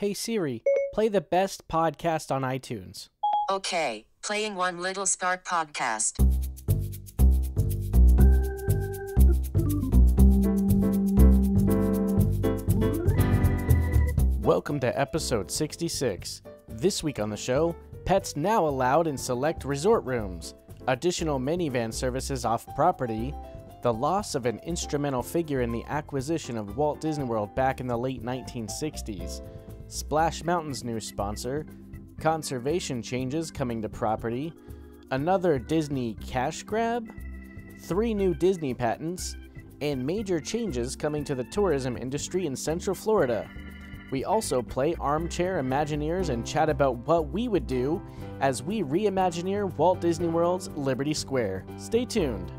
Hey Siri, play the best podcast on iTunes. Okay, playing One Little Spark podcast. Welcome to episode 66. This week on the show, pets now allowed in select resort rooms, additional minivan services off property, the loss of an instrumental figure in the acquisition of Walt Disney World back in the late 1960s, Splash Mountain's new sponsor, conservation changes coming to property, another Disney cash grab, 3 new Disney patents, and major changes coming to the tourism industry in Central Florida. We also play Armchair Imagineers and chat about what we would do as we reimagineer Walt Disney World's Liberty Square. Stay tuned.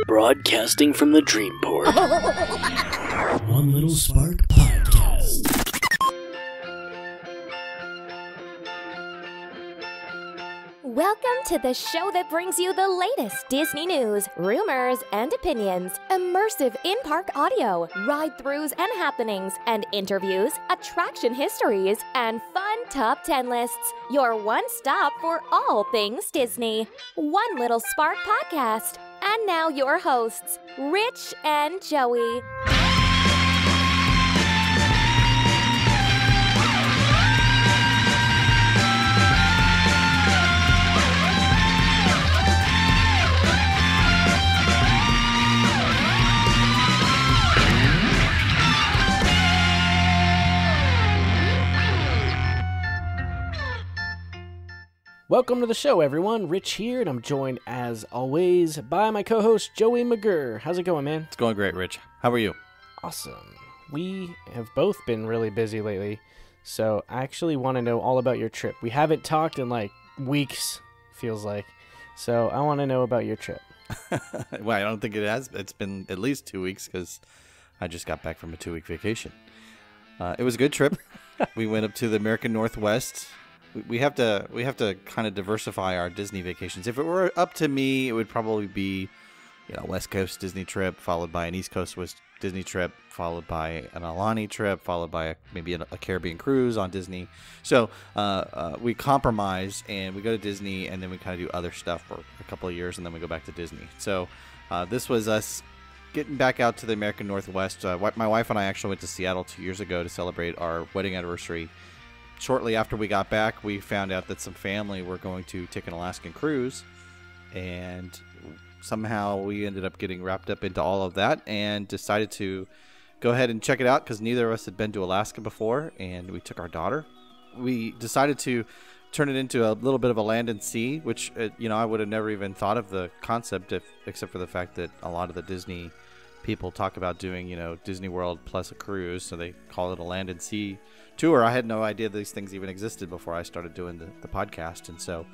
Broadcasting from the Dreamport. One Little Spark Podcast. Welcome to the show that brings you the latest Disney news, rumors, and opinions, immersive in-park audio, ride-throughs and happenings, and interviews, attraction histories, and fun top 10 lists. Your one stop for all things Disney. One Little Spark Podcast. And now your hosts, Rich and Joey. Welcome to the show, everyone. Rich here, and I'm joined, as always, by my co-host, Joey McGurr. How's it going, man? It's going great, Rich. How are you? Awesome. We have both been really busy lately, so I actually want to know all about your trip. We haven't talked in, weeks, feels like. So I want to know about your trip. Well, I don't think it has. It's been at least 2 weeks because I just got back from a 2-week vacation. It was a good trip. We went up to the American Northwest. We have to kind of diversify our Disney vacations. If it were up to me, it would probably be, West Coast Disney trip, followed by an East Coast Disney trip, followed by an Alani trip, followed by maybe a Caribbean cruise on Disney. So we compromise and we go to Disney, and then we kind of do other stuff for a couple of years, and then we go back to Disney. So this was us getting back out to the American Northwest. My wife and I actually went to Seattle 2 years ago to celebrate our wedding anniversary. Shortly after we got back, we found out that some family were going to take an Alaskan cruise, and somehow we ended up getting wrapped up into all of that and decided to go ahead and check it out because neither of us had been to Alaska before, and we took our daughter. We decided to turn it into a little bit of a land and sea, which, I would have never even thought of the concept except for the fact that a lot of the Disney people talk about doing, Disney World plus a cruise, so they call it a land and sea tour. I had no idea these things even existed before I started doing the podcast, and so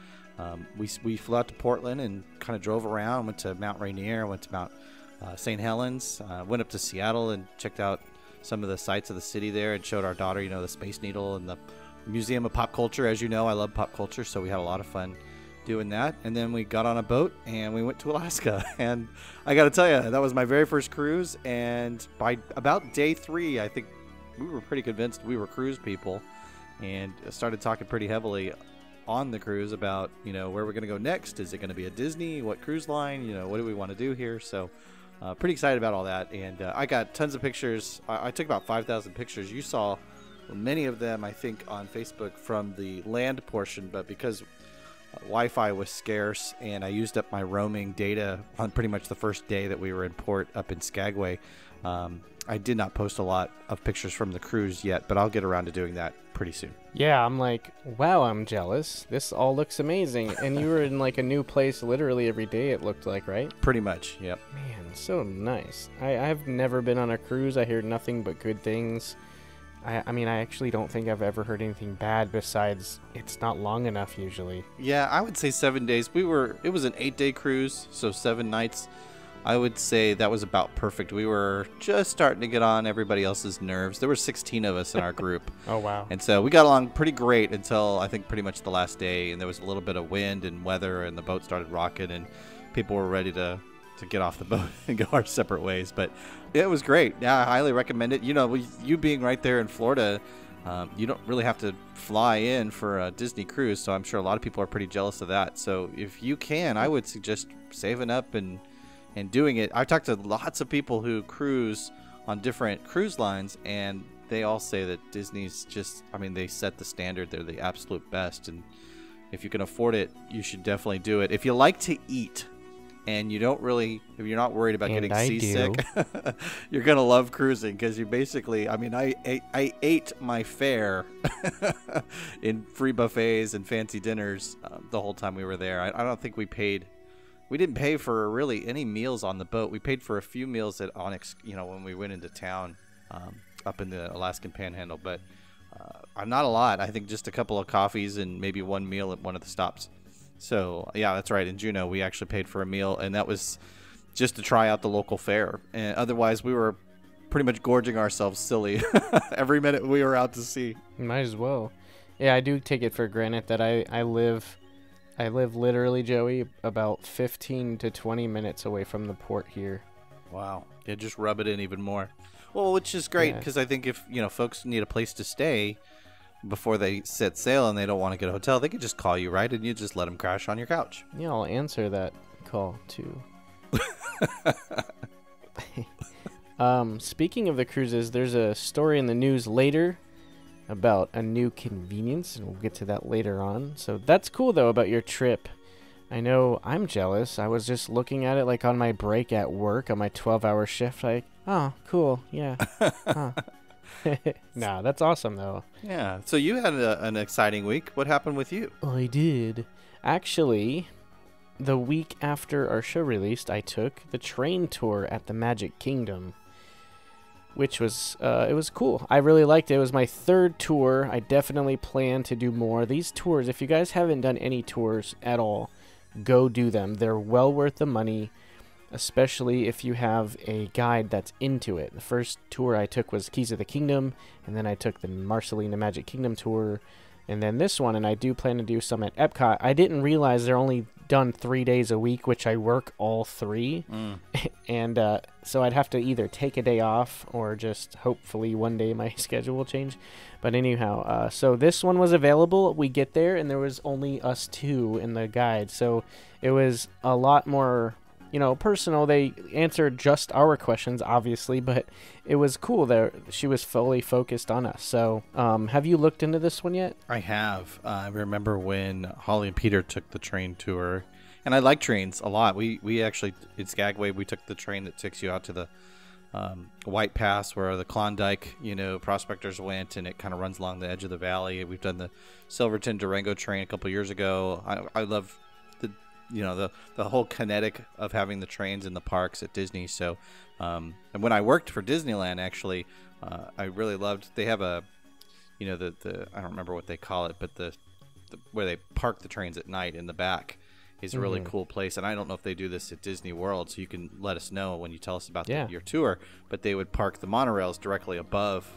we flew out to Portland and kind of drove around, went to Mount Rainier, went to Mount St. Helens, went up to Seattle and checked out some of the sights of the city there and showed our daughter, the Space Needle and the Museum of Pop Culture. As you know, I love pop culture, so we had a lot of fun doing that. And then we got on a boat and we went to Alaska. And I got to tell you, that was my very first cruise. And by about day 3, I think we were pretty convinced we were cruise people and started talking pretty heavily on the cruise about, where we're going to go next. Is it going to be a Disney? What cruise line? What do we want to do here? So pretty excited about all that. And I got tons of pictures. I took about 5,000 pictures. You saw many of them, I think, on Facebook from the land portion, but because Wi-Fi was scarce and I used up my roaming data on pretty much the first day that we were in port up in Skagway, I did not post a lot of pictures from the cruise yet, but I'll get around to doing that pretty soon. Yeah, I'm like, wow, I'm jealous. This all looks amazing. And you were in a new place literally every day, it looked like, right? Pretty much, yep. Man, so nice. I've never been on a cruise. I hear nothing but good things. I mean, I actually don't think I've ever heard anything bad besides it's not long enough usually. Yeah, I would say 7 days. It was an 8-day cruise, so 7 nights. I would say that was about perfect. We were just starting to get on everybody else's nerves. There were 16 of us in our group. Oh, wow. And so we got along pretty great until I think pretty much the last day, and there was a little bit of wind and weather, and the boat started rocking, and people were ready to get off the boat and go our separate ways. But it was great. Yeah, I highly recommend it. You being right there in Florida, you don't really have to fly in for a Disney cruise, so I'm sure a lot of people are pretty jealous of that. So if you can, I would suggest saving up and doing it. I've talked to lots of people who cruise on different cruise lines, and they all say that Disney's they set the standard. They're the absolute best, and if you can afford it, you should definitely do it. If you like to eat, and if you're not worried about getting seasick, you're going to love cruising because you basically, I ate my fare in free buffets and fancy dinners the whole time we were there. I don't think we didn't pay for really any meals on the boat. We paid for a few meals at Onyx, when we went into town up in the Alaskan Panhandle, but not a lot. I think just a couple of coffees and maybe one meal at one of the stops. So, yeah, that's right. In Juneau, we actually paid for a meal, and that was just to try out the local fare. And otherwise, we were pretty much gorging ourselves silly every minute we were out to sea. Might as well. Yeah, I do take it for granted that I live literally, Joey, about 15 to 20 minutes away from the port here. Wow. Yeah, just rub it in even more. Well, which is great because I think if, folks need a place to stay before they set sail and they don't want to get a hotel, they could just call you, right? And you just let them crash on your couch. Yeah, I'll answer that call too. Speaking of the cruises, there's a story in the news later about a new convenience, and we'll get to that later on. So that's cool, though, about your trip. I know I'm jealous. I was just looking at it on my break at work on my 12-hour shift. Oh, cool, yeah. Huh. Nah, that's awesome, though. Yeah. So you had an exciting week. What happened with you? I did. Actually, the week after our show released, I took the train tour at the Magic Kingdom, which was it was cool. I really liked it. It was my third tour. I definitely plan to do more. These tours, if you guys haven't done any tours at all, go do them. They're well worth the money, especially if you have a guide that's into it. The first tour I took was Keys of the Kingdom, and then I took the Marcelina Magic Kingdom tour, and then this one, and I do plan to do some at Epcot. I didn't realize they're only done 3 days a week, which I work all 3. And so I'd have to either take a day off or just hopefully one day my schedule will change. But anyhow, so this one was available. We get there, and there was only us 2 in the guide. So it was a lot more, personal. They answered just our questions, obviously, but it was cool that she was fully focused on us. So have you looked into this one yet? I have. I remember when Holly and Peter took the train tour, and I like trains a lot. We actually, in Skagway, we took the train that takes you out to the White Pass where the Klondike, prospectors went, and it kind of runs along the edge of the valley. We've done the Silverton Durango train a couple years ago. I love the whole kinetic of having the trains in the parks at Disney. So, and when I worked for Disneyland, actually, I really loved. They have a, I don't remember what they call it, but the where they park the trains at night in the back is a really cool place. And I don't know if they do this at Disney World, so you can let us know when you tell us about your tour. But they would park the monorails directly above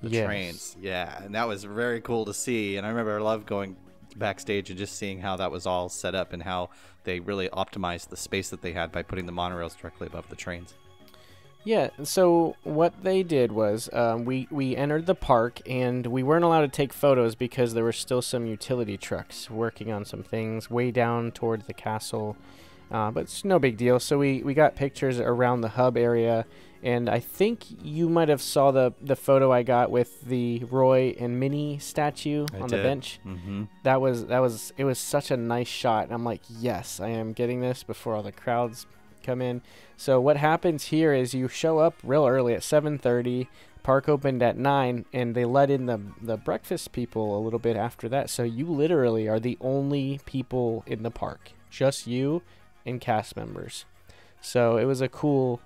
the trains. Yeah, and that was very cool to see. And I remember I loved going backstage and just seeing how that was all set up and how they really optimized the space that they had by putting the monorails directly above the trains. Yeah, so what they did was we entered the park, and we weren't allowed to take photos because there were still some utility trucks working on some things way down toward the castle, but it's no big deal. So we got pictures around the hub area, and I think you might have saw the photo I got with the Roy and Minnie statue on the bench. Mm-hmm. It was such a nice shot, and I'm like, yes, I am getting this before all the crowds come in. So what happens here is you show up real early at 7:30. Park opened at 9, and they let in the breakfast people a little bit after that. So you literally are the only people in the park, just you and cast members. So it was a cool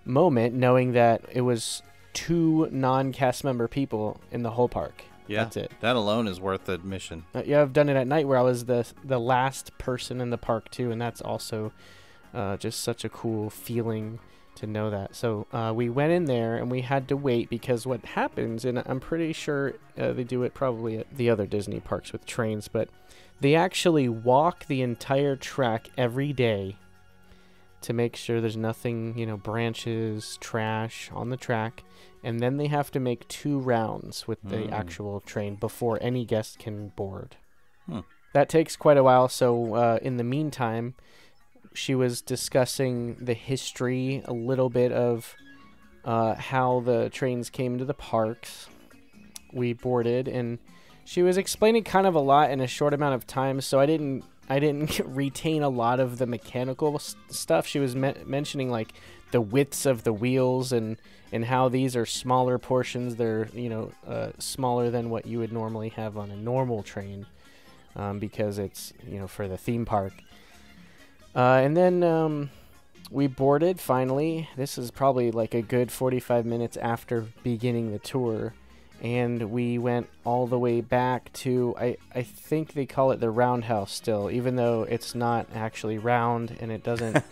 moment knowing that it was 2 non-cast member people in the whole park. Yeah, that's it. That alone is worth the admission. Yeah, I've done it at night where I was the last person in the park too, and that's also just such a cool feeling to know that. So we went in there, and we had to wait because what happens, and I'm pretty sure they do it probably at the other Disney parks with trains, but they actually walk the entire track every day to make sure there's nothing, branches, trash on the track. And then they have to make 2 rounds with the actual train before any guest can board. That takes quite a while. So in the meantime, she was discussing the history, a little bit of how the trains came to the parks. We boarded, and she was explaining kind of a lot in a short amount of time, so I didn't retain a lot of the mechanical stuff. She was mentioning like the widths of the wheels and how these are smaller portions. They're smaller than what you would normally have on a normal train because it's for the theme park. And then we boarded finally. This is probably like a good 45 minutes after beginning the tour. And we went all the way back to, I think they call it the roundhouse still, even though it's not actually round and it doesn't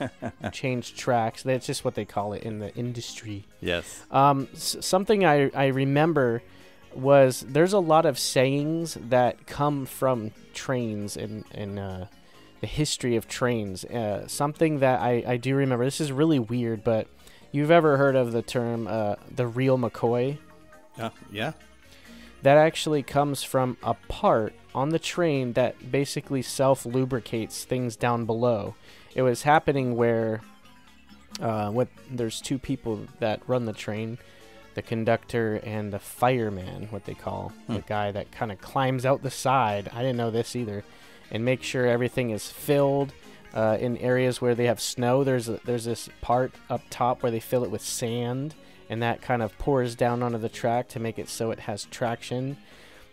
change tracks. That's just what they call it in the industry. Yes. Something I remember was there's a lot of sayings that come from trains and the history of trains. Something that I do remember, this is really weird, but you've ever heard of the term the real McCoy? Yeah. That actually comes from a part on the train that basically self-lubricates things down below. It was happening where there's 2 people that run the train, the conductor and the fireman, what they call, the guy that kind of climbs out the side. I didn't know this either. And make sure everything is filled. In areas where they have snow, there's this part up top where they fill it with sand, and that kind of pours down onto the track to make it so it has traction.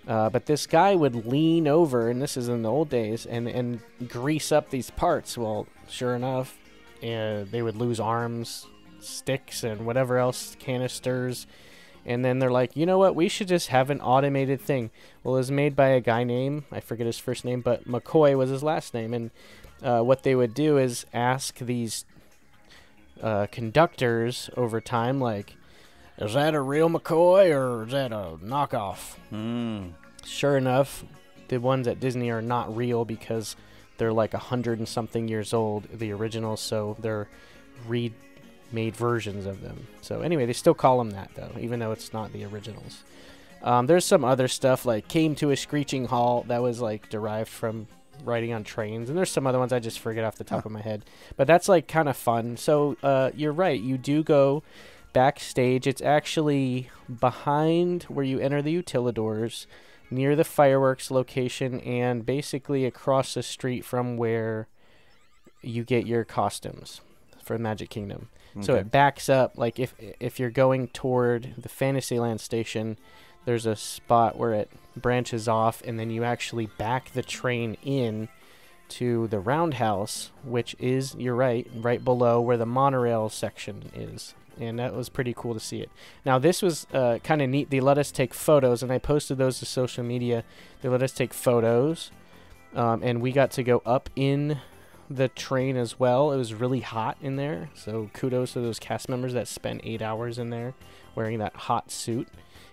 But this guy would lean over, and this is in the old days, and grease up these parts. Well, sure enough, they would lose arms, sticks, and whatever else, canisters. And then they're like, you know what, we should just have an automated thing. Well, it was made by a guy named, I forget his first name, but McCoy was his last name. And what they would do is ask these conductors over time, like, is that a real McCoy or is that a knockoff? Sure enough, the ones at Disney are not real because they're like 100 and something years old, the originals, so they're remade versions of them. So anyway, they still call them that, though, even though it's not the originals. There's some other stuff like came to a screeching halt that was like derived from riding on trains, and there's some other ones I just forget off the top of my head. But that's like kind of fun. So you're right, you do go backstage. It's actually behind where you enter the utilidors, near the fireworks location, and basically across the street from where you get your costumes for Magic Kingdom. Okay. So it backs up, like if you're going toward the Fantasyland station, there's a spot where it branches off, and then you actually back the train in to the Roundhouse, which is, you're right below where the monorail section is. And that was pretty cool to see it. Now, this was kind of neat. They let us take photos, and I posted those to social media. They let us take photos, and we got to go up in the train as well. It was really hot in there, so kudos to those cast members that spent 8 hours in there wearing that hot suit.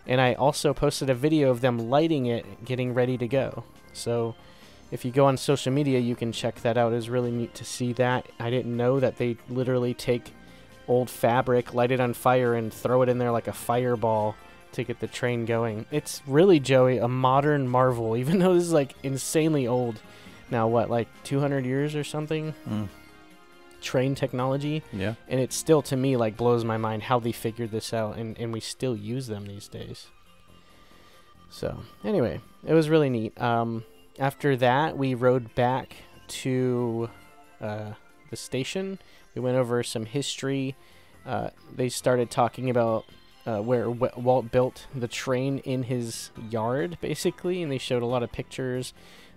And I also posted a video of them lighting it, getting ready to go. So if you go on social media, you can check that out. It was really neat to see that. I didn't know that they literally take old fabric, light it on fire, and throw it in there like a fireball to get the train going. It's really, Joey, a modern marvel, even though this is like insanely old. Now, what, like 200 years or something? Train technology. Yeah. And it still, to me, like blows my mind how they figured this out, and we still use them these days. So, anyway, it was really neat. After that, we rode back to the station. We went over some history. They started talking about where Walt built the train in his yard, basically, and they showed a lot of pictures.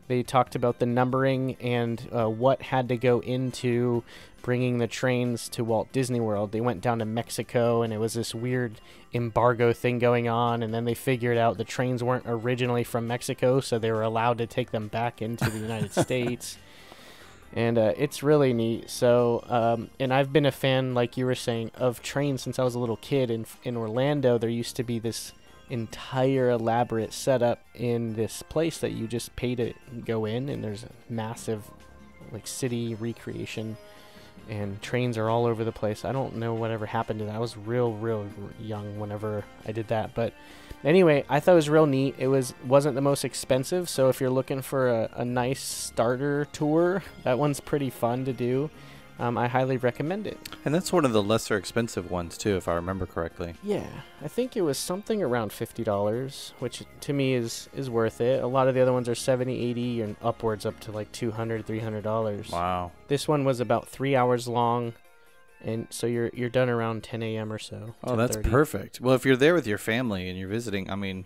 They talked about the numbering and what had to go into bringing the trains to Walt Disney World. They went down to Mexico, and it was this weird embargo thing going on, and then they figured out the trains weren't originally from Mexico, so they were allowed to take them back into the United States. And it's really neat. So, and I've been a fan, like you were saying, of trains since I was a little kid. In Orlando, there used to be this entire elaborate setup in this place that you just pay to go in, and there's a massive, like, city recreation, and trains are all over the place. I don't know whatever happened to that. I was real young whenever I did that, but anyway, I thought it was real neat. It wasn't the most expensive, so if you're looking for a nice starter tour, that one's pretty fun to do. I highly recommend it. And that's one of the lesser expensive ones, too, if I remember correctly. Yeah, I think it was something around $50, which to me is worth it. A lot of the other ones are $70, $80, and upwards up to like $200, $300. Wow. This one was about 3 hours long, and so you're done around 10 a.m. or so. Oh, that's perfect. Well, if you're there with your family and you're visiting, I mean,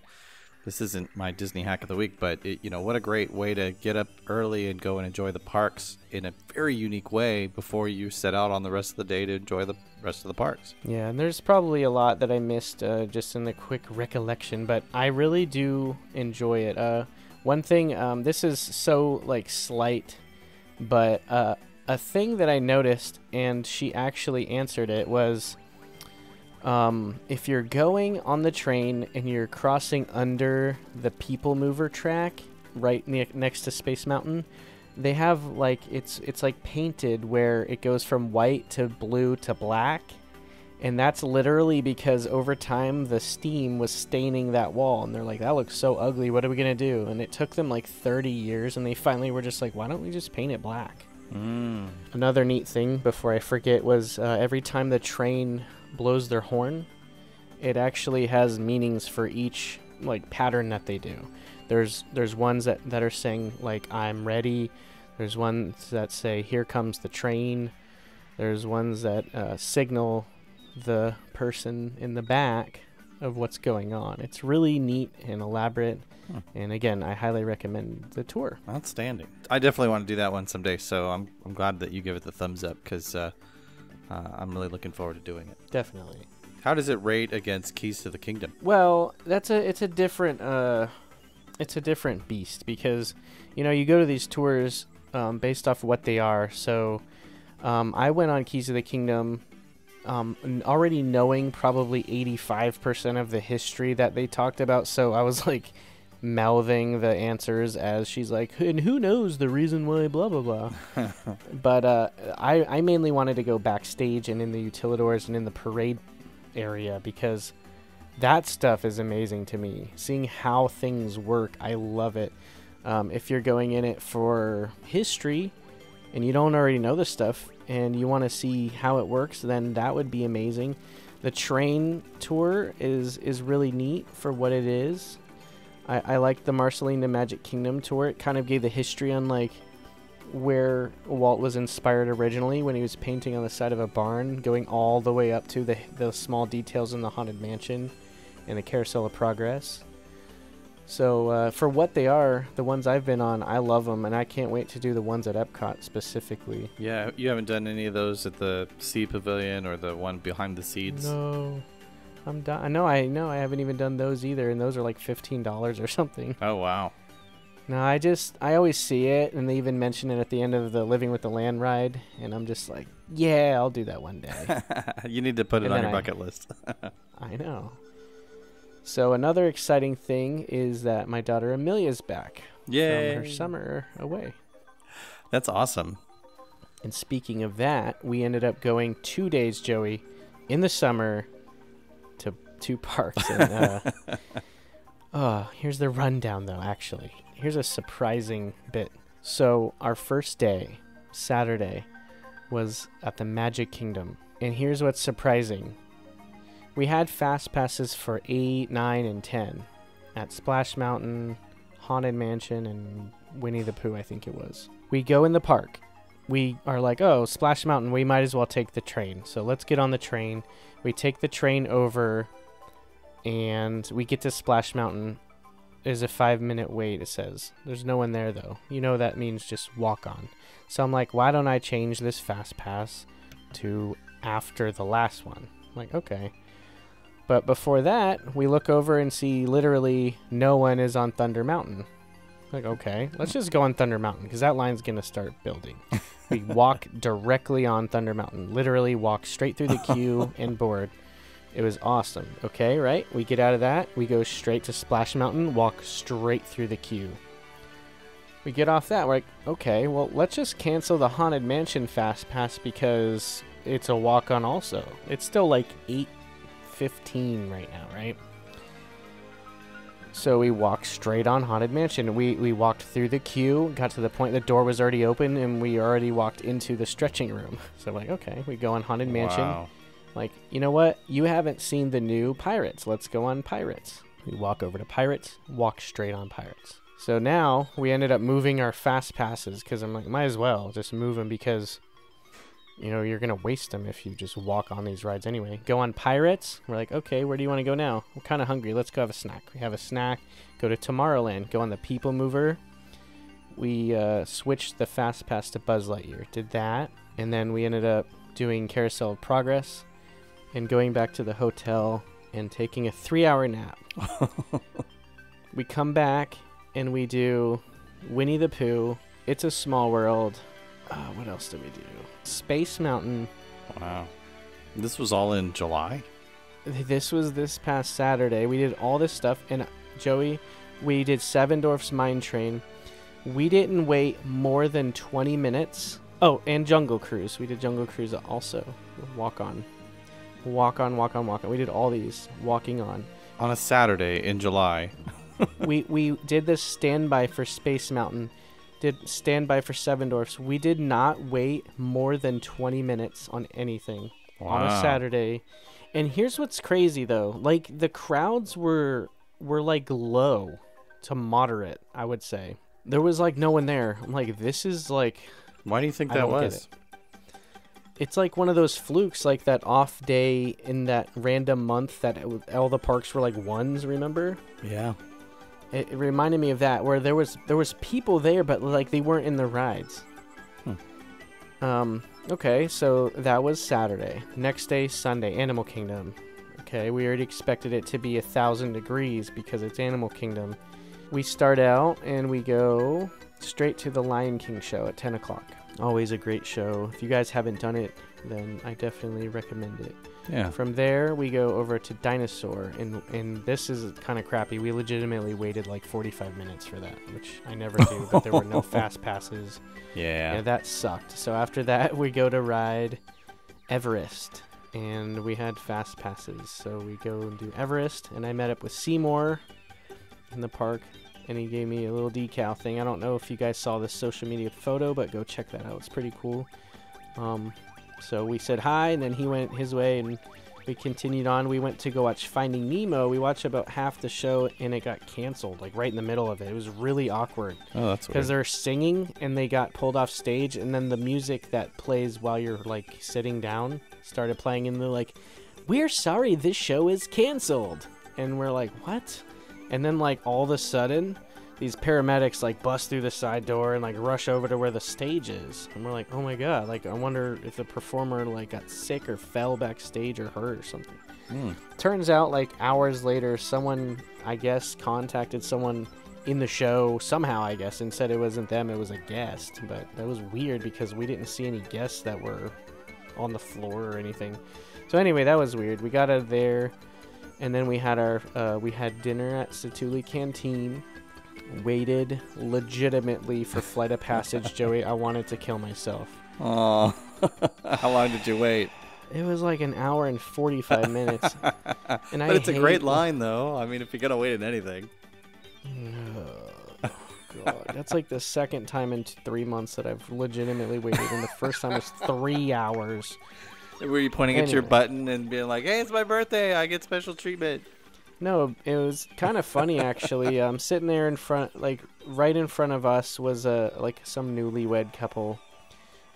this isn't my Disney hack of the week, but what a great way to get up early and go and enjoy the parks in a very unique way before you set out on the rest of the day to enjoy the rest of the parks. Yeah, and there's probably a lot that I missed just in the quick recollection, but I really do enjoy it. One thing, this is so like slight, but a thing that I noticed, and she actually answered it, was if you're going on the train and you're crossing under the People Mover track right next to Space Mountain, they have like it's like painted where it goes from white to blue to black, and that's literally because over time the steam was staining that wall, and they're like, that looks so ugly, what are we gonna do? And it took them like 30 years, and they finally were just like, why don't we just paint it black? Another neat thing before I forget was every time the train blows their horn, it actually has meanings for each like pattern that they do. There's ones that are saying like, I'm ready. There's ones that say, here comes the train. There's ones that signal the person in the back of what's going on. It's really neat and elaborate. And again, I highly recommend the tour. Outstanding. I definitely want to do that one someday. So I'm glad that you give it the thumbs up because I'm really looking forward to doing it. Definitely. How does it rate against Keys to the Kingdom? Well, it's a different beast because you go to these tours based off what they are. So I went on Keys to the Kingdom already knowing probably 85% of the history that they talked about. So I was like mouthing the answers as she's like, and who knows the reason why, blah, blah, blah. But I mainly wanted to go backstage and in the utilidors and in the parade area because that stuff is amazing to me. Seeing how things work, I love it. If you're going in it for history and you don't already know the stuff and you want to see how it works, then that would be amazing. The train tour is really neat for what it is. I like the Marceline the Magic Kingdom tour. It kind of gave the history on like where Walt was inspired originally when he was painting on the side of a barn, going all the way up to the small details in the Haunted Mansion and the Carousel of Progress. So for what they are, the ones I've been on, I love them, and I can't wait to do the ones at Epcot specifically. Yeah, you haven't done any of those at the Sea Pavilion or the one behind the seats? No. I'm done. I know. I haven't even done those either, and those are like $15 or something. Oh, wow. No, I always see it, and they even mention it at the end of the Living with the Land ride, and I'm just like, yeah, I'll do that one day. You need to put it on your bucket list. I know. So another exciting thing is that my daughter Amelia's back from her summer away. That's awesome. And speaking of that, we ended up going 2 days, Joey, in the summer to 2 parks. And, here's the rundown, though, actually. Here's a surprising bit. So our first day, Saturday, was at the Magic Kingdom. And here's what's surprising. We had fast passes for 8, 9, and 10 at Splash Mountain, Haunted Mansion, and Winnie the Pooh, I think it was. We go in the park. We are like, oh, Splash Mountain, we might as well take the train. So let's get on the train. We take the train over, and we get to Splash Mountain. There's a 5-minute wait, it says. There's no one there, though. That means just walk on. So I'm like, why don't I change this fast pass to after the last one? I'm like, okay. But before that, we look over and see literally no one is on Thunder Mountain. Like, okay, let's just go on Thunder Mountain because that line's going to start building. We walk directly on Thunder Mountain. Literally walk straight through the queue and board. It was awesome. Okay, right? We get out of that. We go straight to Splash Mountain, walk straight through the queue. We get off that. We're like, okay, well, let's just cancel the Haunted Mansion Fast Pass because it's a walk-on also. It's still like 8:15 right now, right? So we walked straight on Haunted Mansion. We walked through the queue, got to the point the door was already open, and we already walked into the stretching room. So like, okay, we go on Haunted Mansion. Wow. Like, you know what? You haven't seen the new Pirates. Let's go on Pirates. We walk over to Pirates, walk straight on Pirates. So now we ended up moving our fast passes because I'm like, might as well just move them because, you're going to waste them if you just walk on these rides anyway. Go on Pirates. We're like, okay, where do you want to go now? We're kind of hungry. Let's go have a snack. We have a snack. Go to Tomorrowland. Go on the People Mover. We switched the fast pass to Buzz Lightyear. Did that. And then we ended up doing Carousel of Progress and going back to the hotel and taking a 3-hour nap. We come back and we do Winnie the Pooh, It's a Small World. What else did we do? Space Mountain. Wow. This was all in July? This was this past Saturday. We did all this stuff. And Joey, we did Sevendorf's Mine Train. We didn't wait more than 20 minutes. Oh, and Jungle Cruise. We did Jungle Cruise also. Walk on. Walk on, walk on, walk on. We did all these walking on. On a Saturday in July. we did this standby for Space Mountain. Did standby for Sevendorf's. We did not wait more than 20 minutes on anything on a Saturday. And here's what's crazy though. Like the crowds were like low to moderate, I would say. There was like no one there. I'm like, this is like, why do you think that was? it's like one of those flukes, like that off day in that random month that all the parks were like ones, remember? Yeah. It reminded me of that, where there was people there, but like they weren't in the rides. Okay, so that was Saturday. Next day, Sunday, Animal Kingdom. Okay, we already expected it to be 1,000 degrees because it's Animal Kingdom. We start out and we go straight to the Lion King show at 10 o'clock. Always a great show. If you guys haven't done it, then I definitely recommend it. Yeah. From there, we go over to Dinosaur, and this is kind of crappy. We legitimately waited like 45 minutes for that, which I never do, but there were no fast passes. Yeah. That sucked. So after that, we go to ride Everest, and we had fast passes. So we go and do Everest, and I met up with Seymour in the park, and he gave me a little decal thing. I don't know if you guys saw this social media photo, but go check that out. It's pretty cool. So we said hi, and then he went his way, and we continued on. We went to go watch Finding Nemo. We watched about half the show, and it got canceled, like right in the middle of it. It was really awkward. Oh, that's weird. Because they're singing, and they got pulled off stage, and then the music that plays while you're, like, sitting down started playing, and they're like, "We're sorry, this show is canceled." And we're like, what? And then, like, all of a sudden, these paramedics, like, bust through the side door and, like, rush over to where the stage is. And we're like, oh, my God. Like, I wonder if the performer, like, got sick or fell backstage or hurt or something. Turns out, like, hours later, someone, I guess, contacted someone in the show somehow, I guess, and said it wasn't them, it was a guest. But that was weird because we didn't see any guests that were on the floor or anything. So anyway, that was weird. We got out of there, and then we had we had dinner at Satuli Canteen. Waited legitimately for Flight of Passage, Joey. I wanted to kill myself. Oh, how long did you wait? It was like an hour and 45 minutes. And But it's a great line, though. I mean, if you're going to wait in anything. Oh, God. That's like the second time in 3 months that I've legitimately waited, and the first time was 3 hours. Were you pointing at your button and being like, hey, it's my birthday, I get special treatment? No, it was kind of funny, actually. Sitting there in front, like, right in front of us was some newlywed couple.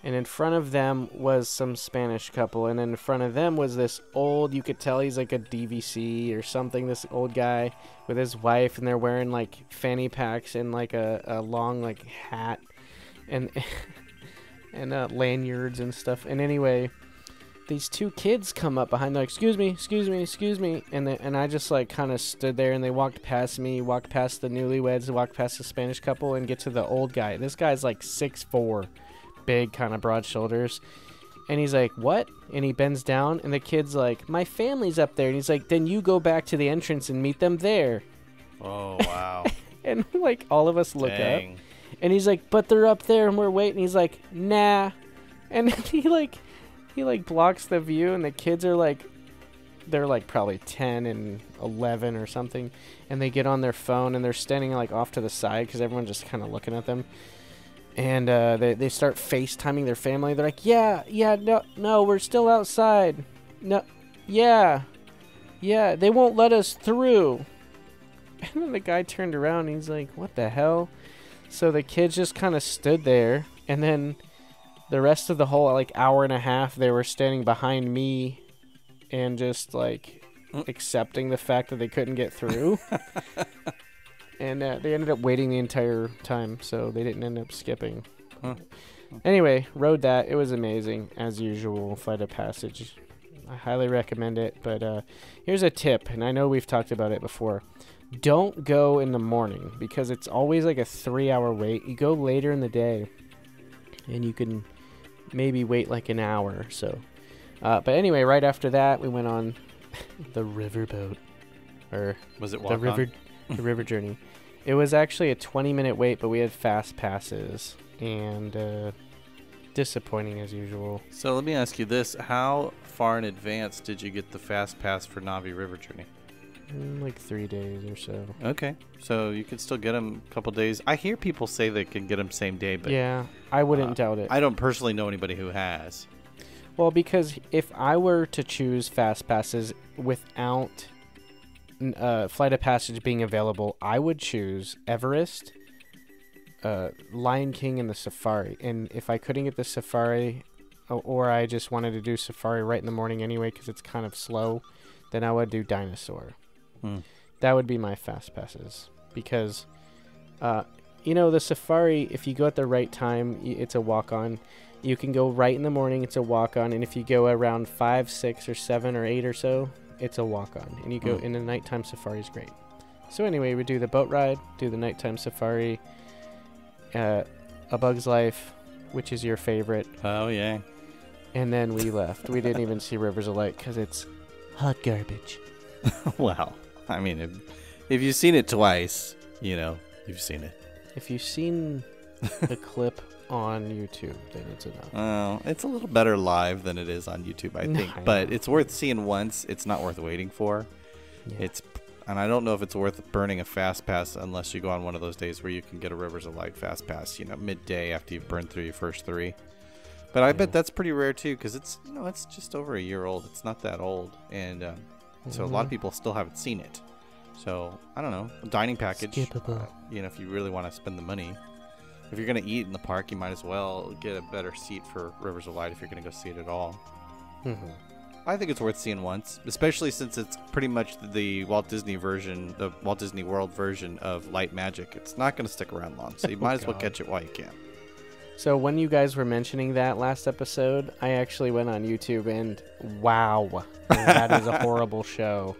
And in front of them was some Spanish couple. And in front of them was this old, you could tell he's like a DVC or something, this old guy with his wife. And they're wearing, like, fanny packs and, like, a long, like, hat and and lanyards and stuff. And anyway, these two kids come up behind, like, excuse me, and I just, like, kind of stood there, and they walked past me, walked past the newlyweds, walked past the Spanish couple, and get to the old guy. This guy's, like, 6'4", big, kind of broad shoulders, and he's like, what? And he bends down, and the kid's like, my family's up there, and he's like, then you go back to the entrance and meet them there. Oh, wow. And, like, all of us look Dang. up, and he's like, but they're up there, and we're waiting. He's like, nah, and he blocks the view, and the kids are like, they're like probably 10 and 11 or something, and they get on their phone, and they're standing like off to the side because everyone's just kind of looking at them, and they start FaceTiming their family. They're like, yeah, no, we're still outside. No, yeah, they won't let us through. And then the guy turned around, and he's like, what the hell? So the kids just kind of stood there, and then the rest of the whole, like, hour and a half, they were standing behind me and just, like, accepting the fact that they couldn't get through. And they ended up waiting the entire time, so they didn't end up skipping. Anyway, rode that. It was amazing, as usual, Flight of Passage. I highly recommend it, but here's a tip, and I know we've talked about it before. Don't go in the morning, because it's always, like, a 3-hour wait. You go later in the day, and you can maybe wait like an hour or so. But anyway, right after that, we went on the riverboat. Or was it the river journey. It was actually a 20-minute wait, but we had fast passes, and disappointing as usual. So let me ask you this. How far in advance did you get the fast pass for Navi River Journey? Like 3 days or so. Okay. So you could still get them a couple days. I hear people say they can get them same day, but yeah, I wouldn't doubt it. I don't personally know anybody who has. Well, because if I were to choose fast passes without Flight of Passage being available, I would choose Everest, Lion King, and the Safari. And if I couldn't get the Safari, or I just wanted to do safari right in the morning anyway because it's kind of slow, then I would do dinosaur. That would be my fast passes because, the safari, if you go at the right time, it's a walk-on. You can go right in the morning, it's a walk-on, and if you go around 5, 6, or 7, or 8 or so, it's a walk-on. And you go in the nighttime safari is great. So anyway, we do the boat ride, do the nighttime safari, A Bug's Life, which is your favorite. Oh, yeah. And then we left. We didn't even see Rivers of Light because it's hot garbage. Well, I mean, if you've seen it twice, you've seen it. If you've seen a clip on YouTube, then it's enough. Oh, it's a little better live than it is on YouTube, I think. But it's worth seeing once. It's not worth waiting for. Yeah. And I don't know if it's worth burning a fast pass unless you go on one of those days where you can get a Rivers of Light fast pass, midday after you've burned through your first 3. But I bet that's pretty rare too, because it's just over a year old. It's not that old, and so a lot of people still haven't seen it. So I don't know, a dining package. Skippable. If you really want to spend the money, if you're gonna eat in the park, you might as well get a better seat for Rivers of Light if you're gonna go see it at all. I think it's worth seeing once, especially since it's pretty much the Walt Disney version, the Walt Disney World version of Light Magic. It's not going to stick around long, so you might as well catch it while you can. So when you guys were mentioning that last episode, I actually went on YouTube and wow, that is a horrible show.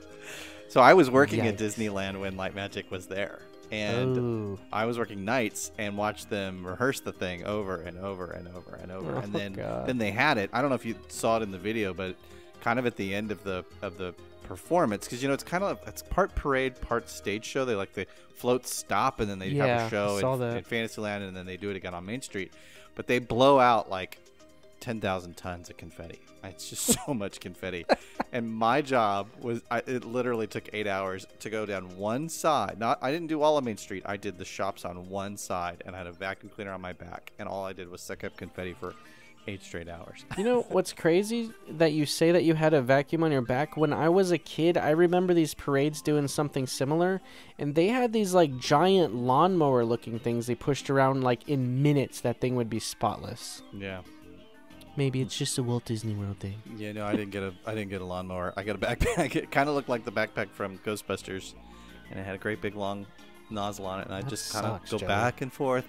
So I was working at Disneyland when Light Magic was there. And I was working nights and watched them rehearse the thing over and over and over and over. And then they had it. I don't know if you saw it in the video, but kind of at the end of the performance, because it's part parade, part stage show. They the floats stop and then they have a show in Fantasyland, and then they do it again on Main Street. But they blow out 10,000 tons of confetti. It's just so much confetti. And my job was, it literally took 8 hours to go down one side. I didn't do all of Main Street. I did the shops on one side, and I had a vacuum cleaner on my back, and all I did was suck up confetti for 8 straight hours. You know what's crazy? That you say that you had a vacuum on your back. When I was a kid, I remember these parades doing something similar, and they had these giant lawnmower looking things they pushed around in minutes. That thing would be spotless. Yeah. Maybe it's just a Walt Disney World thing. Yeah, no, I didn't get a lawnmower. I got a backpack. It kind of looked like the backpack from Ghostbusters, and it had a great big long nozzle on it, and I just kind of go back and forth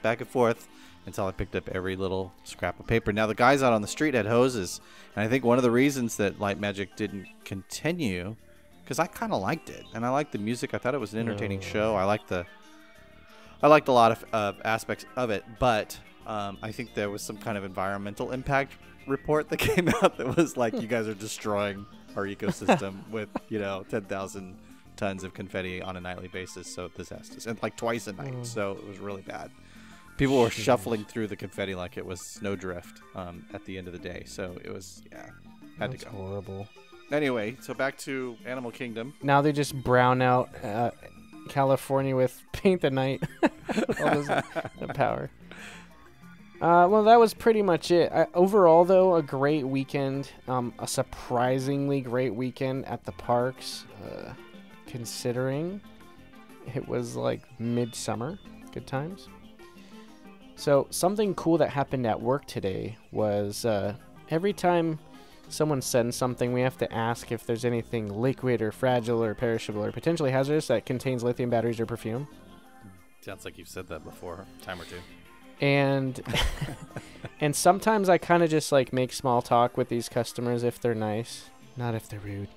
until I picked up every little scrap of paper. Now the guys out on the street had hoses, and I think one of the reasons that Light Magic didn't continue, because I kind of liked it, and I liked the music. I thought it was an entertaining show. I liked a lot of aspects of it, but I think there was some kind of environmental impact report that came out that was you guys are destroying our ecosystem with 10,000 tons of confetti on a nightly basis, so disasters, and twice a night. So it was really bad. People were shuffling through the confetti like it was snowdrift at the end of the day. So it was had to go. Horrible. Anyway, so back to Animal Kingdom. Now they just brown out California with Paint the Night. All the power. Well, that was pretty much it. Overall, though, a great weekend. A surprisingly great weekend at the parks, considering it was midsummer. Good times. So something cool that happened at work today was every time someone sends something, we have to ask if there's anything liquid or fragile or perishable or potentially hazardous that contains lithium batteries or perfume. Sounds like you've said that before, a time or two. And and sometimes I kind of just make small talk with these customers if they're nice, not if they're rude.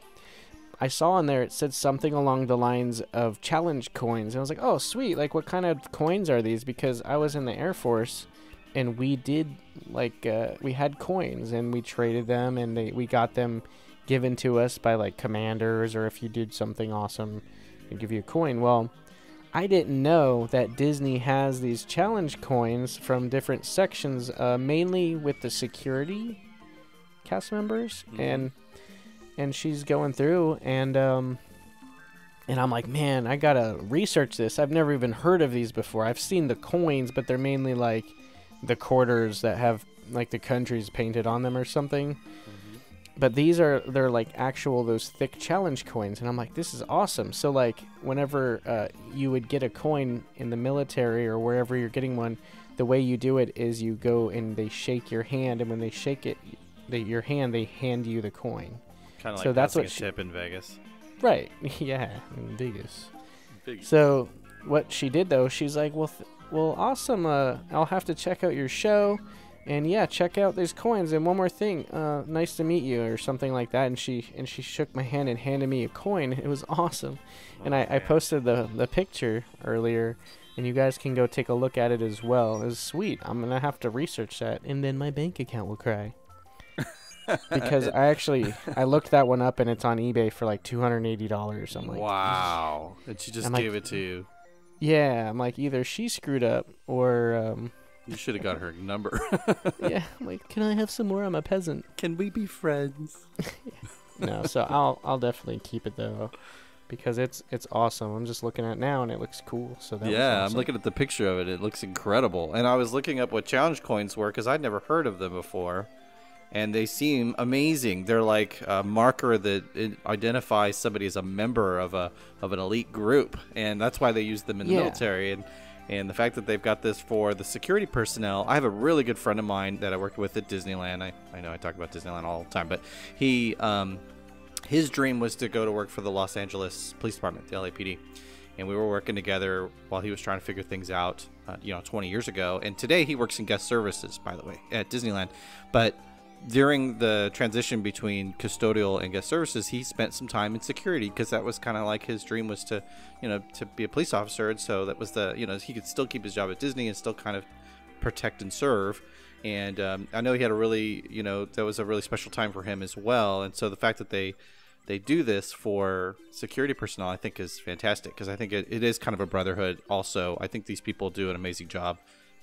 I saw on there it said something along the lines of challenge coins. And I was like, oh, sweet. What kind of coins are these? Because I was in the Air Force and we did we had coins and we traded them and we got them given to us by commanders, or if you did something awesome, they'd give you a coin. Well, I didn't know that Disney has these challenge coins from different sections, mainly with the security cast members. Mm-hmm. And she's going through, and I'm like, man, I gotta research this. I've never even heard of these before. I've seen the coins, but they're mainly the quarters that have the countries painted on them or something. Mm-hmm. But they're actual those thick challenge coins, and I'm like, this is awesome. So whenever you would get a coin in the military or wherever you're getting one, the way you do it is you go and they shake your hand, and when they shake it, your hand, they hand you the coin. Kind of like So that's passing what a tip in Vegas. Right. Yeah, in Vegas. So what she did though, she's like, well, awesome. I'll have to check out your show, and yeah, check out these coins. And one more thing, nice to meet you, or something like that. And she shook my hand and handed me a coin. It was awesome. And I posted the picture earlier, and you guys can go take a look at it as well. It was sweet. I'm gonna have to research that, and then my bank account will cry. Because I looked that one up, and it's on eBay for like $280. I'm like, wow. And she just gave it to you. Yeah, I'm like, either she screwed up or you should have got her number. yeah, I'm like, can I have some more? I'm a peasant. Can we be friends? No, so I'll definitely keep it though, because it's awesome. I'm just looking at it now and it looks cool. So that was awesome. I'm looking at the picture of it. It looks incredible. And I was looking up what challenge coins were because I'd never heard of them before. And they seem amazing. They're like a marker that identifies somebody as a member of an elite group, and that's why they use them in the military. And the fact that they've got this for the security personnel. I have a really good friend of mine that I worked with at Disneyland. I know I talk about Disneyland all the time, but he his dream was to go to work for the Los Angeles Police Department, the LAPD. And we were working together while he was trying to figure things out, 20 years ago. And today he works in guest services, by the way, at Disneyland. But during the transition between custodial and guest services, he spent some time in security because that was kind of like his dream was to be a police officer. And so that was he could still keep his job at Disney and still kind of protect and serve. And I know he had a really, that was a really special time for him as well. And so the fact that they do this for security personnel, I think is fantastic because I think it is kind of a brotherhood. Also, I think these people do an amazing job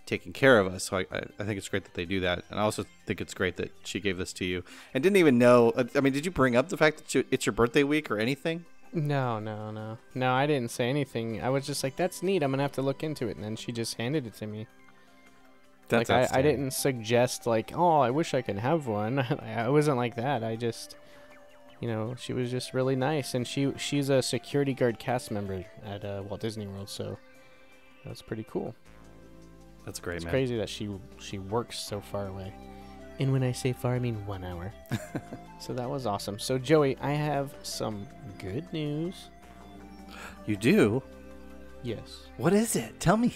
taking care of us, so I think it's great that they do that. And I also think it's great that she gave this to you and didn't even know. I mean, did you bring up the fact that it's your birthday week or anything? No, I didn't say anything. I was just like, that's neat, I'm gonna have to look into it. And then she just handed it to me. That's like I didn't suggest like, oh, I wish I could have one. I wasn't like that. I just, she was just really nice. And she's a security guard cast member at Walt Disney World, so that's pretty cool. That's great, it's man. Crazy that she works so far away. And when I say far, I mean 1 hour. So that was awesome. So, Joey, I have some good news. You do? Yes. What is it? Tell me.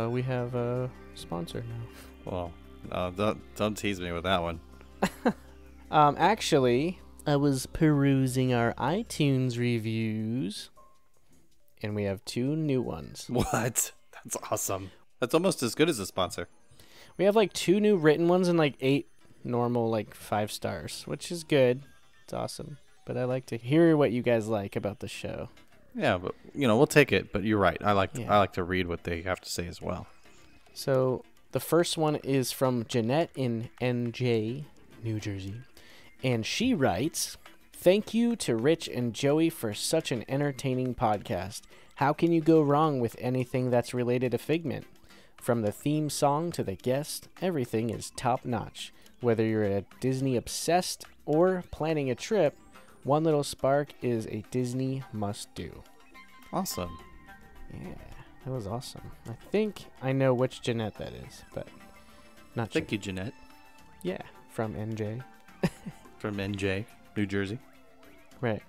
We have a sponsor now. Well, don't tease me with that one. Actually, I was perusing our iTunes reviews, and we have 2 new ones. What? That's awesome. That's almost as good as a sponsor. We have like 2 new written ones and like 8 normal like 5 stars, which is good. It's awesome. But I like to hear what you guys like about the show. Yeah, but we'll take it. But you're right. I like to read what they have to say as well. So the first one is from Jeanette in NJ, New Jersey, and she writes, "Thank you to Rich and Joey for such an entertaining podcast. How can you go wrong with anything that's related to Figment? From the theme song to the guest, everything is top-notch. Whether you're a Disney obsessed or planning a trip, One Little Spark is a Disney must-do." Awesome. Yeah, that was awesome. I think I know which Jeanette that is, but not sure. Thank you, Jeanette. Yeah, from NJ. From NJ, New Jersey. Right.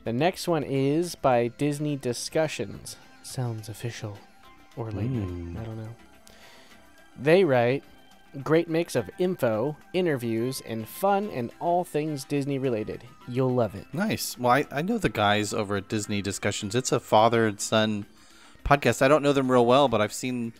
The next one is by Disney Discussions. Sounds official. Or late night. I don't know. They write, "Great mix of info, interviews, and fun and all things Disney related. You'll love it." Nice. Well, I know the guys over at Disney Discussions. It's a father and son podcast. I don't know them real well, but I've seen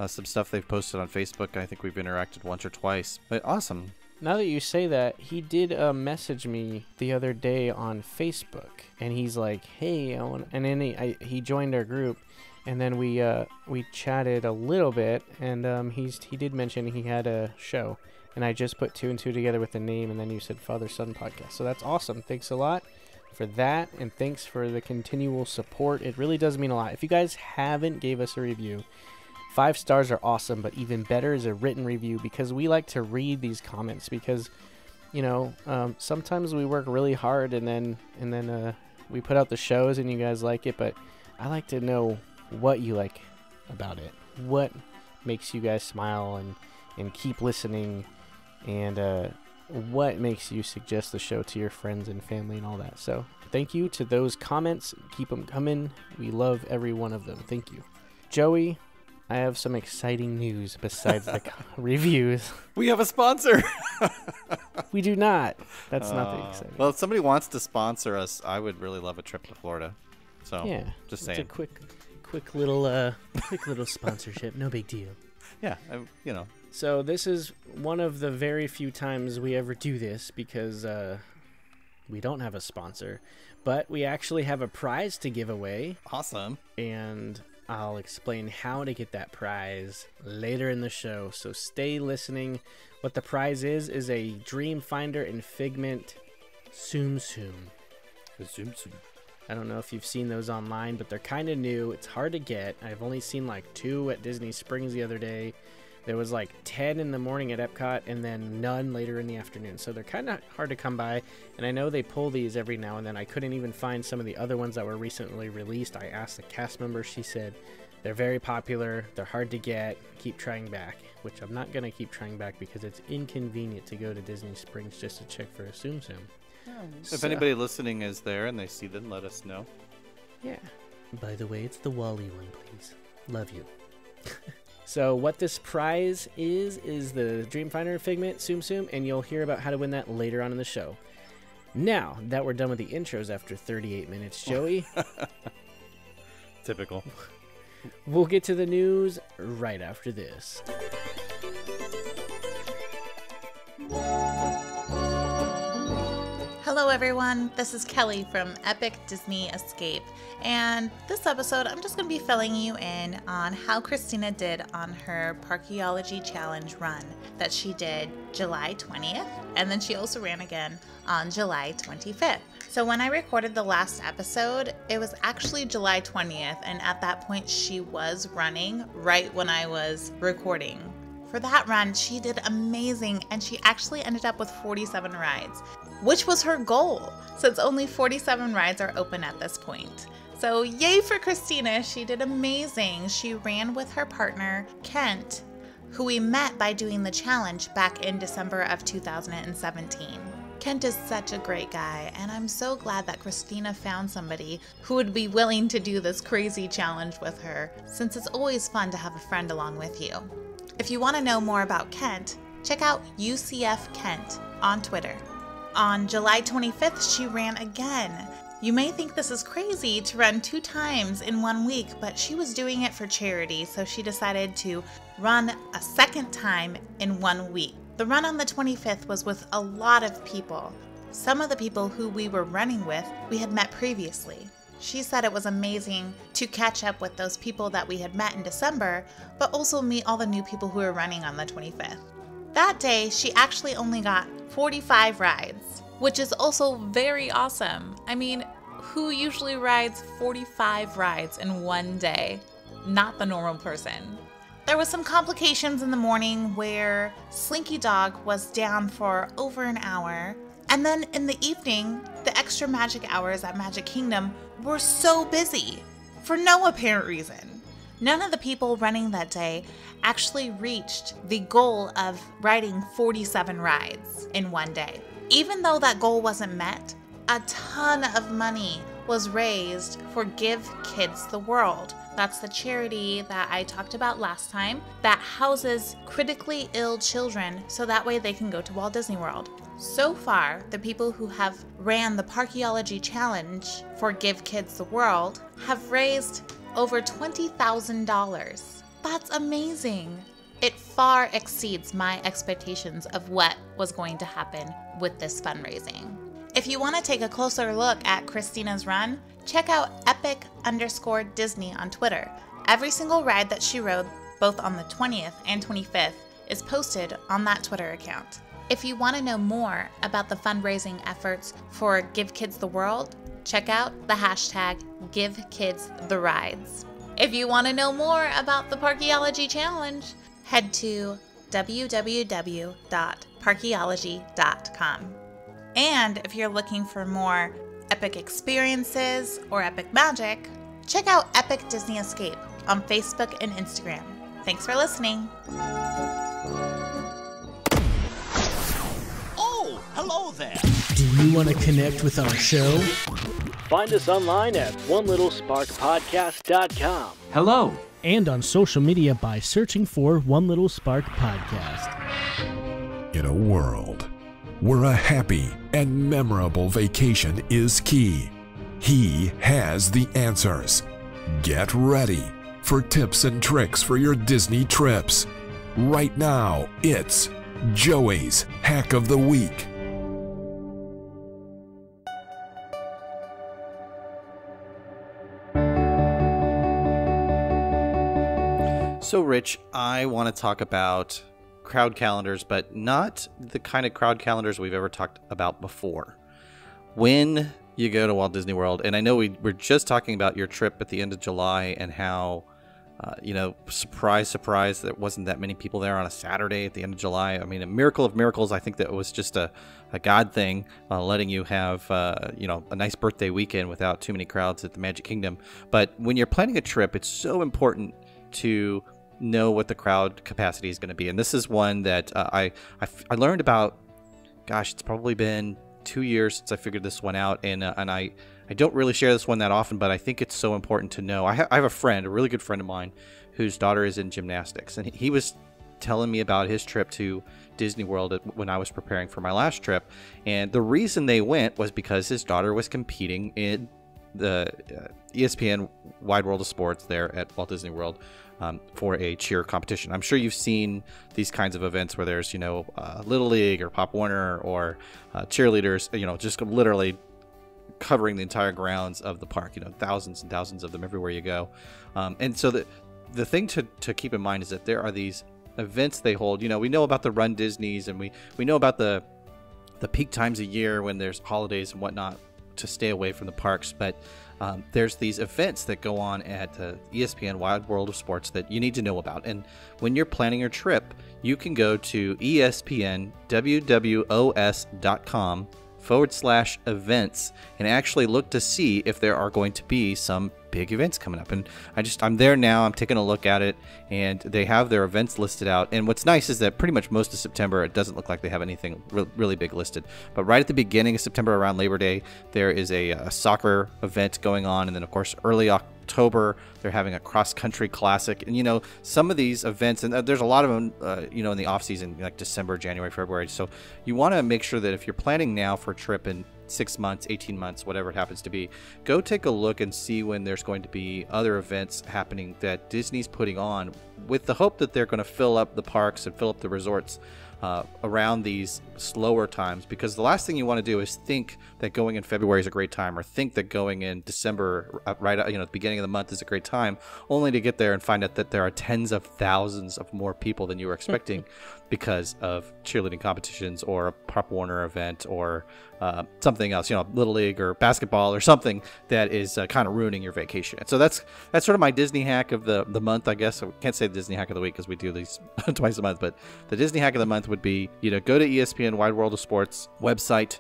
some stuff they've posted on Facebook. I think we've interacted once or twice. But awesome. Now that you say that, he did message me the other day on Facebook, and he's like, "Hey, I want," and then he joined our group. And then we chatted a little bit, and he did mention he had a show, and I just put 2 and 2 together with the name, and then you said Father-Son Podcast. So that's awesome. Thanks a lot for that, and thanks for the continual support. It really does mean a lot. If you guys haven't gave us a review, 5 stars are awesome, but even better is a written review, because we like to read these comments, because sometimes we work really hard, and then we put out the shows, and you guys like it, but I like to know what you like about it, what makes you guys smile and keep listening, and what makes you suggest the show to your friends and family and all that. So thank you to those comments. Keep them coming. We love every one of them. Thank you. Joey, I have some exciting news besides the reviews. We have a sponsor. We do not. That's nothing exciting. Well, if somebody wants to sponsor us, I would really love a trip to Florida. So Yeah, just it's saying. a quick little sponsorship. No big deal. Yeah, So this is one of the very few times we ever do this because we don't have a sponsor, but we actually have a prize to give away, Awesome. and I'll explain how to get that prize later in the show. So stay listening. What the prize is a Dreamfinder and Figment Tsum Tsum. I don't know if you've seen those online, but they're kind of new. It's hard to get. I've only seen like 2 at Disney Springs the other day. There was like 10 in the morning at Epcot and then none later in the afternoon. So they're kind of hard to come by. And I know they pull these every now and then. I couldn't even find some of the other ones that were recently released. I asked the cast member. She said they're very popular. They're hard to get. Keep trying back, which I'm not going to keep trying back because it's inconvenient to go to Disney Springs just to check for a Tsum Tsum. If anybody listening is there and they see them, let us know. Yeah. By the way, it's the Wally one, please. Love you. So what this prize is the Dreamfinder Figment Tsum Tsum, and you'll hear about how to win that later on in the show. Now that we're done with the intros after 38 minutes, Joey, Typical. we'll get to the news right after this. Hello everyone, this is Kelly from Epic Disney Escape, and this episode I'm just going to be filling you in on how Christina did on her Parkeology Challenge run that she did July 20th, and then she also ran again on July 25th. So when I recorded the last episode, it was actually July 20th, and at that point she was running right when I was recording. For that run, she did amazing, and she actually ended up with 47 rides, which was her goal, since only 47 rides are open at this point. So yay for Christina, she did amazing. She ran with her partner, Kent, who we met by doing the challenge back in December of 2017. Kent is such a great guy, and I'm so glad that Christina found somebody who would be willing to do this crazy challenge with her, since it's always fun to have a friend along with you. If you want to know more about Kent, check out UCF Kent on Twitter. On July 25th, she ran again. You may think this is crazy to run 2 times in 1 week, but she was doing it for charity, so she decided to run a second time in 1 week. The run on the 25th was with a lot of people. Some of the people who we were running with, we had met previously. She said it was amazing to catch up with those people that we had met in December, but also meet all the new people who were running on the 25th. That day, she actually only got 45 rides, which is also very awesome. I mean, who usually rides 45 rides in 1 day? Not the normal person. There was some complications in the morning where Slinky Dog was down for over an hour, and then in the evening, the extra magic hours at Magic Kingdom were so busy for no apparent reason. None of the people running that day actually reached the goal of riding 47 rides in 1 day. Even though that goal wasn't met, a ton of money was raised for Give Kids the World. That's the charity that I talked about last time that houses critically ill children so that way they can go to Walt Disney World. So far, the people who have ran the Parkeology Challenge for Give Kids the World have raised over $20,000. That's amazing. It far exceeds my expectations of what was going to happen with this fundraising. If you want to take a closer look at Christina's run, check out epic_Disney on Twitter. Every single ride that she rode, both on the 20th and 25th, is posted on that Twitter account. If you want to know more about the fundraising efforts for Give Kids the World, check out the hashtag #GiveKidsTheRides. If you want to know more about the Parkeology Challenge, head to www.parkeology.com. And if you're looking for more epic experiences or epic magic, check out Epic Disney Escape on Facebook and Instagram. Thanks for listening. Oh, hello there. Do you want to connect with our show? Find us online at onelittlesparkpodcast.com. Hello. And on social media by searching for One Little Spark Podcast. In a world where a happy and memorable vacation is key, he has the answers. Get ready for tips and tricks for your Disney trips. Right now, it's Joey's Hack of the Week. So, Rich, I want to talk about crowd calendars, but not the kind of crowd calendars we've ever talked about before. When you go to Walt Disney World, and I know we're just talking about your trip at the end of July and how, surprise, there wasn't that many people there on a Saturday at the end of July. I mean, a miracle of miracles. I think that was just a God thing, letting you have, a nice birthday weekend without too many crowds at the Magic Kingdom. But when you're planning a trip, it's so important to know what the crowd capacity is going to be. And this is one that I learned about, it's probably been 2 years since I figured this one out. And I don't really share this one that often, but I think it's so important to know. I have a friend, a really good friend of mine, whose daughter is in gymnastics. And he was telling me about his trip to Disney World when I was preparing for my last trip. And the reason they went was because his daughter was competing in the ESPN Wide World of Sports there at Walt Disney World for a cheer competition. I'm sure you've seen these kinds of events where there's, Little League or Pop Warner or cheerleaders, just literally covering the entire grounds of the park, thousands and thousands of them everywhere you go. And so the thing to keep in mind is that there are these events they hold. We know about the Run Disneys, and we know about the peak times a year when there's holidays and whatnot to stay away from the parks, but there's these events that go on at the ESPN Wide World of Sports that you need to know about. And when you're planning your trip, you can go to espnwwos.com/events and actually look to see if there are going to be some big events coming up. And I'm there now. I'm taking a look at it, and they have their events listed out. And what's nice is that pretty much most of September, it doesn't look like they have anything really big listed. But right at the beginning of September, around Labor Day, there is a soccer event going on. And then, of course, early October, they're having a cross-country classic. And, some of these events, and there's a lot of them, in the off-season, like December, January, February. So you want to make sure that if you're planning now for a trip in 6 months, 18 months, whatever it happens to be, go take a look and see when there's going to be other events happening that Disney's putting on, with the hope that they're going to fill up the parks and fill up the resorts around these slower times. Because the last thing you want to do is think that going in February is a great time, or think that going in December, right at the beginning of the month, is a great time, only to get there and find out that there are tens of thousands of more people than you were expecting because of cheerleading competitions or a Pop Warner event or something else, Little League or basketball or something that is kind of ruining your vacation. And so that's sort of my Disney hack of the month, I guess. I can't say the Disney hack of the week because we do these twice a month, but the Disney hack of the month would be, go to ESPN Wide World of Sports website,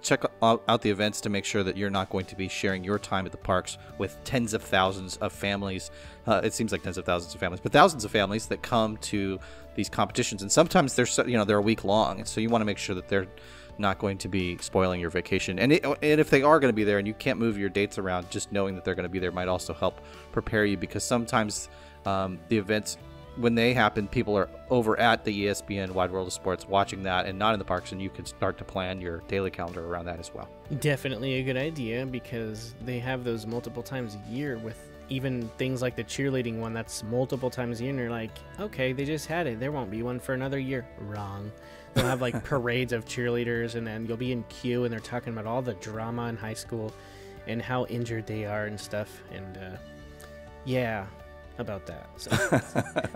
check out the events to make sure that you're not going to be sharing your time at the parks with tens of thousands of families. It seems like tens of thousands of families, but thousands of families that come to these competitions. And sometimes they're a week long. And so you want to make sure that they're not going to be spoiling your vacation. And if they are going to be there and you can't move your dates around, just knowing that they're going to be there might also help prepare you, because sometimes the events, when they happen, people are over at the ESPN Wide World of Sports watching that and not in the parks, and you can start to plan your daily calendar around that as well. Definitely a good idea, because they have those multiple times a year, with even things like the cheerleading one that's multiple times a year, and you're like, okay, they just had it. There won't be one for another year. Wrong. They'll have like parades of cheerleaders, and then you'll be in queue, and they're talking about all the drama in high school and how injured they are and stuff. And about that. So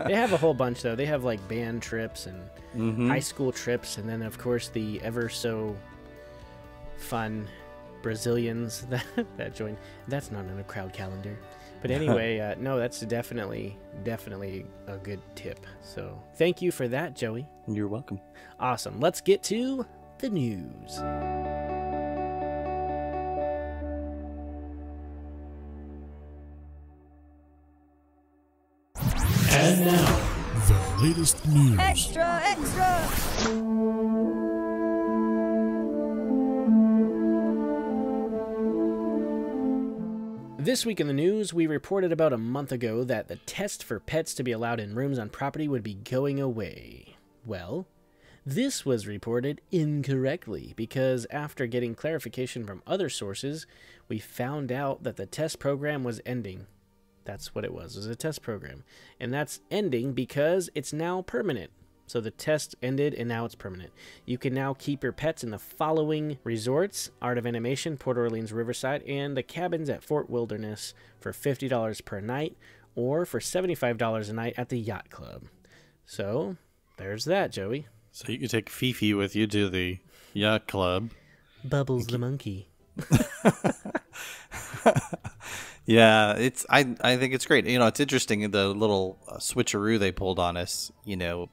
they have a whole bunch, though. They have like band trips and high school trips, and then of course the ever so fun Brazilians that join. That's not on a crowd calendar. But anyway, no, that's definitely a good tip. So thank you for that, Joey. You're welcome. Awesome. Let's get to the news. And now, the latest news. Extra! This week in the news, we reported about a month ago that the test for pets to be allowed in rooms on property would be going away. Well, this was reported incorrectly because after getting clarification from other sources, we found out that the test program was ending. That's what it was a test program. And that's ending because it's now permanent. So the test ended and now it's permanent. You can now keep your pets in the following resorts: Art of Animation, Port Orleans Riverside, and the cabins at Fort Wilderness for $50 per night, or for $75 a night at the Yacht Club. So there's that, Joey. So you can take Fifi with you to the Yacht Club. Bubbles the monkey. Yeah, I think it's great. It's interesting, the little switcheroo they pulled on us,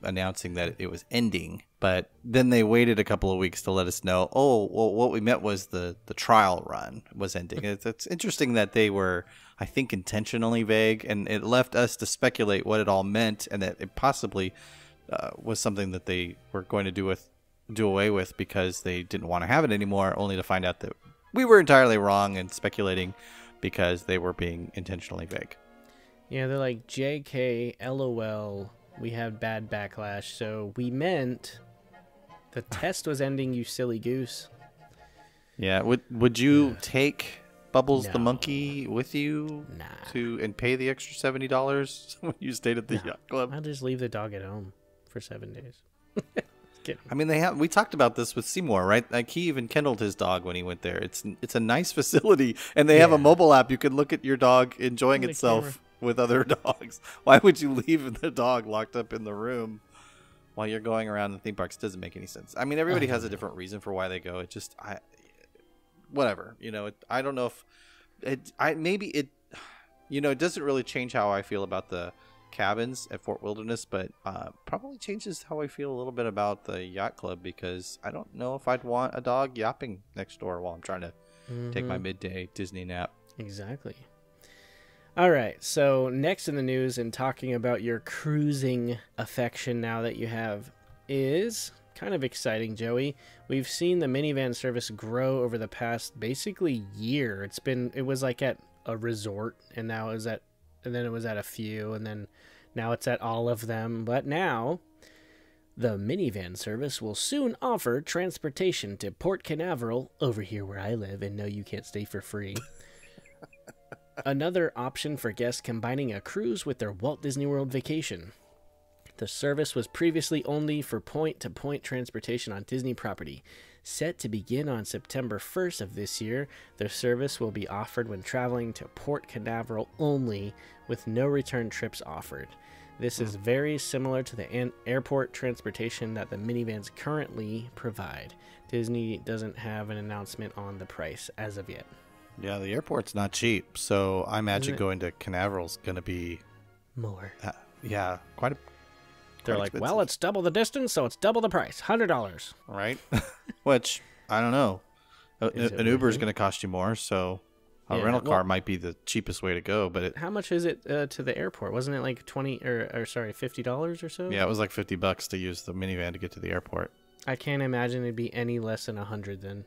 announcing that it was ending. But then they waited a couple of weeks to let us know, oh, well, what we meant was the trial run was ending. It's interesting that they were, I think, intentionally vague, and it left us to speculate what it all meant, and that it possibly was something that they were going to do away with because they didn't want to have it anymore, only to find out that we were entirely wrong and speculating because they were being intentionally vague. Yeah, they're like, JK, LOL, we had bad backlash, so we meant the test was ending, you silly goose. Yeah, would you take Bubbles No. the monkey with you and pay the extra $70 when you stayed at the Yacht Club? I'll just leave the dog at home for 7 days. Kidding. I mean, we talked about this with Seymour, right? Like, he even kenneled his dog when he went there. It's a nice facility, and they have a mobile app. You can look at your dog enjoying itself with other dogs. Why would you leave the dog locked up in the room while you're going around the theme parks? It doesn't make any sense. I mean, everybody has a different reason for why they go. It just, whatever. I don't know if it doesn't really change how I feel about the cabins at Fort Wilderness, but probably changes how I feel a little bit about the Yacht Club, because I don't know if I'd want a dog yapping next door while I'm trying to take my midday Disney nap. Exactly. All right, so next in the news, and talking about your cruising affection now that you have, is kind of exciting, Joey. We've seen the minivan service grow over the past basically year. It was like at a resort, and now and then it was at a few, and then now it's at all of them. But now, the minivan service will soon offer transportation to Port Canaveral, over here where I live, and no, you can't stay for free. Another option for guests combining a cruise with their Walt Disney World vacation. The service was previously only for point-to-point transportation on Disney property. Set to begin on September 1st of this year, the service will be offered when traveling to Port Canaveral only, with no return trips offered. This is very similar to the airport transportation that the minivans currently provide. Disney doesn't have an announcement on the price as of yet. Yeah, the airport's not cheap, so I imagine going to Canaveral's going to be more. Quite They're like, expensive. well, it's double the distance, so it's double the price, $100. Right? Which, I don't know. An Uber is going to cost you more, so a rental car might be the cheapest way to go. But how much is it to the airport? Wasn't it like $50 or so? Yeah, it was like $50 to use the minivan to get to the airport. I can't imagine it'd be any less than $100 then.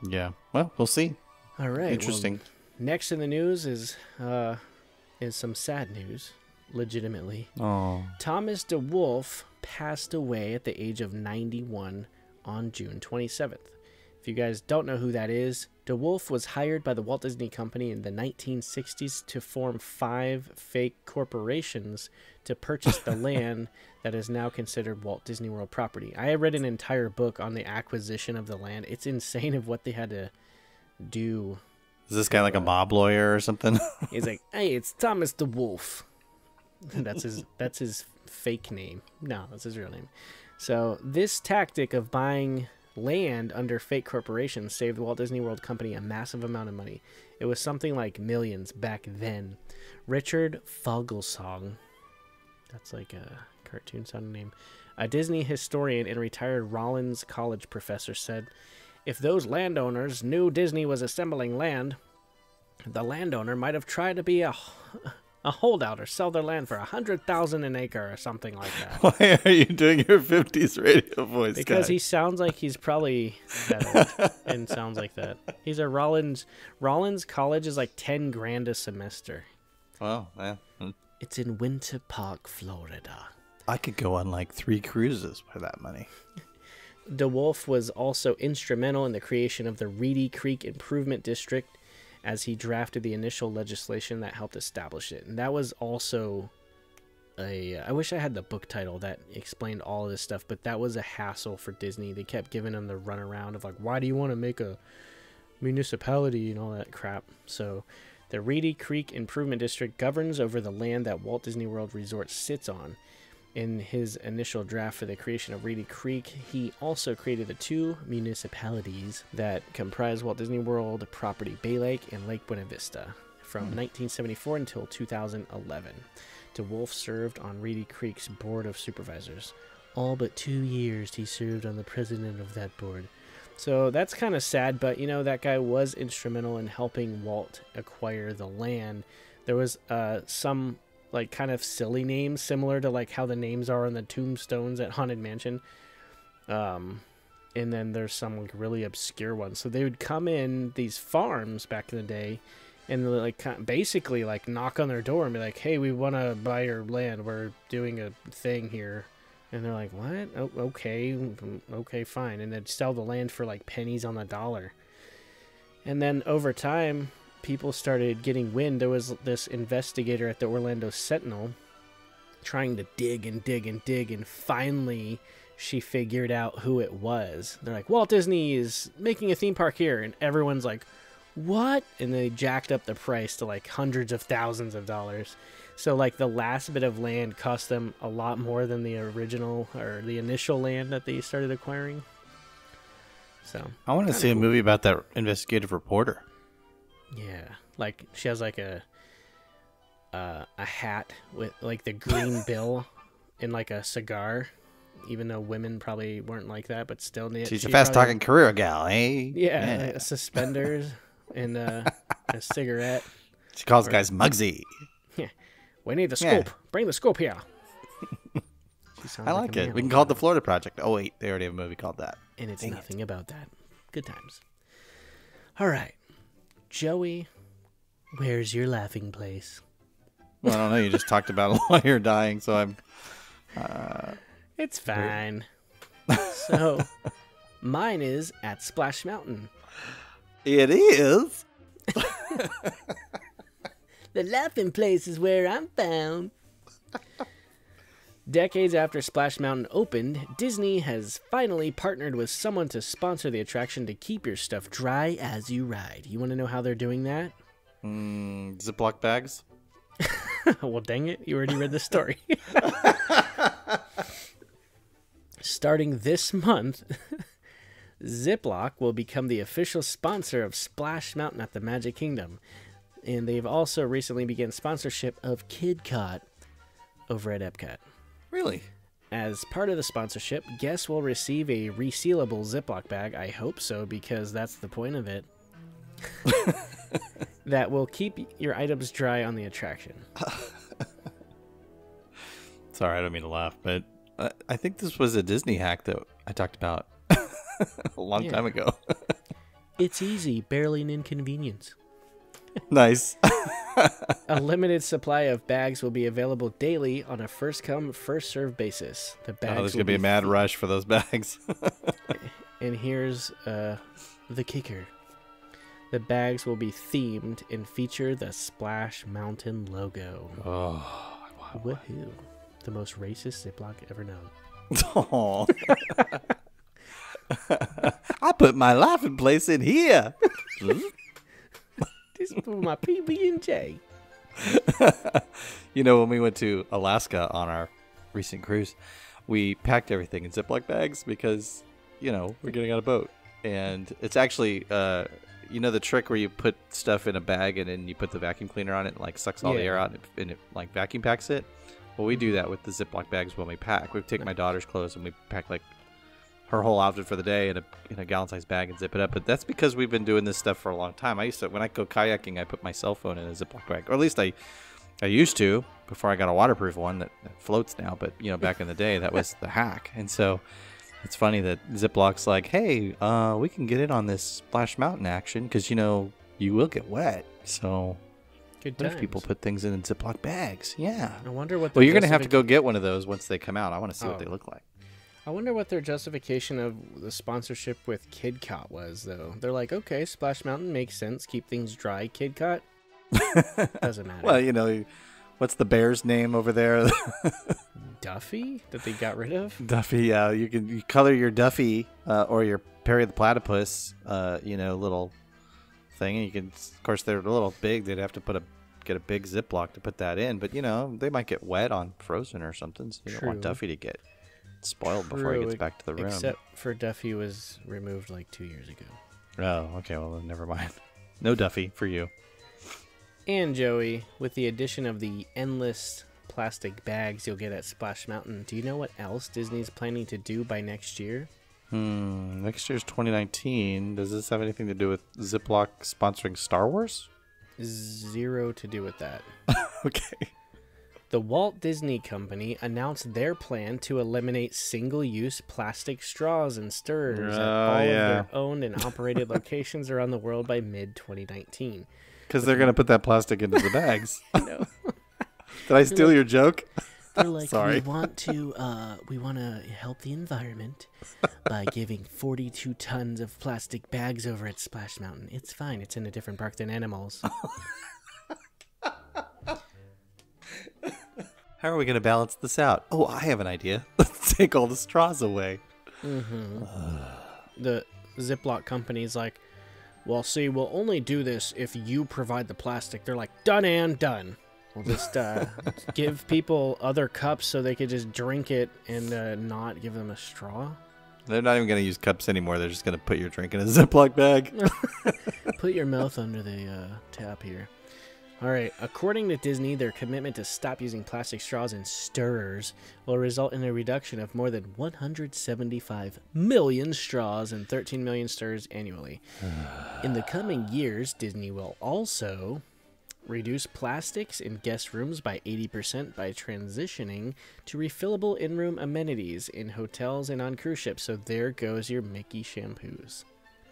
Yeah. Well, we'll see. All right. Interesting. Well, next in the news is some sad news, legitimately. Oh. Thomas DeWolf passed away at the age of 91 on June 27th. If you guys don't know who that is, DeWolf was hired by the Walt Disney Company in the 1960s to form 5 fake corporations to purchase the land that is now considered Walt Disney World property. I have read an entire book on the acquisition of the land. It's insane of what they had to do. Is this guy like a mob lawyer or something? He's like, hey, it's Thomas DeWolf. That's his fake name. No, that's his real name. So this tactic of buying land under fake corporations saved the Walt Disney World Company a massive amount of money. It was something like millions back then. Richard Fogelsong, that's like a cartoon sounding name, a Disney historian and retired Rollins College professor, said, if those landowners knew Disney was assembling land, the landowner might have tried to be a a holdout or sell their land for $100,000 an acre or something like that. Why are you doing your 50s radio voice, Because guy? he sounds like he's probably that old and sounds like that. He's a Rollins College is like 10 grand a semester. Well, yeah. It's in Winter Park, Florida. I could go on like 3 cruises for that money. DeWolf was also instrumental in the creation of the Reedy Creek Improvement District, as he drafted the initial legislation that helped establish it. And that was also I wish I had the book title that explained all of this stuff, but that was a hassle for Disney. They kept giving him the runaround of like, why do you want to make a municipality and all that crap? So the Reedy Creek Improvement District governs over the land that Walt Disney World Resort sits on. In his initial draft for the creation of Reedy Creek, he also created the 2 municipalities that comprise Walt Disney World property, Bay Lake and Lake Buena Vista, from 1974 until 2011. DeWolf served on Reedy Creek's Board of Supervisors. All but 2 years he served on the president of that board. So that's kind of sad, but you know, that guy was instrumental in helping Walt acquire the land. There was some like kind of silly names, similar to like how the names are on the tombstones at Haunted Mansion. And then there's some like really obscure ones. So they would come in these farms back in the day and like basically like knock on their door and be like, hey, we want to buy your land. We're doing a thing here. And they're like, what? Oh, okay, fine. And they'd sell the land for like pennies on the dollar. And then over time, people started getting wind. There was this investigator at the Orlando Sentinel trying to dig and dig and dig, and finally she figured out who it was. They're like, Walt Disney is making a theme park here, and everyone's like, what? And they jacked up the price to like hundreds of thousands of dollars. So like the last bit of land cost them a lot more than the original or the initial land that they started acquiring. So I want to see a movie about that investigative reporter. Yeah, like she has like a hat with like the green bill and like a cigar, even though women probably weren't like that, but still. She's a fast-talking career gal, eh? Yeah, like suspenders and a cigarette. She calls guys Muggsy. Yeah, we need the scoop. Yeah. Bring the scoop here. I like it. We can call it the Florida Project. Oh wait, they already have a movie called that. And it's nothing about that. Good times. All right. Joey, where's your laughing place? Well, I don't know. You just talked about a lawyer dying, so I'm... It's fine. So, mine is at Splash Mountain. It is? The laughing place is where I'm found. Decades after Splash Mountain opened, Disney has finally partnered with someone to sponsor the attraction to keep your stuff dry as you ride. You want to know how they're doing that? Ziploc bags? Well, dang it. You already read the story. Starting this month, Ziploc will become the official sponsor of Splash Mountain at the Magic Kingdom. And they've also recently begun sponsorship of KidCot over at Epcot. Really? As part of the sponsorship, guests will receive a resealable Ziploc bag. I hope so, because that's the point of it. That will keep your items dry on the attraction. Sorry, I don't mean to laugh, but I think this was a Disney hack that I talked about a long time ago. It's easy, barely an inconvenience. Nice. A limited supply of bags will be available daily on a first-come, first-served basis. The bags there's going to be a mad rush for those bags. And here's the kicker. The bags will be themed and feature the Splash Mountain logo. Oh, wow. Woohoo. The most racist Ziploc ever known. Oh. I put my laughing place in here. This is for my PB&J. You know, when we went to Alaska on our recent cruise, we packed everything in Ziploc bags because, you know, we're getting on a boat. And it's actually, you know, the trick where you put stuff in a bag and then you put the vacuum cleaner on it and, like, sucks all the air out and it, like, vacuum packs it? Well, we do that with the Ziploc bags when we pack. We take my daughter's clothes and we pack, like, her whole outfit for the day in a gallon-sized bag and zip it up. But that's because we've been doing this stuff for a long time. I used to, when I go kayaking, I put my cell phone in a Ziploc bag. Or at least I I used to before I got a waterproof one that floats now. But, back in the day, that was the hack. And so it's funny that Ziploc's like, hey, we can get in on this Splash Mountain action because, you will get wet. So Good what if times. people put things in Ziploc bags? Yeah. I wonder what. Well, you're going to have to go get one of those once they come out. I want to see what they look like. I wonder what their justification of the sponsorship with KidCot was, though. They're like, okay, Splash Mountain makes sense. Keep things dry. KidCot doesn't matter. Well, what's the bear's name over there? Duffy that they got rid of. Duffy. Yeah, you color your Duffy or your Perry the Platypus, little thing, and you can. Of course, they're a little big. They'd have to get a big Ziploc to put that in, but they might get wet on frozen or something. So you don't want True. Duffy to get spoiled before he gets back to the room. Except for Duffy was removed like 2 years ago. Oh, okay. Well, then never mind. No Duffy for you. And Joey, with the addition of the endless plastic bags you'll get at Splash Mountain, do you know what else Disney's planning to do by next year? Next year's 2019. Does this have anything to do with Ziploc sponsoring Star Wars? Zero to do with that. Okay. The Walt Disney Company announced their plan to eliminate single-use plastic straws and stirrers at all of their owned and operated locations around the world by mid-2019. Because they're going to put that plastic into the bags. I know. Did I steal your joke? They're like, Sorry. we want to help the environment by giving 42 tons of plastic bags over at Splash Mountain. It's fine. It's in a different park than animals. How are we going to balance this out? Oh, I have an idea. Let's take all the straws away. The Ziploc company's like, well, see, we'll only do this if you provide the plastic. They're like, done and done. We'll just give people other cups so they could just drink it and not give them a straw. They're not even going to use cups anymore. They're just going to put your drink in a Ziploc bag. Put your mouth under the tap here. All right. According to Disney, their commitment to stop using plastic straws and stirrers will result in a reduction of more than 175 million straws and 13 million stirrers annually. In the coming years, Disney will also reduce plastics in guest rooms by 80% by transitioning to refillable in-room amenities in hotels and on cruise ships. So there goes your Mickey shampoos.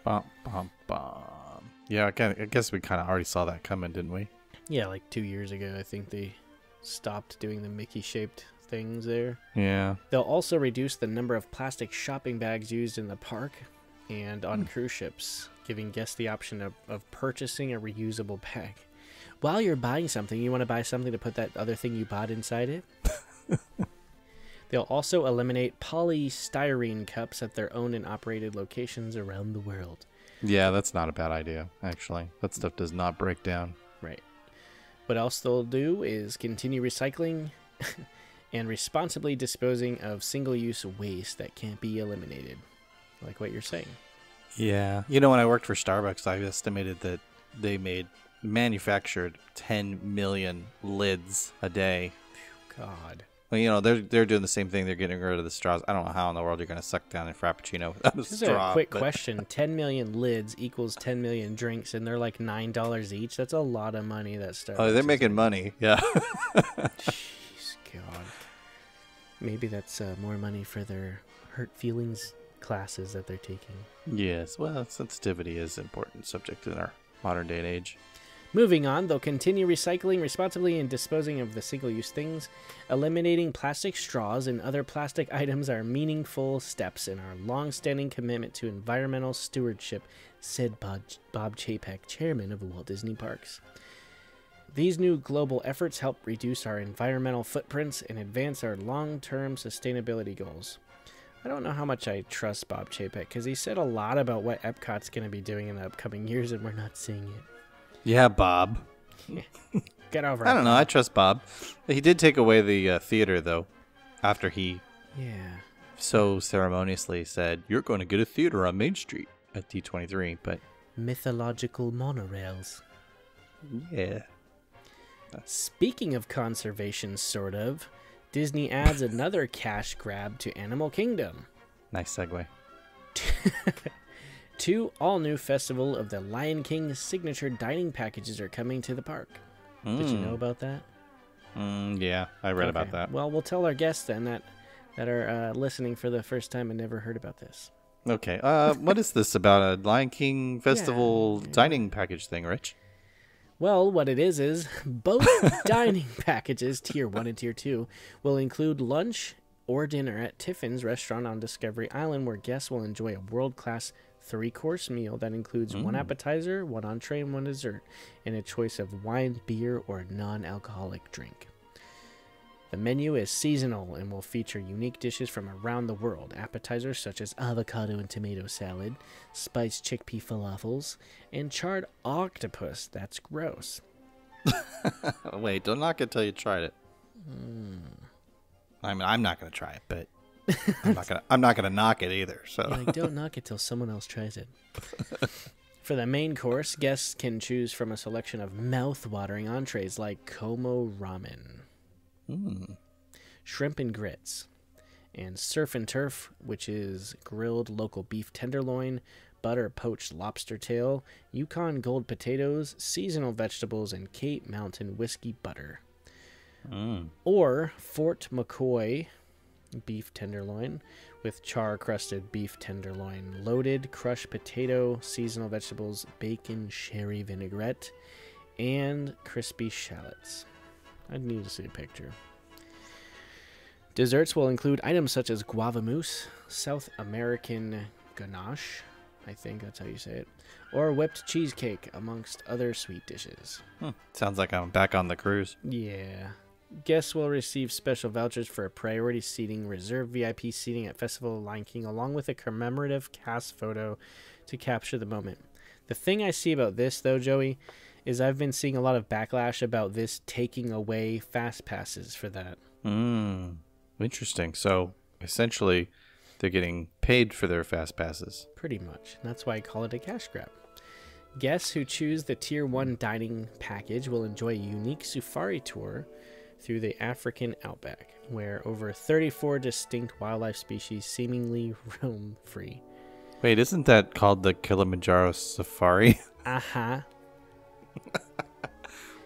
Bum, bum, bum. Yeah, I guess we kind of already saw that coming, didn't we? Yeah, like 2 years ago, I think they stopped doing the Mickey-shaped things there. Yeah. They'll also reduce the number of plastic shopping bags used in the park and on cruise ships, giving guests the option of purchasing a reusable bag. While you're buying something, you want to buy something to put that other thing you bought inside it. They'll also eliminate polystyrene cups at their owned and operated locations around the world. Yeah, that's not a bad idea, actually. That stuff does not break down. Right. What else they'll do is continue recycling and responsibly disposing of single-use waste that can't be eliminated, like what you're saying. Yeah. When I worked for Starbucks, I estimated that they manufactured 10 million lids a day. God. Well, they're doing the same thing. They're getting rid of the straws. I don't know how in the world you're going to suck down a Frappuccino without a This is straw. a quick question. 10 million lids equals 10 million drinks, and they're like $9 each. That's a lot of money that Starbucks. Oh, they're making money. Yeah. Jeez, God. Maybe that's more money for their hurt feelings classes that they're taking. Yes. Well, sensitivity is an important subject in our modern day and age. Moving on, they'll continue recycling responsibly and disposing of the single-use things. Eliminating plastic straws and other plastic items are meaningful steps in our long-standing commitment to environmental stewardship, said Bob Chapek, chairman of the Walt Disney Parks. These new global efforts help reduce our environmental footprints and advance our long-term sustainability goals. I don't know how much I trust Bob Chapek, because he said a lot about what Epcot's going to be doing in the upcoming years, and we're not seeing it. Yeah, Bob. Get over it. I don't know. I trust Bob. He did take away the theater, though, after he so ceremoniously said, you're going to get a theater on Main Street at D23. But mythological monorails. Yeah. Speaking of conservation, sort of, Disney adds another cash grab to Animal Kingdom. Nice segue. 2 all-new Festival of the Lion King signature dining packages are coming to the park. Did you know about that? Yeah, I read about that. Well, we'll tell our guests then that are listening for the first time and never heard about this. Okay. What is this about a Lion King festival dining package thing, Rich? Well, what it is both dining packages, Tier 1 and Tier 2, will include lunch or dinner at Tiffin's restaurant on Discovery Island, where guests will enjoy a world-class 3-course meal that includes one appetizer, one entree, and one dessert, and a choice of wine, beer, or non-alcoholic drink. The menu is seasonal and will feature unique dishes from around the world. Appetizers such as avocado and tomato salad, spiced chickpea falafels, and charred octopus. That's gross. Wait, don't knock it till you tried it. I mean, I'm not going to try it, but I'm not gonna knock it either. So don't knock it till someone else tries it. For the main course, guests can choose from a selection of mouth-watering entrees like Como ramen, shrimp and grits, and surf and turf, which is grilled local beef tenderloin, butter poached lobster tail, Yukon gold potatoes, seasonal vegetables, and Cape Mountain whiskey butter. Or Fort McCoy beef tenderloin with char-crusted beef tenderloin, loaded crushed potato, seasonal vegetables, bacon, sherry vinaigrette, and crispy shallots. I'd need to see a picture. Desserts will include items such as guava mousse, South American ganache, I think that's how you say it, or whipped cheesecake, amongst other sweet dishes. Sounds like I'm back on the cruise. Yeah. Guests will receive special vouchers for a priority seating, reserved VIP seating at Festival of Lion King, along with a commemorative cast photo to capture the moment. The thing I see about this, though, Joey, is I've been seeing a lot of backlash about this taking away fast passes for that. Interesting. So, essentially, they're getting paid for their fast passes. Pretty much. That's why I call it a cash grab. Guests who choose the Tier 1 dining package will enjoy a unique safari tour through the African outback, where over 34 distinct wildlife species seemingly roam free. Wait, isn't that called the Kilimanjaro Safari? Uh-huh.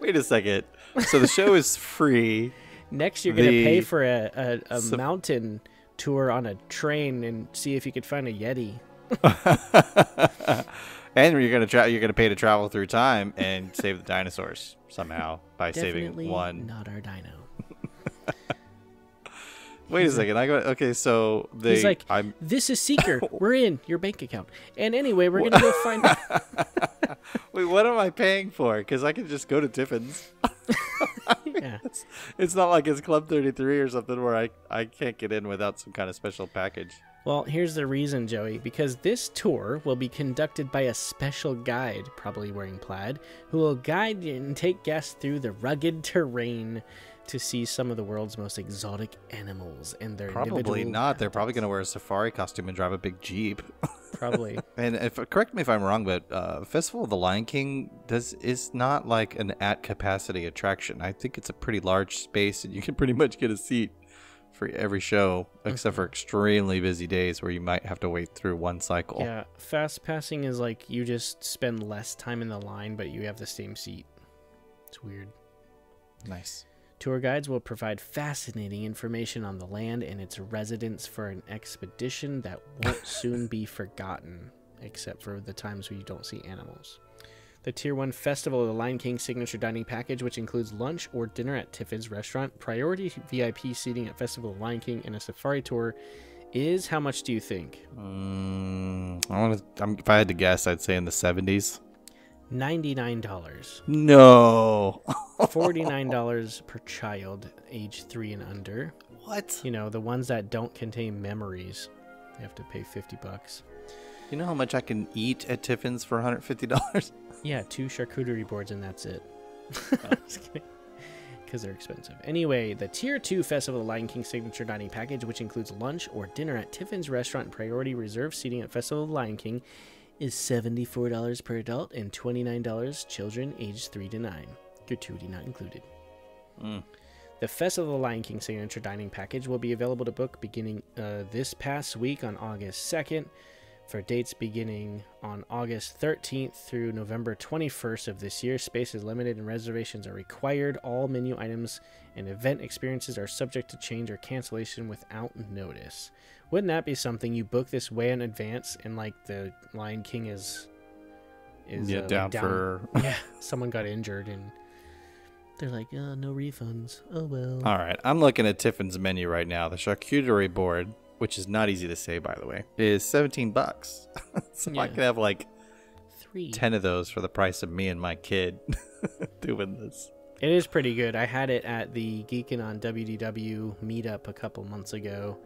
Wait a second. So the show is free. Next, you're going to pay for a mountain tour on a train and see if you could find a Yeti. And you're gonna pay to travel through time and save the dinosaurs somehow by saving one. Not our dino. Wait a second. Okay, so he's like, this is Seeker. We're in your bank account. And anyway, we're gonna go find. Wait, what am I paying for? Because I can just go to Tiffin's. Yeah. It's not like it's Club 33 or something where I can't get in without some kind of special package. Well, here's the reason, Joey, because this tour will be conducted by a special guide, probably wearing plaid, who will guide and take guests through the rugged terrain to see some of the world's most exotic animals and their Probably not. They're probably going to wear a safari costume and drive a big Jeep. Probably. And correct me if I'm wrong, but Festival of the Lion King is not like an at-capacity attraction. I think it's a pretty large space, and you can pretty much get a seat for every show, except for extremely busy days where you might have to wait through one cycle. Yeah, fast passing is like you just spend less time in the line, but you have the same seat. It's weird. Nice. Tour guides will provide fascinating information on the land and its residents for an expedition that won't soon be forgotten, except for the times where you don't see animals. The Tier 1 Festival of the Lion King Signature Dining Package, which includes lunch or dinner at Tiffin's restaurant, priority VIP seating at Festival of Lion King, and a safari tour, is how much do you think? If I had to guess, I'd say in the 70s. $99. No. $49 per child, age 3 and under. What? You know, the ones that don't contain memories, you have to pay $50. You know how much I can eat at Tiffin's for $150? Yeah, 2 charcuterie boards and that's it. Just kidding. Because they're expensive. Anyway, the Tier 2 Festival of the Lion King Signature Dining Package, which includes lunch or dinner at Tiffin's restaurant and priority reserved seating at Festival of the Lion King, is $74 per adult and $29 children aged 3 to 9. Gratuity not included. The Festival of the Lion King Signature Dining Package will be available to book beginning this past week on August 2nd. For dates beginning on August 13th through November 21st of this year, space is limited and reservations are required. All menu items and event experiences are subject to change or cancellation without notice. Wouldn't that be something? You book this way in advance and like the Lion King is down for... Yeah, someone got injured and they're like, oh, no refunds. Oh, well. All right, I'm looking at Tiffin's menu right now. The charcuterie board, which is not easy to say, by the way, is $17. So Yeah. I could have like 3. 10 of those for the price of me and my kid doing this. It is pretty good. I had it at the Geekin' on WDW meetup a couple months ago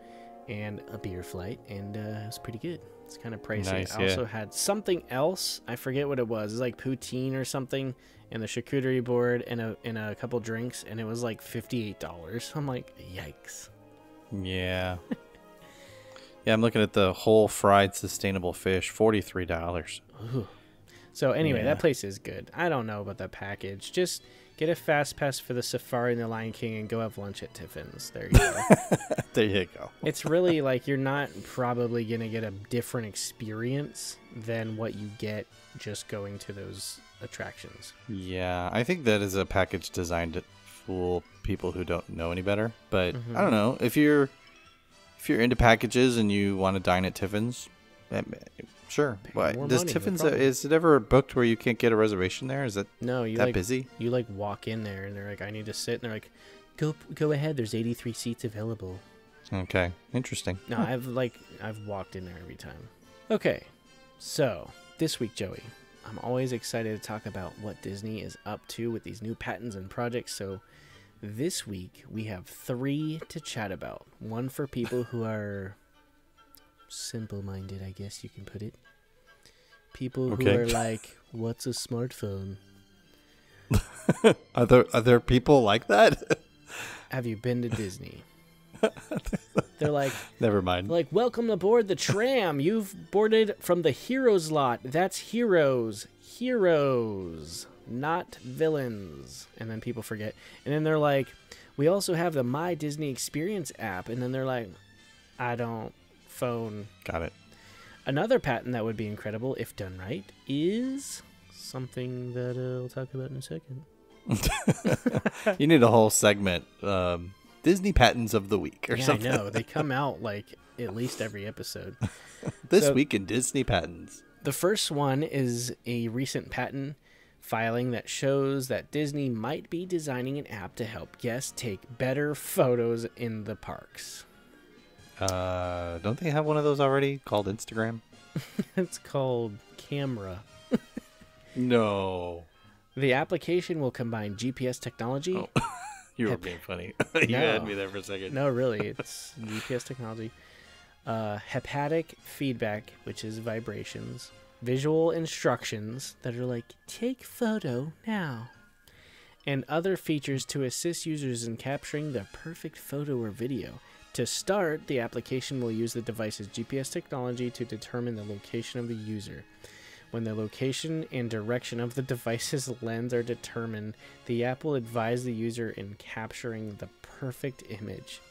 and a beer flight, and it was pretty good. It's kind of pricey. Nice, I also had something else. I forget what it was. It was like poutine or something, and the charcuterie board and a couple drinks, and it was like $58. I'm like, yikes. Yeah. Yeah, I'm looking at the whole fried sustainable fish, $43. Ooh. So anyway, Yeah. that place is good. I don't know about that package. Just get a fast pass for the Safari and the Lion King and go have lunch at Tiffin's. There you go. There you go. It's really like you're not probably going to get a different experience than what you get just going to those attractions. Yeah, I think that is a package designed to fool people who don't know any better. But I don't know, if you're into packages and you want to dine at Tiffin's, sure. Why more does money, no Tiffin's? problem. Is it ever booked where you can't get a reservation there? Is it No, you that like busy? you like walk in there and they're like, I need to sit, and they're like, go ahead. There's 83 seats available. Okay, interesting. No, I've walked in there every time. Okay, so this week, Joey, I'm always excited to talk about what Disney is up to with these new patents and projects. So this week we have 3 to chat about. One for people who are simple-minded, I guess you can put it. People who Okay. are like, "What's a smartphone?" Are there people like that? Have you been to Disney? They're like, Never mind. welcome aboard the tram. You've boarded from the heroes lot. That's heroes, not villains. And then people forget. And then they're like, we also have the My Disney Experience app. And then they're like, I don't phone. Got it. Another patent that would be incredible if done right is something that I'll talk about in a second. You need a whole segment. Disney patents of the week or Yeah, something. I know. They come out like at least every episode. This So- week in Disney patents. The first one is a recent patent filing that shows that Disney might be designing an app to help guests take better photos in the parks. Don't they have one of those already called Instagram? It's called Camera. No. The application will combine GPS technology. Oh. You were being funny. You No. had me there for a second. No, really, it's GPS technology. Hepatic feedback, which is vibrations. Visual instructions that are like, take photo now. And other features to assist users in capturing the perfect photo or video. To start, the application will use the device's GPS technology to determine the location of the user. When the location and direction of the device's lens are determined, the app will advise the user in capturing the perfect image.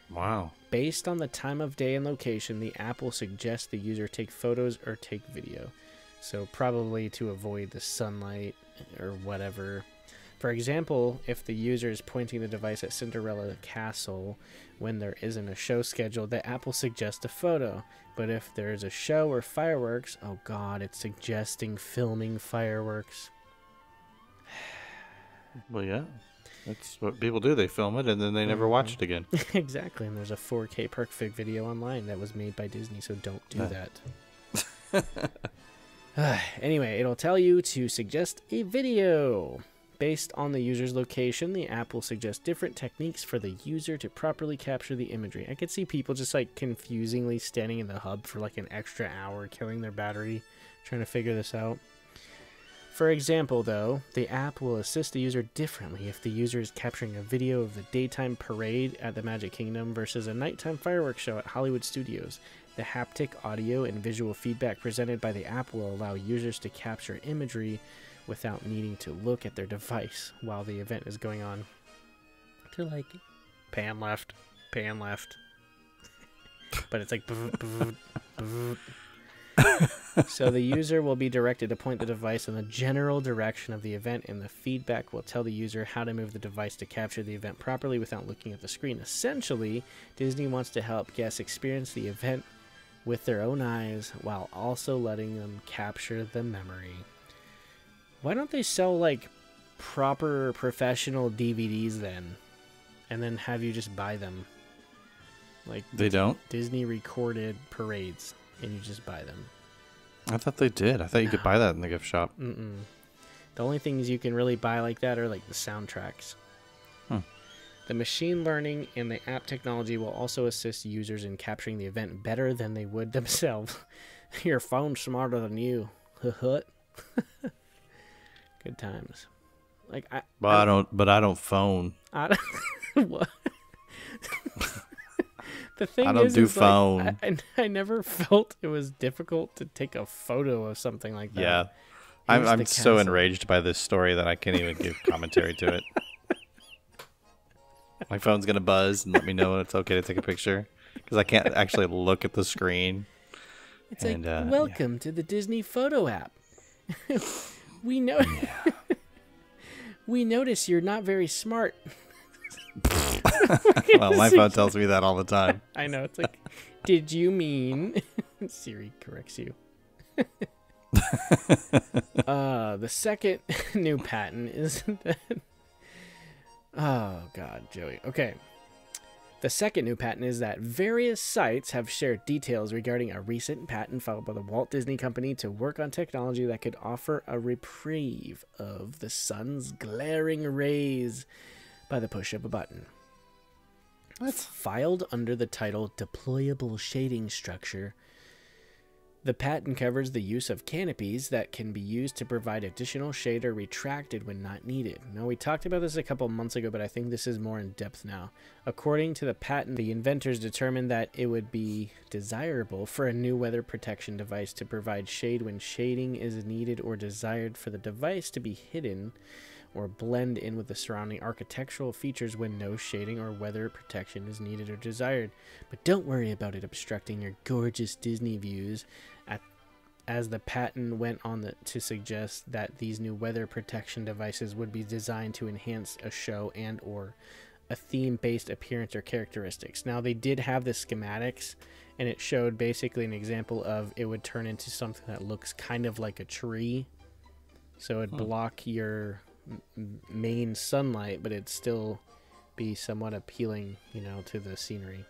Wow. Based on the time of day and location, the app will suggest the user take photos or take video. So probably to avoid the sunlight or whatever. For example, if the user is pointing the device at Cinderella Castle when there isn't a show scheduled, the app will suggest a photo. But if there is a show or fireworks, oh god, it's suggesting filming fireworks. Well, yeah. That's what people do. They film it and then they never watch it again. Exactly, and there's a 4K perfect video online that was made by Disney, so don't do that. Anyway, it'll tell you to suggest a video. Based on the user's location, the app will suggest different techniques for the user to properly capture the imagery. I could see people just like confusingly standing in the hub for like an extra hour, killing their battery, trying to figure this out. For example, though, the app will assist the user differently if the user is capturing a video of the daytime parade at the Magic Kingdom versus a nighttime fireworks show at Hollywood Studios. The haptic audio and visual feedback presented by the app will allow users to capture imagery without needing to look at their device while the event is going on. They're like, pan left. But it's like, So the user will be directed to point the device in the general direction of the event, and the feedback will tell the user how to move the device to capture the event properly without looking at the screen. Essentially, Disney wants to help guests experience the event with their own eyes while also letting them capture the memory. Why don't they sell, like, proper professional DVDs then? And then have you just buy them? Like, They don't? Disney recorded parades, and you just buy them. I thought they did. I thought you could buy that in the gift shop. Mm-mm. The only things you can really buy like that are like the soundtracks. The machine learning and the app technology will also assist users in capturing the event better than they would themselves. Your phone's smarter than you. Good times. Like I don't phone. I don't, what? The thing I don't do phone. Like, I never felt it was difficult to take a photo of something like that. Yeah. I'm so enraged by this story that I can't even give commentary to it. My phone's going to buzz and let me know it's okay to take a picture because I can't actually look at the screen. It's welcome to the Disney photo app. We know. Yeah. We notice you're not very smart. Well, my phone tells me that all the time. I know. It's like, did you mean... Siri corrects you. The second new patent is that... Oh, God, Joey. Okay. The second new patent is that various sites have shared details regarding a recent patent filed by the Walt Disney Company to work on technology that could offer a reprieve of the sun's glaring rays by the push of a button. It's filed under the title Deployable Shading Structure. The patent covers the use of canopies that can be used to provide additional shade or retracted when not needed. Now, we talked about this a couple months ago, but I think this is more in depth now. According to the patent, the inventors determined that it would be desirable for a new weather protection device to provide shade when shading is needed or desired for the device to be hidden or blend in with the surrounding architectural features when no shading or weather protection is needed or desired. But don't worry about it obstructing your gorgeous Disney views, as the patent went on to suggest that these new weather protection devices would be designed to enhance a show and or a theme-based appearance or characteristics. Now, they did have the schematics, and it showed basically an example of it would turn into something that looks kind of like a tree. So it'd block your main sunlight, but it'd still be somewhat appealing, you know, to the scenery.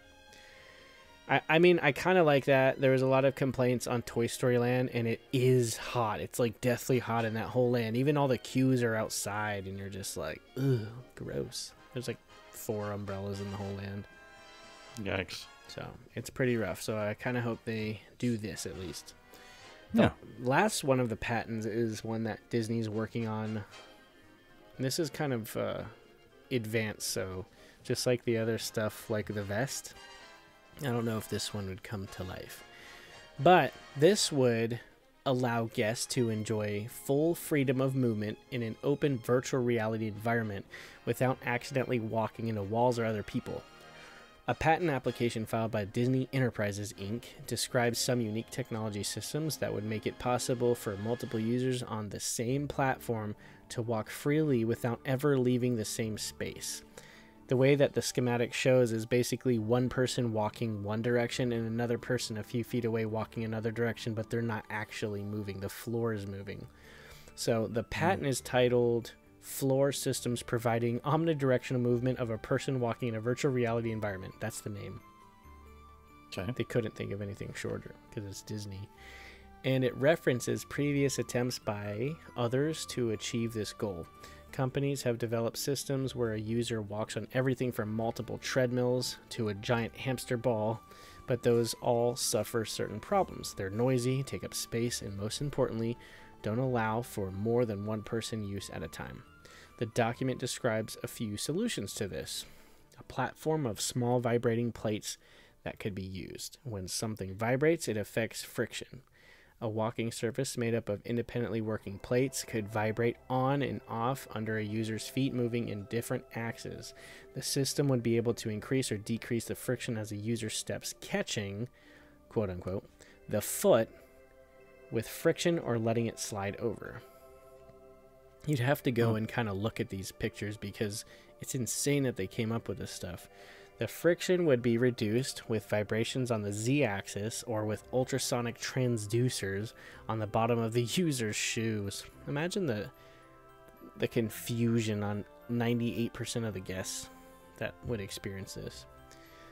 I mean, I kind of like that. There was a lot of complaints on Toy Story Land, and it is hot. It's like deathly hot in that whole land. Even all the queues are outside, and you're just like, ugh, gross. There's like 4 umbrellas in the whole land. Yikes. So it's pretty rough. So I kind of hope they do this at least. Yeah. The last one of the patents is one that Disney's working on. And this is kind of advanced, so just like the other stuff, like the vest, I don't know if this one would come to life. But this would allow guests to enjoy full freedom of movement in an open virtual reality environment without accidentally walking into walls or other people. A patent application filed by Disney Enterprises, Inc. describes some unique technology systems that would make it possible for multiple users on the same platform to walk freely without ever leaving the same space. The way that the schematic shows is basically one person walking one direction and another person a few feet away walking another direction, but they're not actually moving. The floor is moving. So the patent is titled Floor Systems Providing Omnidirectional Movement of a Person Walking in a Virtual Reality Environment. That's the name. Okay. They couldn't think of anything shorter because it's Disney. And it references previous attempts by others to achieve this goal. Companies have developed systems where a user walks on everything from multiple treadmills to a giant hamster ball, but those all suffer certain problems. They're noisy, take up space, and most importantly, don't allow for more than one person use at a time. The document describes a few solutions to this. A platform of small vibrating plates that could be used. When something vibrates, it affects friction. A walking surface made up of independently working plates could vibrate on and off under a user's feet moving in different axes. The system would be able to increase or decrease the friction as a user steps, catching, quote unquote, the foot with friction or letting it slide over. You'd have to go and kind of look at these pictures because it's insane that they came up with this stuff. The friction would be reduced with vibrations on the z-axis or with ultrasonic transducers on the bottom of the user's shoes. Imagine the confusion on 98% of the guests that would experience this.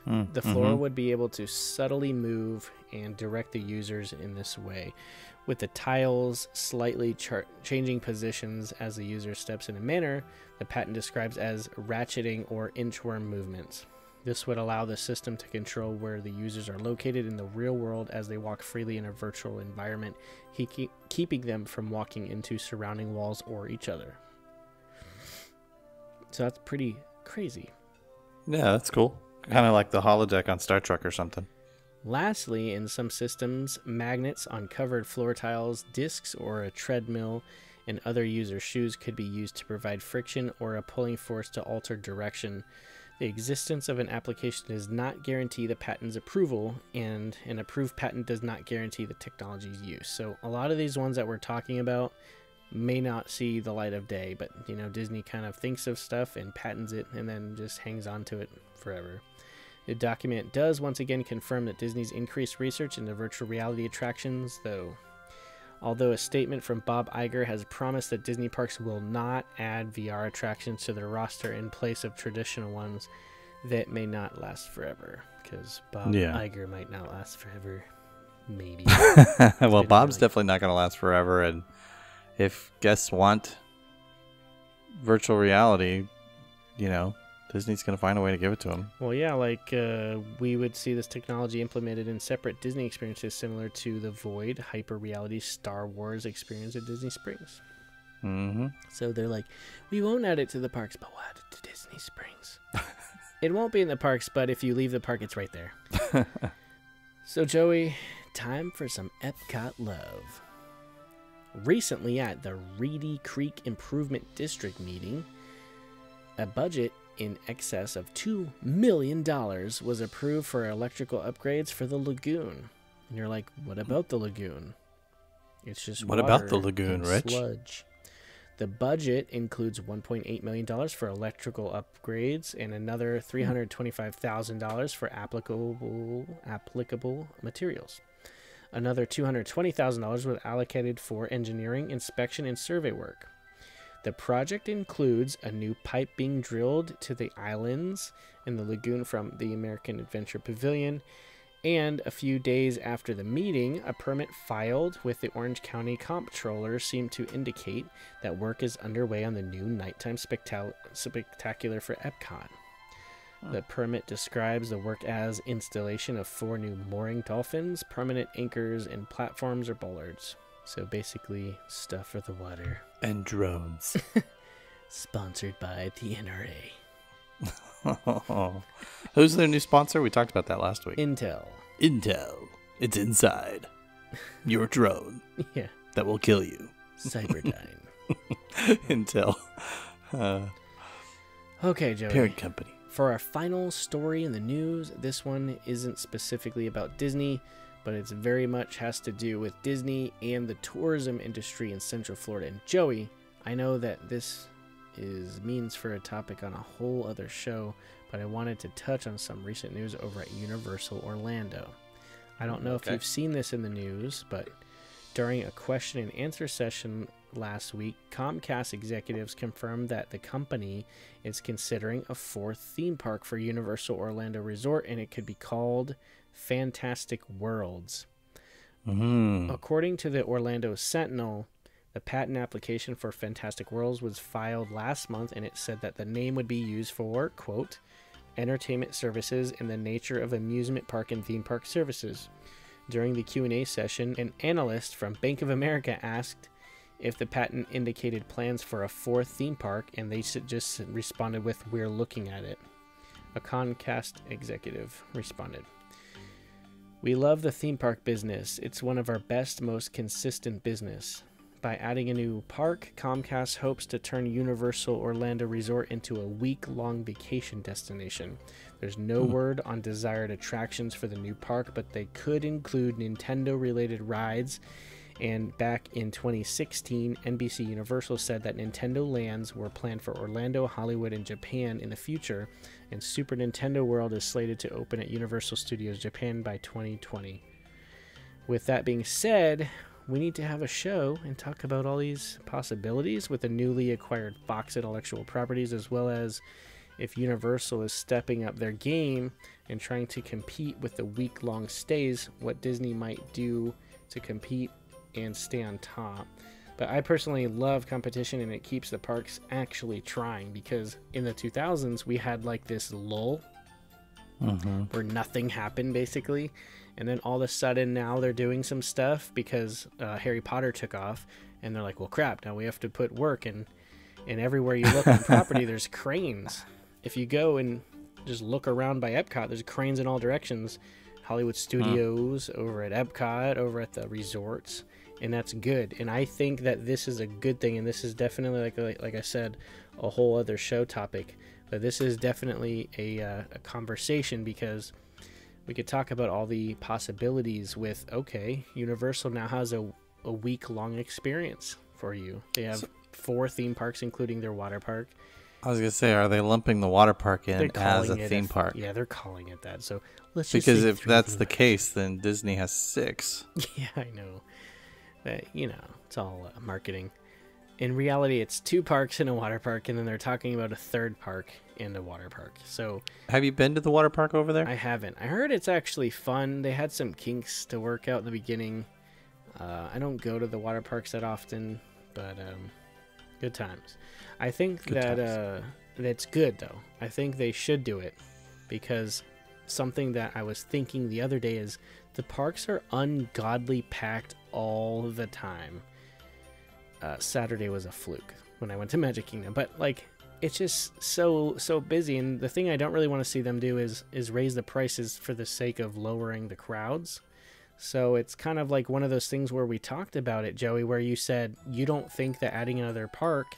The floor would be able to subtly move and direct the users in this way, with the tiles slightly changing positions as the user steps in a manner the patent describes as ratcheting or inchworm movements. This would allow the system to control where the users are located in the real world as they walk freely in a virtual environment, keeping them from walking into surrounding walls or each other. So that's pretty crazy. Yeah, that's cool. Kind of like the holodeck on Star Trek or something. Lastly, in some systems, magnets on covered floor tiles, discs, or a treadmill and other user shoes could be used to provide friction or a pulling force to alter direction. The existence of an application does not guarantee the patent's approval, and an approved patent does not guarantee the technology's use. So a lot of these ones that we're talking about may not see the light of day, but you know, Disney kind of thinks of stuff and patents it and then just hangs on to it forever. The document does once again confirm that Disney's increased research into virtual reality attractions, although a statement from Bob Iger has promised that Disney parks will not add VR attractions to their roster in place of traditional ones that may not last forever, because Bob Iger might not last forever, maybe. Well, Bob's definitely not going to last forever, and if guests want virtual reality, you know, Disney's going to find a way to give it to them. Well, yeah, like we would see this technology implemented in separate Disney experiences similar to the Void Hyper Reality Star Wars experience at Disney Springs. Mm-hmm. So they're like, we won't add it to the parks, but we'll add it to Disney Springs. It won't be in the parks, but if you leave the park, it's right there. So, Joey, time for some Epcot love. Recently at the Reedy Creek Improvement District meeting, a budget in excess of $2 million was approved for electrical upgrades for the lagoon. And you're like, what about the lagoon? It's just what about the lagoon, Rich? Sludge. The budget includes $1.8 million for electrical upgrades and another $325,000 for applicable materials. Another $220,000 was allocated for engineering, inspection, and survey work. The project includes a new pipe being drilled to the islands in the lagoon from the American Adventure Pavilion, and a few days after the meeting, a permit filed with the Orange County Comptroller seemed to indicate that work is underway on the new nighttime spectacular for Epcot. The permit describes the work as installation of 4 new mooring dolphins, permanent anchors, and platforms or bollards. So basically, stuff for the water. And drones. Sponsored by the NRA. Who's their new sponsor? We talked about that last week. Intel. It's inside your drone. Yeah. That will kill you. Cyberdyne. Intel. Okay, Joey. Parent company. For our final story in the news, this one isn't specifically about Disney, but it's very much has to do with Disney and the tourism industry in Central Florida. And Joey, I know that this is means for a topic on a whole other show, but I wanted to touch on some recent news over at Universal Orlando. I don't know if you've seen this in the news, but during a question and answer session last week, Comcast executives confirmed that the company is considering a 4th theme park for Universal Orlando Resort, and it could be called Fantastic Worlds. According to the Orlando Sentinel, the patent application for Fantastic Worlds was filed last month, and it said that the name would be used for, quote, entertainment services in the nature of amusement park and theme park services. During the Q&A session, an analyst from Bank of America asked if the patent indicated plans for a 4th theme park, and they just responded with, "We're looking at it." A Comcast executive responded, "We love the theme park business. It's one of our best, most consistent business. By adding a new park, Comcast hopes to turn Universal Orlando Resort into a week-long vacation destination. There's no word on desired attractions for the new park, but they could include Nintendo-related rides And back in 2016, NBC Universal said that Nintendo lands were planned for Orlando, Hollywood, and Japan in the future, and Super Nintendo World is slated to open at Universal Studios Japan by 2020. With that being said, we need to have a show and talk about all these possibilities with the newly acquired Fox intellectual properties, as well as if Universal is stepping up their game and trying to compete with the week-long stays, what Disney might do to compete and stay on top. But I personally love competition, and it keeps the parks actually trying, because in the 2000s we had like this lull where nothing happened basically, and then all of a sudden now they're doing some stuff because Harry Potter took off, and they're like, well crap, now we have to put work in. And everywhere you look on property there's cranes. If you go and just look around by Epcot, there's cranes in all directions. Hollywood Studios, over at Epcot, over at the resorts, and that's good. And I think that this is a good thing, and this is definitely, like I said, a whole other show topic. But this is definitely a conversation, because we could talk about all the possibilities with, okay, Universal now has a week-long experience for you. They have 4 theme parks, including their water park. I was going to say, are they lumping the water park in as a theme park? Yeah, they're calling it that. So let's just because if that's the case, then Disney has 6. Yeah, I know. But, it's all marketing. In reality, it's 2 parks and a water park, and then they're talking about a 3rd park and a water park. So, have you been to the water park over there? I haven't. I heard it's actually fun. They had some kinks to work out in the beginning. I don't go to the water parks that often, but good times. I think that's good, though. I think they should do it, because something that I was thinking the other day is the parks are ungodly packed all the time. Saturday was a fluke when I went to Magic Kingdom, but it's just so busy. And the thing I don't really want to see them do is raise the prices for the sake of lowering the crowds. So it's kind of like one of those things where we talked about it, Joey, where you said you don't think that adding another park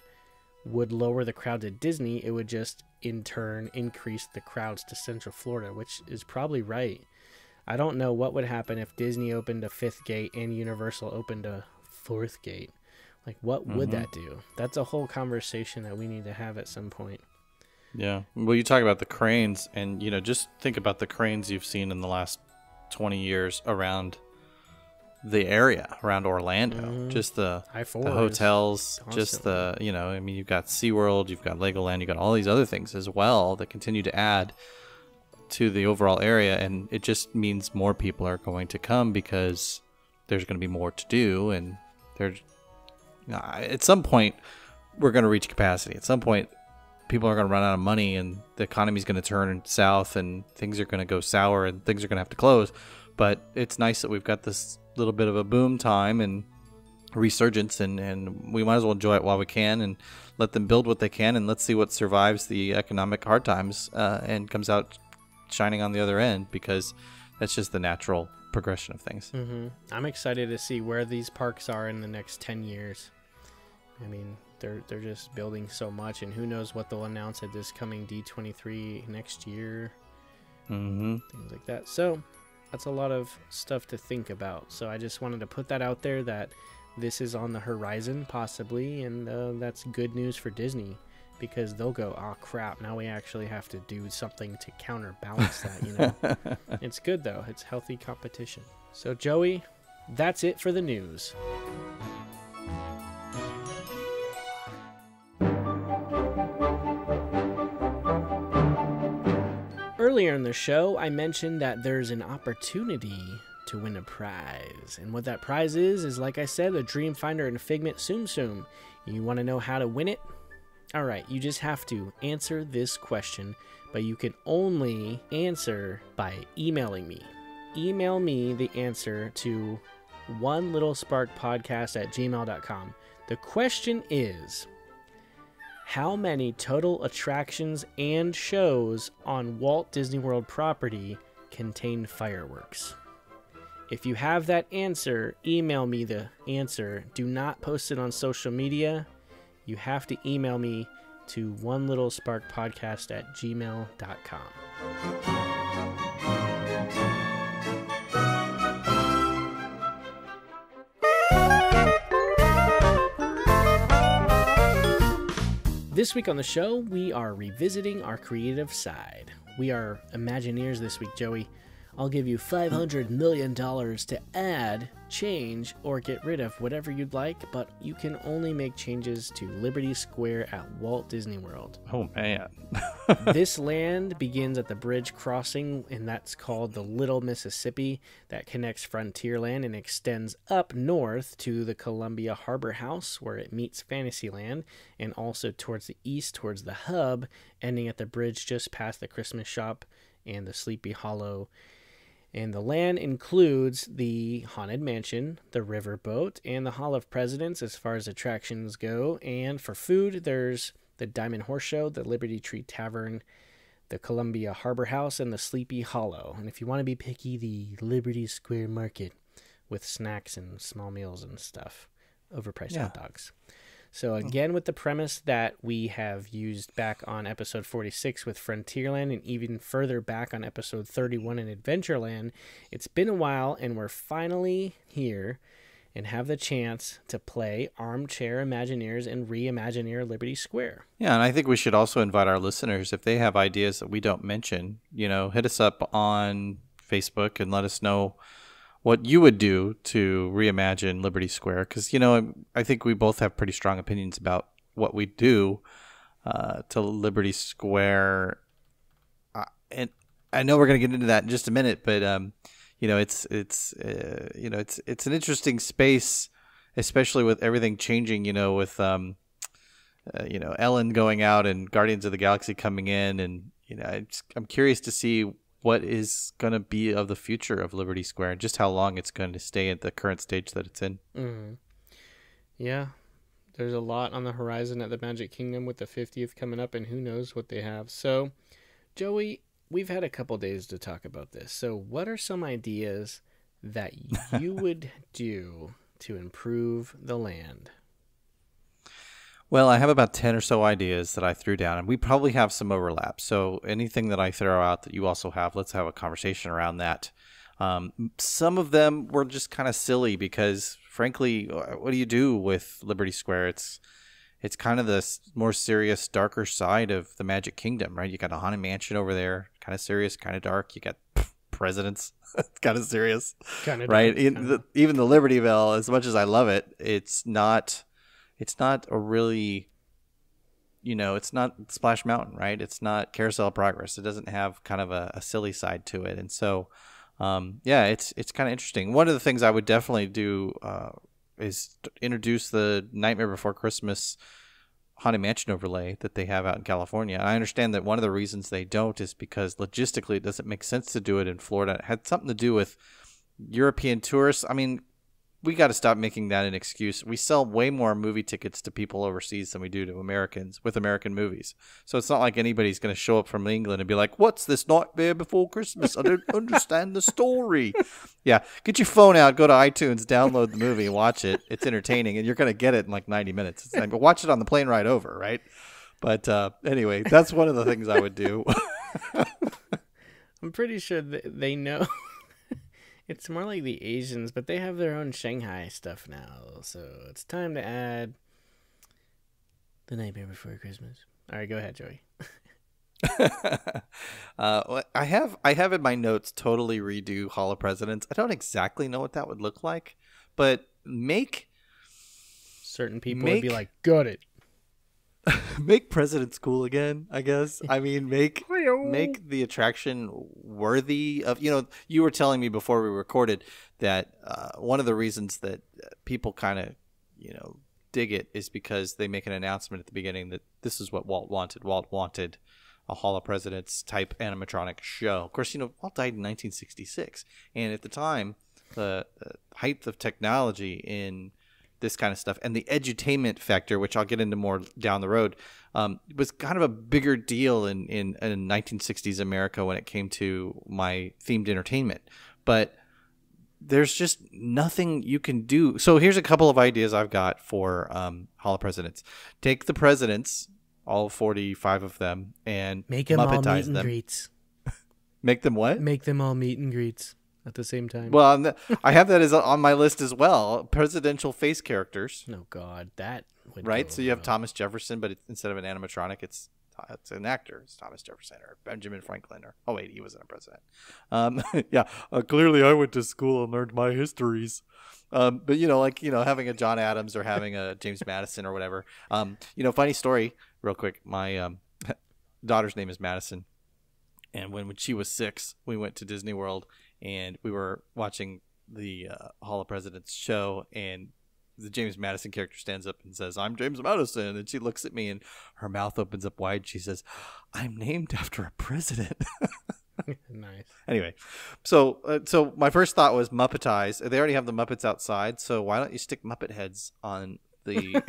would lower the crowds at Disney. It would just in turn increase the crowds to Central Florida, which is probably right. I don't know what would happen if Disney opened a 5th gate and Universal opened a 4th gate. What would that do? That's a whole conversation that we need to have at some point. Yeah. Well, you talk about the cranes, and just think about the cranes you've seen in the last 20 years around the area, around Orlando. Just the hotels, constantly. Just the, you've got SeaWorld, you've got Legoland, you've got all these other things as well that continue to add to the overall area, and it just means more people are going to come because there's going to be more to do, and at some point we're going to reach capacity. At some point people are going to run out of money, and the economy's going to turn south, and things are going to go sour, and things are going to have to close. But it's nice that we've got this little bit of a boom time and resurgence, and we might as well enjoy it while we can, and let them build what they can, and let's see what survives the economic hard times and comes out shining on the other end, because that's just the natural progression of things. I'm excited to see where these parks are in the next 10 years. I mean, they're just building so much, and who knows what they'll announce at this coming D23 next year. Things like that. So that's a lot of stuff to think about. So I just wanted to put that out there, that this is on the horizon possibly, and that's good news for Disney, because they'll go, oh crap, now we actually have to do something to counterbalance that. It's good though. It's healthy competition. So Joey, that's it for the news. Earlier in the show, I mentioned that there's an opportunity to win a prize. And what that prize is like I said, a Dreamfinder and Figment Tsum Tsum. You want to know how to win it? Alright, you just have to answer this question, but you can only answer by emailing me. Email me the answer to onelittlesparkpodcast@gmail.com. The question is, how many total attractions and shows on Walt Disney World property contain fireworks? If you have that answer, email me the answer. Do not post it on social media. You have to email me to onelittlesparkpodcast@gmail.com. This week on the show, we are revisiting our creative side. We are Imagineers this week, Joey. I'll give you $500 million to add, change, or get rid of whatever you'd like, but you can only make changes to Liberty Square at Walt Disney World. Oh, man. This land begins at the bridge crossing, and that's called the Little Mississippi, that connects Frontierland and extends up north to the Columbia Harbor House, where it meets Fantasyland, and also towards the east, towards the hub, ending at the bridge just past the Christmas shop and the Sleepy Hollow. And the land includes the Haunted Mansion, the Riverboat, and the Hall of Presidents as far as attractions go. And for food, there's the Diamond Horse Show, the Liberty Tree Tavern, the Columbia Harbor House, and the Sleepy Hollow. And if you want to be picky, the Liberty Square Market with snacks and small meals and stuff, overpriced hot dogs. So again, with the premise that we have used back on episode 46 with Frontierland and even further back on episode 31 in Adventureland, it's been a while and we're finally here and have the chance to play Armchair Imagineers and Reimagineer Liberty Square. Yeah, and I think we should also invite our listeners, if they have ideas that we don't mention, hit us up on Facebook and let us know what you would do to reimagine Liberty Square, because I think we both have pretty strong opinions about what we do to Liberty Square, and I know we're going to get into that in just a minute. But it's an interesting space, especially with everything changing. With Ellen going out and Guardians of the Galaxy coming in, and I'm curious to see what is going to be of the future of Liberty Square and just how long it's going to stay at the current stage that it's in. Mm-hmm. Yeah, there's a lot on the horizon at the Magic Kingdom with the 50th coming up, and who knows what they have. So, Joey, we've had a couple days to talk about this. So what are some ideas that you would do to improve the land? Well, I have about 10 or so ideas that I threw down, and we probably have some overlap. So anything that I throw out that you also have, let's have a conversation around that. Some of them were just kind of silly because, frankly, what do you do with Liberty Square? It's kind of the more serious, darker side of the Magic Kingdom, right? You got a Haunted Mansion over there, kind of serious, kind of dark. You got presidents, kind of serious, kind of right? Dark, even the Liberty Bell, as much as I love it, it's not a really, it's not Splash Mountain, right? It's not Carousel of Progress. It doesn't have kind of a silly side to it. And so, it's kind of interesting. One of the things I would definitely do is introduce the Nightmare Before Christmas Haunted Mansion overlay that they have out in California. I understand that one of the reasons they don't is because logistically it doesn't make sense to do it in Florida. It had something to do with European tourists. I mean, we got to stop making that an excuse. We sell way more movie tickets to people overseas than we do to Americans with American movies. So it's not like anybody's going to show up from England and be like, what's this Nightmare Before Christmas? I don't understand the story. Yeah, get your phone out, go to iTunes, download the movie, watch it. It's entertaining, and you're going to get it in like 90 minutes. But watch it on the plane ride over, right? But anyway, that's one of the things I would do. I'm pretty sure they know. It's more like the Asians, but they have their own Shanghai stuff now. So it's time to add The Nightmare Before Christmas. All right, go ahead, Joey. I have in my notes totally redo Hall of Presidents. I don't exactly know what that would look like, but certain people would be like, got it. Make Presidents cool again, I guess. I mean, make the attraction worthy of, you were telling me before we recorded that one of the reasons that people kind of, dig it is because they make an announcement at the beginning that this is what Walt wanted. Walt wanted a Hall of Presidents type animatronic show. Of course, Walt died in 1966. And at the time, the height of technology in this kind of stuff and the edutainment factor, which I'll get into more down the road, was kind of a bigger deal in 1960s America when it came to my themed entertainment. But there's just nothing you can do. So here's a couple of ideas I've got for Hall of Presidents. Take the presidents, all 45 of them, and make them all meet and them. greets. Make them what? Make them all meet and greets. at the same time. Well, I have that as on my list as well. Presidential face characters. Oh God, that would right. go So you have wrong. Thomas Jefferson, but instead of an animatronic, it's an actor. It's Thomas Jefferson or Benjamin Franklin. Or wait, he wasn't a president. Yeah. Clearly, I went to school and learned my histories. But having a John Adams or having a James Madison or whatever. Funny story, real quick. My daughter's name is Madison, and when she was 6, we went to Disney World and we were watching the Hall of Presidents show, and the James Madison character stands up and says, "I'm James Madison," and she looks at me and her mouth opens up wide. She says, "I'm named after a president." Nice. Anyway, so my first thought was Muppetize. They already have the Muppets outside, so why don't you stick Muppet heads on the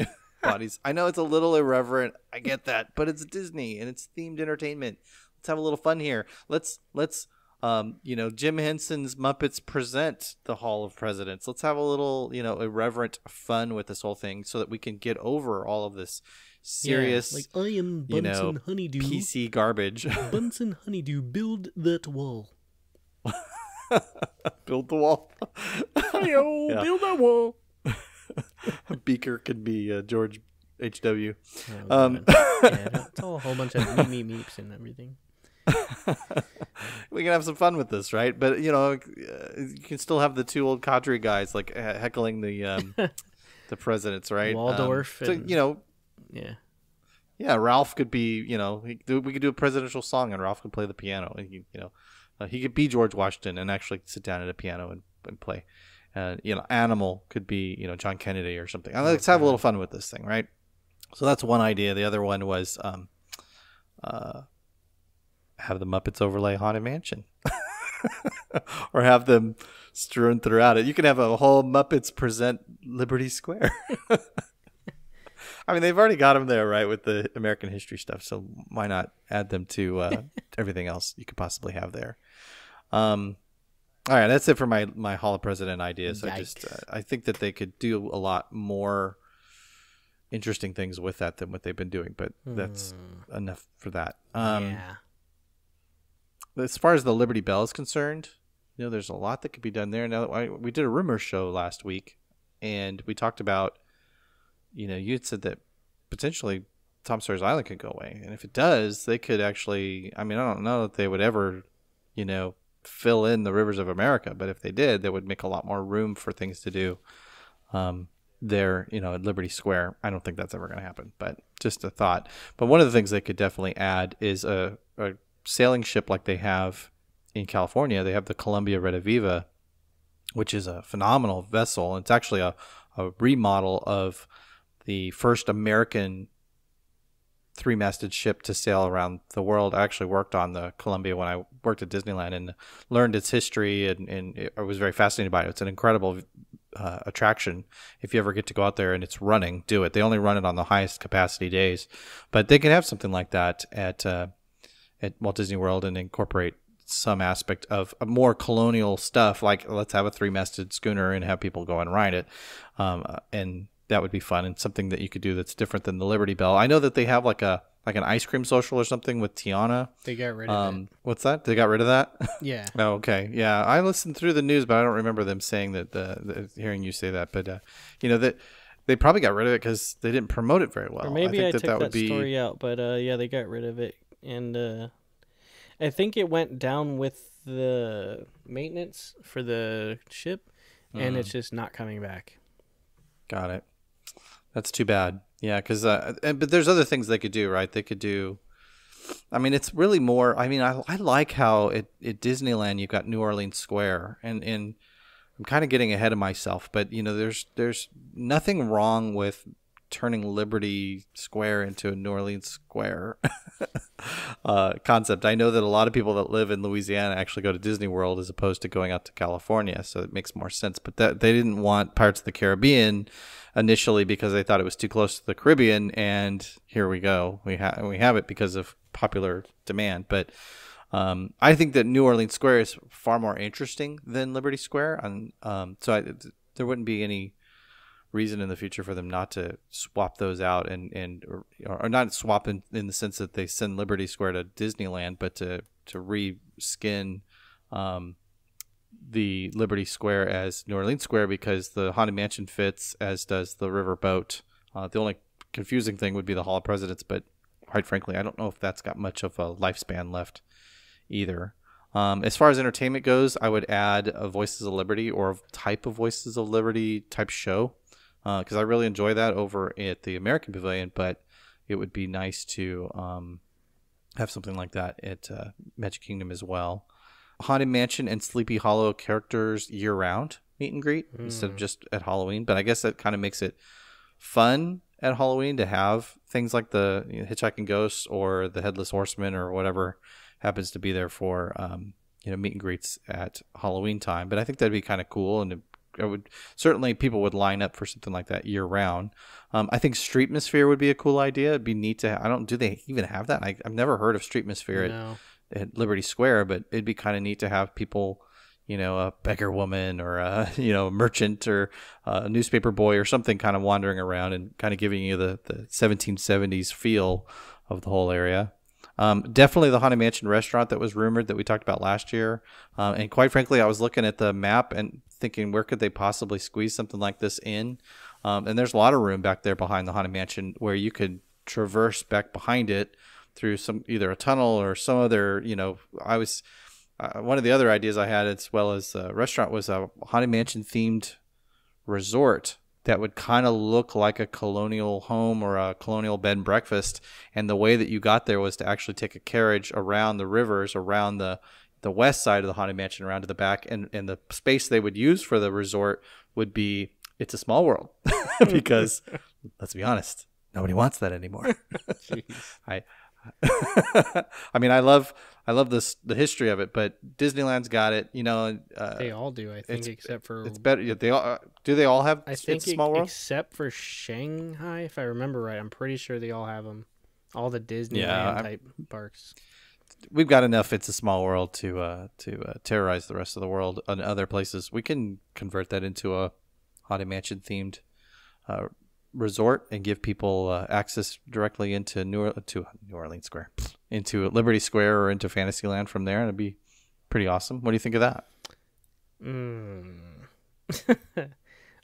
bodies? I know it's a little irreverent. I get that, but it's Disney and it's themed entertainment. Let's have a little fun here. Let's Jim Henson's Muppets present the Hall of Presidents. Let's have a little, irreverent fun with this whole thing so that we can get over all of this serious, like I am Bunsen Honeydew. PC garbage. Bunsen Honeydew, build that wall. Build the wall. Yeah. Build that wall. Beaker could be George H.W. Yeah, it's all a whole bunch of meeps and everything. We can have some fun with this, right? But you can still have the two old cadre guys like heckling the presidents, right? Waldorf. Yeah. Ralph could be, we could do a presidential song and Ralph could play the piano. And he could be George Washington and actually sit down at a piano and play. Animal could be, John Kennedy or something. Let's have a little fun with this thing, right? So that's one idea. The other one was have the Muppets overlay Haunted Mansion. Or have them strewn throughout it. You can have a whole Muppets present Liberty Square. I mean, they've already got them there, right, with the American history stuff. So why not add them to everything else you could possibly have there? All right, that's it for my Hall of President ideas. I think that they could do a lot more interesting things with that than what they've been doing. But that's enough for that. As far as the Liberty Bell is concerned, there's a lot that could be done there. Now, we did a rumor show last week, and we talked about, you had said that potentially Tom Sawyer's Island could go away. And if it does, they could actually, I don't know that they would ever, fill in the rivers of America. But if they did, they would make a lot more room for things to do there, at Liberty Square. I don't think that's ever going to happen, but just a thought. But one of the things they could definitely add is a sailing ship like they have in California. They have the Columbia Rediviva, which is a phenomenal vessel. It's actually a remodel of the first American 3-masted ship to sail around the world. I actually worked on the Columbia when I worked at Disneyland and learned its history, and I was very fascinated by it. It's an incredible attraction. If you ever get to go out there and it's running, do it. They only run it on the highest capacity days, but they can have something like that at Walt Disney World and incorporate some aspect of a more colonial stuff, like let's have a 3-masted schooner and have people go and ride it, and that would be fun and something that you could do that's different than the Liberty Bell. I know that they have like an ice cream social or something with Tiana. They got rid of it. What's that? They got rid of that? Yeah. Oh, okay. Yeah, I listened through the news, but I don't remember them saying that. Hearing you say that, but that they probably got rid of it because they didn't promote it very well. Or maybe I took that be... story out, but they got rid of it, and I think it went down with the maintenance for the ship, and it's just not coming back. Got it. That's too bad. Yeah, because but there's other things they could do, right? They could do. I mean, it's really more. I mean, I like how at Disneyland you've got New Orleans Square, and I'm kind of getting ahead of myself, but there's nothing wrong with turning Liberty Square into a New Orleans Square concept. I know that a lot of people that live in Louisiana actually go to Disney World as opposed to going out to California, so it makes more sense. But they didn't want Pirates of the Caribbean initially because they thought it was too close to the Caribbean, and here we go. We have it because of popular demand. But I think that New Orleans Square is far more interesting than Liberty Square, and there wouldn't be any reason in the future for them not to swap those out or not swap in the sense that they send Liberty Square to Disneyland, but to reskin the Liberty Square as New Orleans Square because the Haunted Mansion fits, as does the Riverboat. The only confusing thing would be the Hall of Presidents, but quite frankly, I don't know if that's got much of a lifespan left either. As far as entertainment goes, I would add a Voices of Liberty or a type of Voices of Liberty type show because I really enjoy that over at the American Pavilion, but it would be nice to have something like that at Magic Kingdom as well. Haunted Mansion and Sleepy Hollow characters year-round meet and greet instead of just at Halloween, but I guess that kind of makes it fun at Halloween to have things like the Hitchhiking Ghosts or the Headless Horseman or whatever happens to be there for meet and greets at Halloween time. But I think that'd be kind of cool, and it would certainly people would line up for something like that year round. I think Streetmosphere would be a cool idea. It'd be neat to. Do they even have that? I've never heard of Streetmosphere at Liberty Square, but it'd be kind of neat to have people, a beggar woman or a merchant or a newspaper boy or something kind of wandering around and kind of giving you the 1770s feel of the whole area. Definitely the Haunted Mansion restaurant that was rumored that we talked about last year. And quite frankly, I was looking at the map and thinking, where could they possibly squeeze something like this in? And there's a lot of room back there behind the Haunted Mansion where you could traverse back behind it through either a tunnel or some other, one of the other ideas I had as well as a restaurant was a Haunted Mansion themed resort that would kind of look like a colonial home or a colonial bed and breakfast. And the way that you got there was to actually take a carriage around the rivers, around the west side of the Haunted Mansion, around to the back. And the space they would use for the resort would be, it's a small world. Because, let's be honest, nobody wants that anymore. I love the history of it, but Disneyland's got it. They all do, I think, except for it's better. They all have. I think It's a Small World, except for Shanghai, if I remember right. I'm pretty sure they all have them. All the Disneyland type parks. We've got enough. It's a Small World to terrorize the rest of the world and other places. We can convert that into a Haunted Mansion themed resort and give people access directly into New Orleans Square, into Liberty Square or into Fantasyland from there, and it'd be pretty awesome. What do you think of that?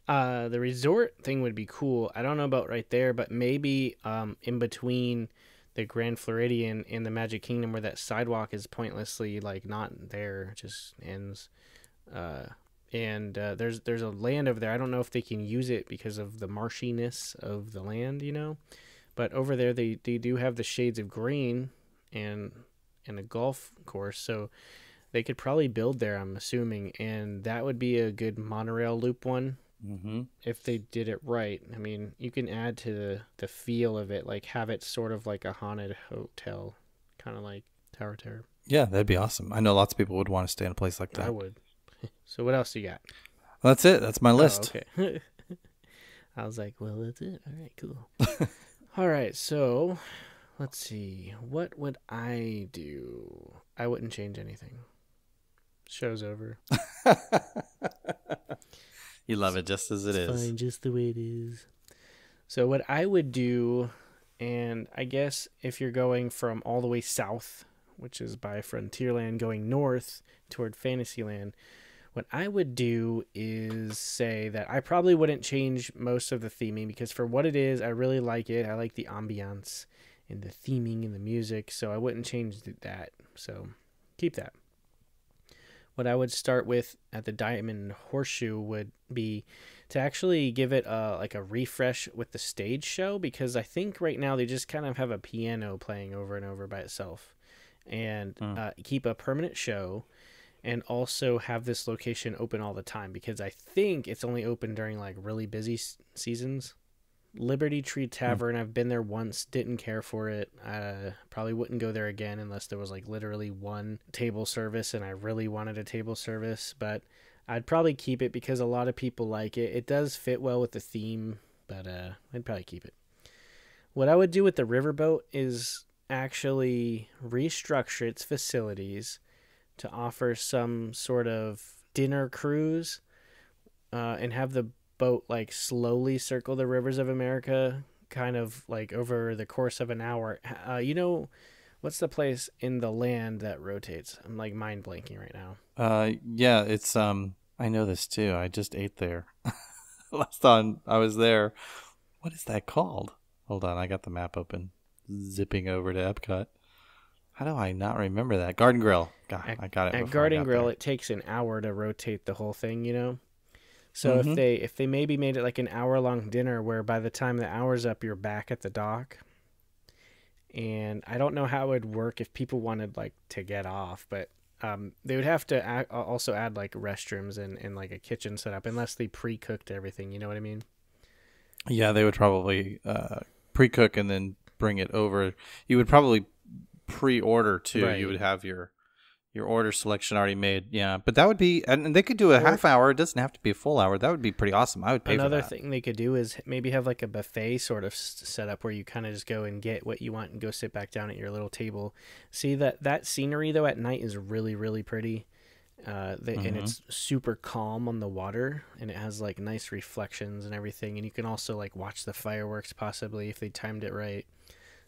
The resort thing would be cool. I don't know about right there, but maybe in between the Grand Floridian and the Magic Kingdom where that sidewalk is pointlessly not there, it just ends. And there's a land over there. I don't know if they can use it because of the marshiness of the land, But over there they do have the shades of green and a golf course, so they could probably build there, I'm assuming, and that would be a good monorail loop one if they did it right. I mean, you can add to the feel of it, have it sort of like a haunted hotel, kind of like Tower Terror. Yeah, that'd be awesome. I know lots of people would want to stay in a place like that. I would. So what else you got? Well, that's it. That's my list. Oh, okay. I was like, well, that's it. All right, cool. All right, so let's see. What would I do? I wouldn't change anything. Show's over. You love it just as it is. Fine, just the way it is. So what I would do, and I guess if you're going from all the way south, which is by Frontierland, going north toward Fantasyland, what I would do is say that I probably wouldn't change most of the theming because for what it is, I really like it. I like the ambiance and the theming and the music, so I wouldn't change that. So keep that. What I would start with at the Diamond Horseshoe would be to actually give it a refresh with the stage show, because I think right now they just kind of have a piano playing over and over by itself, and keep a permanent show. And also have this location open all the time, because I think it's only open during really busy seasons. Liberty Tree Tavern, I've been there once, didn't care for it. Probably wouldn't go there again unless there was literally one table service and I really wanted a table service. But I'd probably keep it because a lot of people like it. It does fit well with the theme, but I'd probably keep it. What I would do with the riverboat is actually restructure its facilities to offer some sort of dinner cruise and have the boat slowly circle the rivers of America, kind of over the course of an hour. What's the place in the land that rotates? I'm like mind blanking right now. Yeah, it's I know this too. I just ate there last time I was there. What is that called? Hold on, I got the map open. Zipping over to Epcot. How do I not remember that? Garden Grill. God, I got it. At Garden Grill, it takes an hour to rotate the whole thing, you know? So if they maybe made it like an hour-long dinner where by the time the hour's up, you're back at the dock. And I don't know how it would work if people wanted like to get off, but they would have to also add like restrooms and like a kitchen setup unless they pre-cooked everything, you know what I mean? Yeah, they would probably pre-cook and then bring it over. You would probably pre-order too. Right. You would have your order selection already made. Yeah, but that would be, and they could do a half hour. It doesn't have to be a full hour. That would be pretty awesome. I would pay for that. Another thing they could do is maybe have like a buffet sort of setup where you kind of just go and get what you want and go sit back down at your little table. See that scenery though at night is really, really pretty. And it's super calm on the water, and it has like nice reflections and everything. And you can also like watch the fireworks possibly if they timed it right.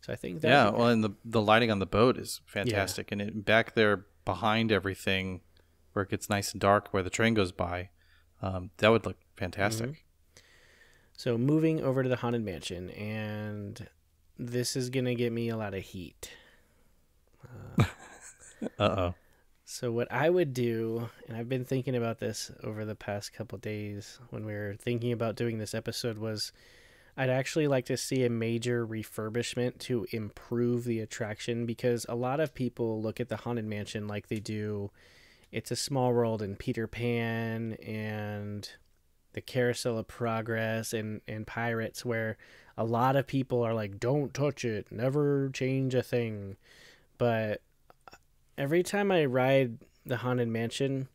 So I think that. Yeah, well, and the lighting on the boat is fantastic, and back there behind everything, where it gets nice and dark, where the train goes by, that would look fantastic. So moving over to the Haunted Mansion, and this is gonna get me a lot of heat. So what I would do, and I've been thinking about this over the past couple days when we were thinking about doing this episode, was I'd actually like to see a major refurbishment to improve the attraction, because a lot of people look at the Haunted Mansion like they do It's a Small World and Peter Pan and the Carousel of Progress and Pirates, where a lot of people are like, don't touch it, never change a thing. But every time I ride the Haunted Mansion,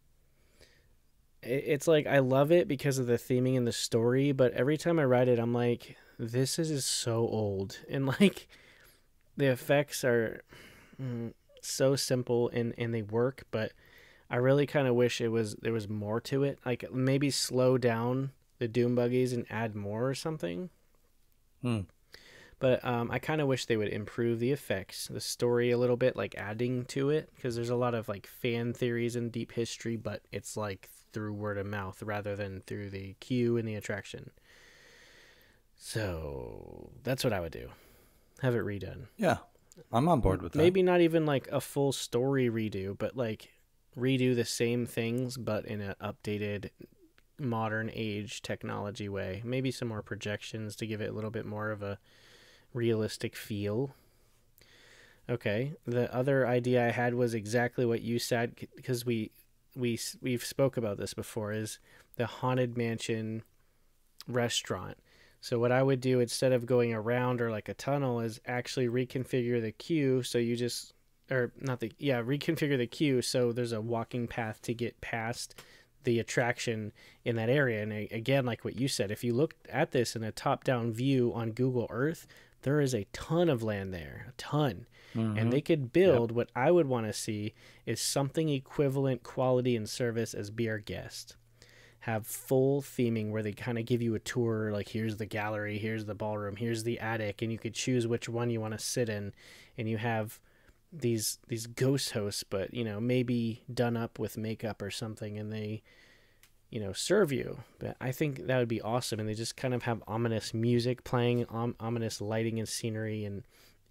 it's like I love it because of the theming and the story, but every time I ride it, I'm like, this is so old. And like the effects are so simple and they work, but I really kind of wish there was more to it. Like maybe slow down the Doom Buggies and add more or something. But I kind of wish they would improve the effects, the story a little bit, like adding to it, because there's a lot of like fan theories and deep history, but it's like through word of mouth rather than through the queue and the attraction. So that's what I would do. Have it redone. Yeah, I'm on board with that. Maybe not even like a full story redo, but like redo the same things, but in an updated modern age technology way. Maybe some more projections to give it a little bit more of a realistic feel. Okay, the other idea I had was exactly what you said, because we've spoke about this before, is the Haunted Mansion restaurant. So what I would do instead of going around or like a tunnel is actually reconfigure the queue so you just reconfigure the queue so there's a walking path to get past the attraction in that area. And again, like what you said, if you look at this in a top-down view on Google Earth, there is a ton of land there, a ton. And they could build, what I would want to see is something equivalent quality and service as Be Our Guest. Have full theming where they kind of give you a tour, like here's the gallery, here's the ballroom, here's the attic, and you could choose which one you want to sit in. And you have these ghost hosts, but maybe done up with makeup or something, and they serve you. But I think that would be awesome. And they just kind of have ominous music playing, ominous lighting and scenery, and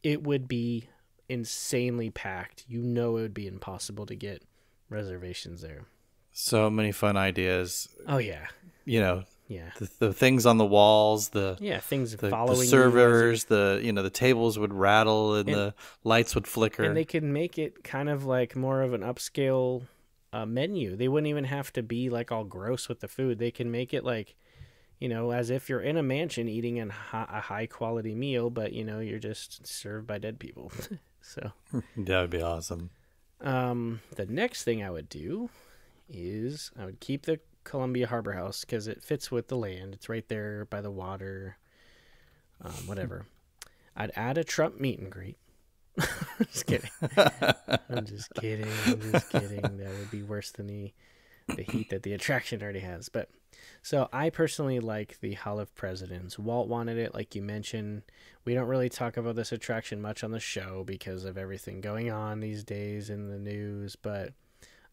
it would be insanely packed. It would be impossible to get reservations there. So many fun ideas. Oh yeah. Yeah. The things on the walls, things the following servers, the tables would rattle and the lights would flicker. And they could make it kind of like more of an upscale menu. They wouldn't even have to be like all gross with the food. They can make it like, as if you're in a mansion eating a high quality meal, but you're just served by dead people. So that would be awesome. The next thing I would do is I would keep the Columbia Harbor House because it fits with the land. It's right there by the water. Whatever. I'd add a Trump meet and greet. Just kidding. I'm just kidding. That would be worse than the heat that the attraction already has. But so I personally like the Hall of Presidents. Walt wanted it, like you mentioned. We don't really talk about this attraction much on the show because of everything going on these days in the news, but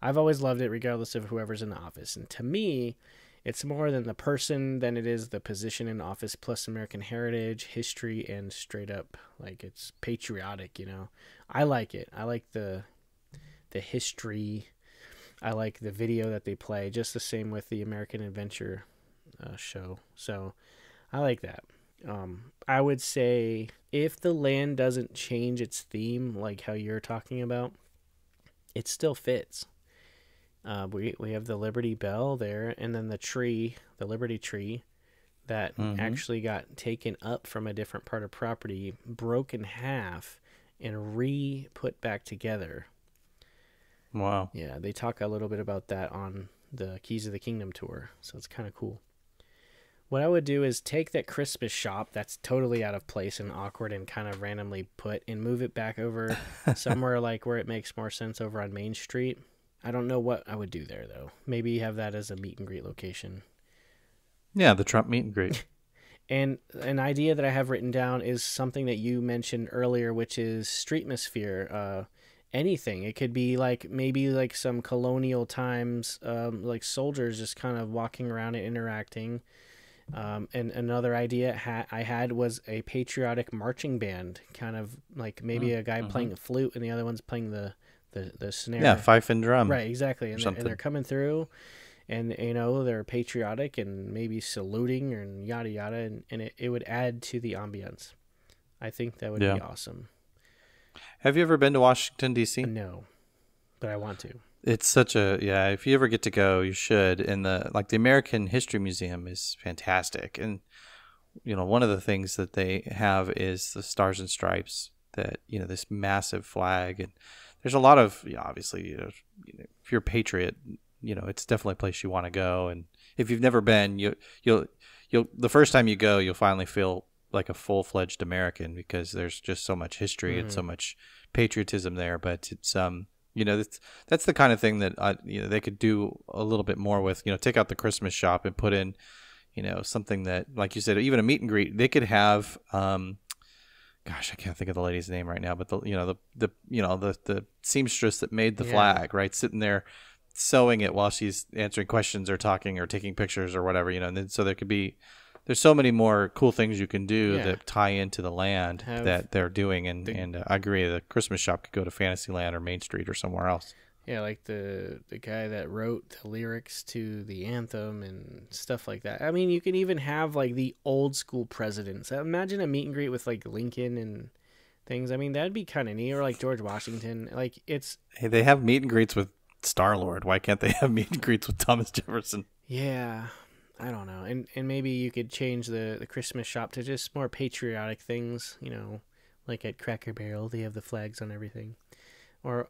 I've always loved it regardless of whoever's in the office. And to me, it's more than the person than it is the position in office, plus American heritage, history, and straight up, like, it's patriotic, you know. I like it. I like the history. I like the video that they play, just the same with the American Adventure show. So I like that. I would say if the land doesn't change its theme, like how you're talking about, it still fits. We have the Liberty Bell there, and then the tree, the Liberty Tree, that actually got taken up from a different part of property, broke in half, and re-put back together. Wow. Yeah, they talk a little bit about that on the Keys of the Kingdom tour, so it's kind of cool. What I would do is take that Christmas shop that's totally out of place and awkward and kind of randomly put and move it back over somewhere like where it makes more sense over on Main Street. I don't know what I would do there, though. Maybe have that as a meet and greet location. Yeah, the Trump meet and greet. And an idea that I have written down is something that you mentioned earlier, which is streetmosphere. Anything. It could be like maybe like some colonial times, like soldiers just kind of walking around and interacting. And another idea I had was a patriotic marching band, kind of like maybe a guy playing a flute and the other one's playing the snare. Yeah, fife and drum. Right, exactly. And they're coming through, and you know they're patriotic and maybe saluting and yada yada, and it would add to the ambience. I think that would be awesome. Have you ever been to Washington D.C.? No, but I want to. It's such a if you ever get to go, you should. And the American History Museum is fantastic. And you know, one of the things that they have is the Stars and Stripes, that, you know, this massive flag. And there's a lot of, obviously, you know, if you're a patriot, you know, it's definitely a place you want to go. And if you've never been, you'll the first time you go, you'll finally feel like a full-fledged American, because there's just so much history and so much patriotism there. But it's you know, that's the kind of thing that you know, they could do a little bit more with. You know, take out the Christmas shop and put in, you know, something that, like you said, even a meet and greet. They could have, gosh, I can't think of the lady's name right now, but the seamstress that made the flag, right, sitting there sewing it while she's answering questions or talking or taking pictures or whatever, you know. And then, so there's so many more cool things you can do that tie into the land that they're doing. And I agree, the Christmas shop could go to Fantasyland or Main Street or somewhere else. Yeah, like the guy that wrote the lyrics to the anthem and stuff like that. I mean, you can even have like the old school presidents. Imagine a meet and greet with like Lincoln and things. I mean, that'd be kind of neat. Or like George Washington. Like, it's... Hey, they have meet and greets with Star-Lord. Why can't they have meet and greets with Thomas Jefferson? Yeah, I don't know. And maybe you could change the Christmas shop to just more patriotic things, you know, like at Cracker Barrel, they have the flags on everything. Or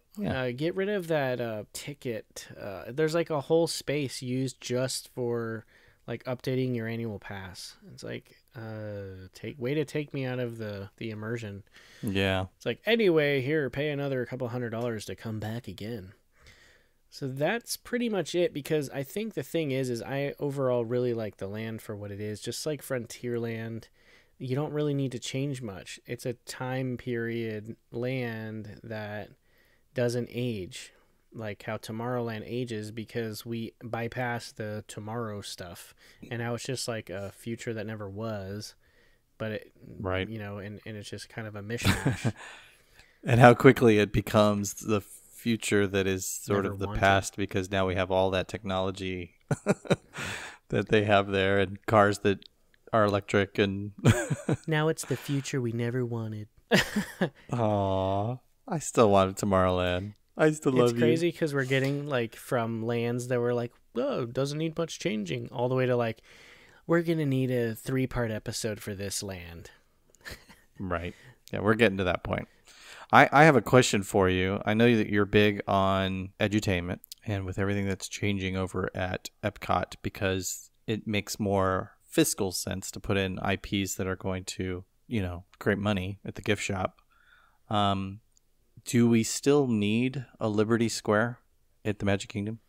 get rid of that ticket. There's like a whole space used just for like updating your annual pass. It's like, way to take me out of the immersion. Yeah. It's like, anyway, here, pay another couple $100 to come back again. So that's pretty much it, because I think the thing is I overall really like the land for what it is. Just like Frontierland, you don't really need to change much. It's a time period land that doesn't age like how Tomorrowland ages, because we bypassed the tomorrow stuff, and now it's just like a future that never was, but it, right, you know, and it's just kind of a mishmash. And how quickly it becomes the future that is sort Never of the wanted. past, because now we have all that technology that they have there, and cars that are electric, and Now it's the future we never wanted. Aw, I still wanted Tomorrowland. I still love you. It's crazy because we're getting like from lands that were like, whoa, doesn't need much changing, all the way to like, we're going to need a 3-part episode for this land. Right. Yeah, we're getting to that point. I have a question for you. I know that you're big on edutainment, and with everything that's changing over at Epcot, because it makes more fiscal sense to put in IPs that are going to, you know, create money at the gift shop. Do we still need a Liberty Square at the Magic Kingdom?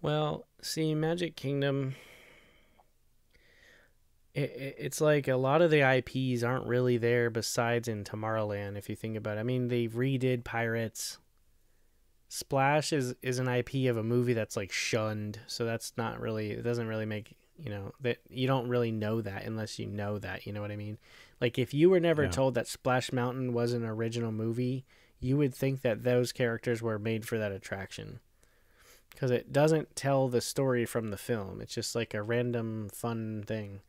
Well, see, Magic Kingdom, it's like a lot of the IPs aren't really there besides in Tomorrowland, if you think about it. I mean, they redid Pirates. Splash is an IP of a movie that's like shunned, so that's not really, it doesn't really make, that you don't really know that unless you know that, you know what I mean? Like if you were never told that Splash Mountain was an original movie, you would think that those characters were made for that attraction. Because it doesn't tell the story from the film. It's just like a random fun thing.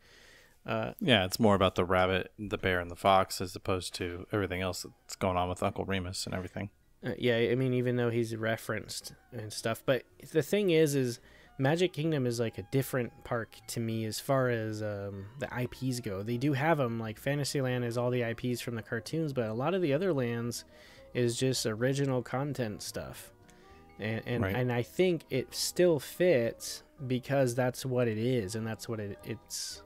Yeah, it's more about the rabbit, the bear, and the fox as opposed to everything else that's going on with Uncle Remus and everything. Yeah, I mean, even though he's referenced and stuff. But the thing is Magic Kingdom is like a different park to me as far as the IPs go. They do have them, like Fantasyland is all the IPs from the cartoons, but a lot of the other lands is just original content stuff. And I think it still fits because that's what it is, and that's what it's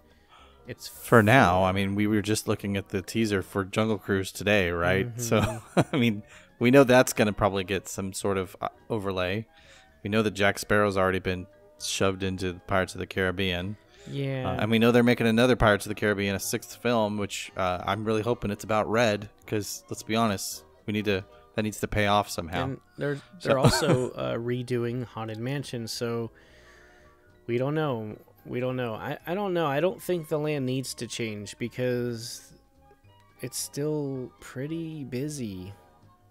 for now. I mean, we were just looking at the teaser for Jungle Cruise today, right? Mm-hmm. So, I mean, we know that's going to probably get some sort of overlay. We know that Jack Sparrow's already been shoved into Pirates of the Caribbean. Yeah. And we know they're making another Pirates of the Caribbean, a 6th film, which I'm really hoping it's about Red, because let's be honest, that needs to pay off somehow. And they're also redoing Haunted Mansion, so we don't know. I don't know. I don't think the land needs to change because it's still pretty busy,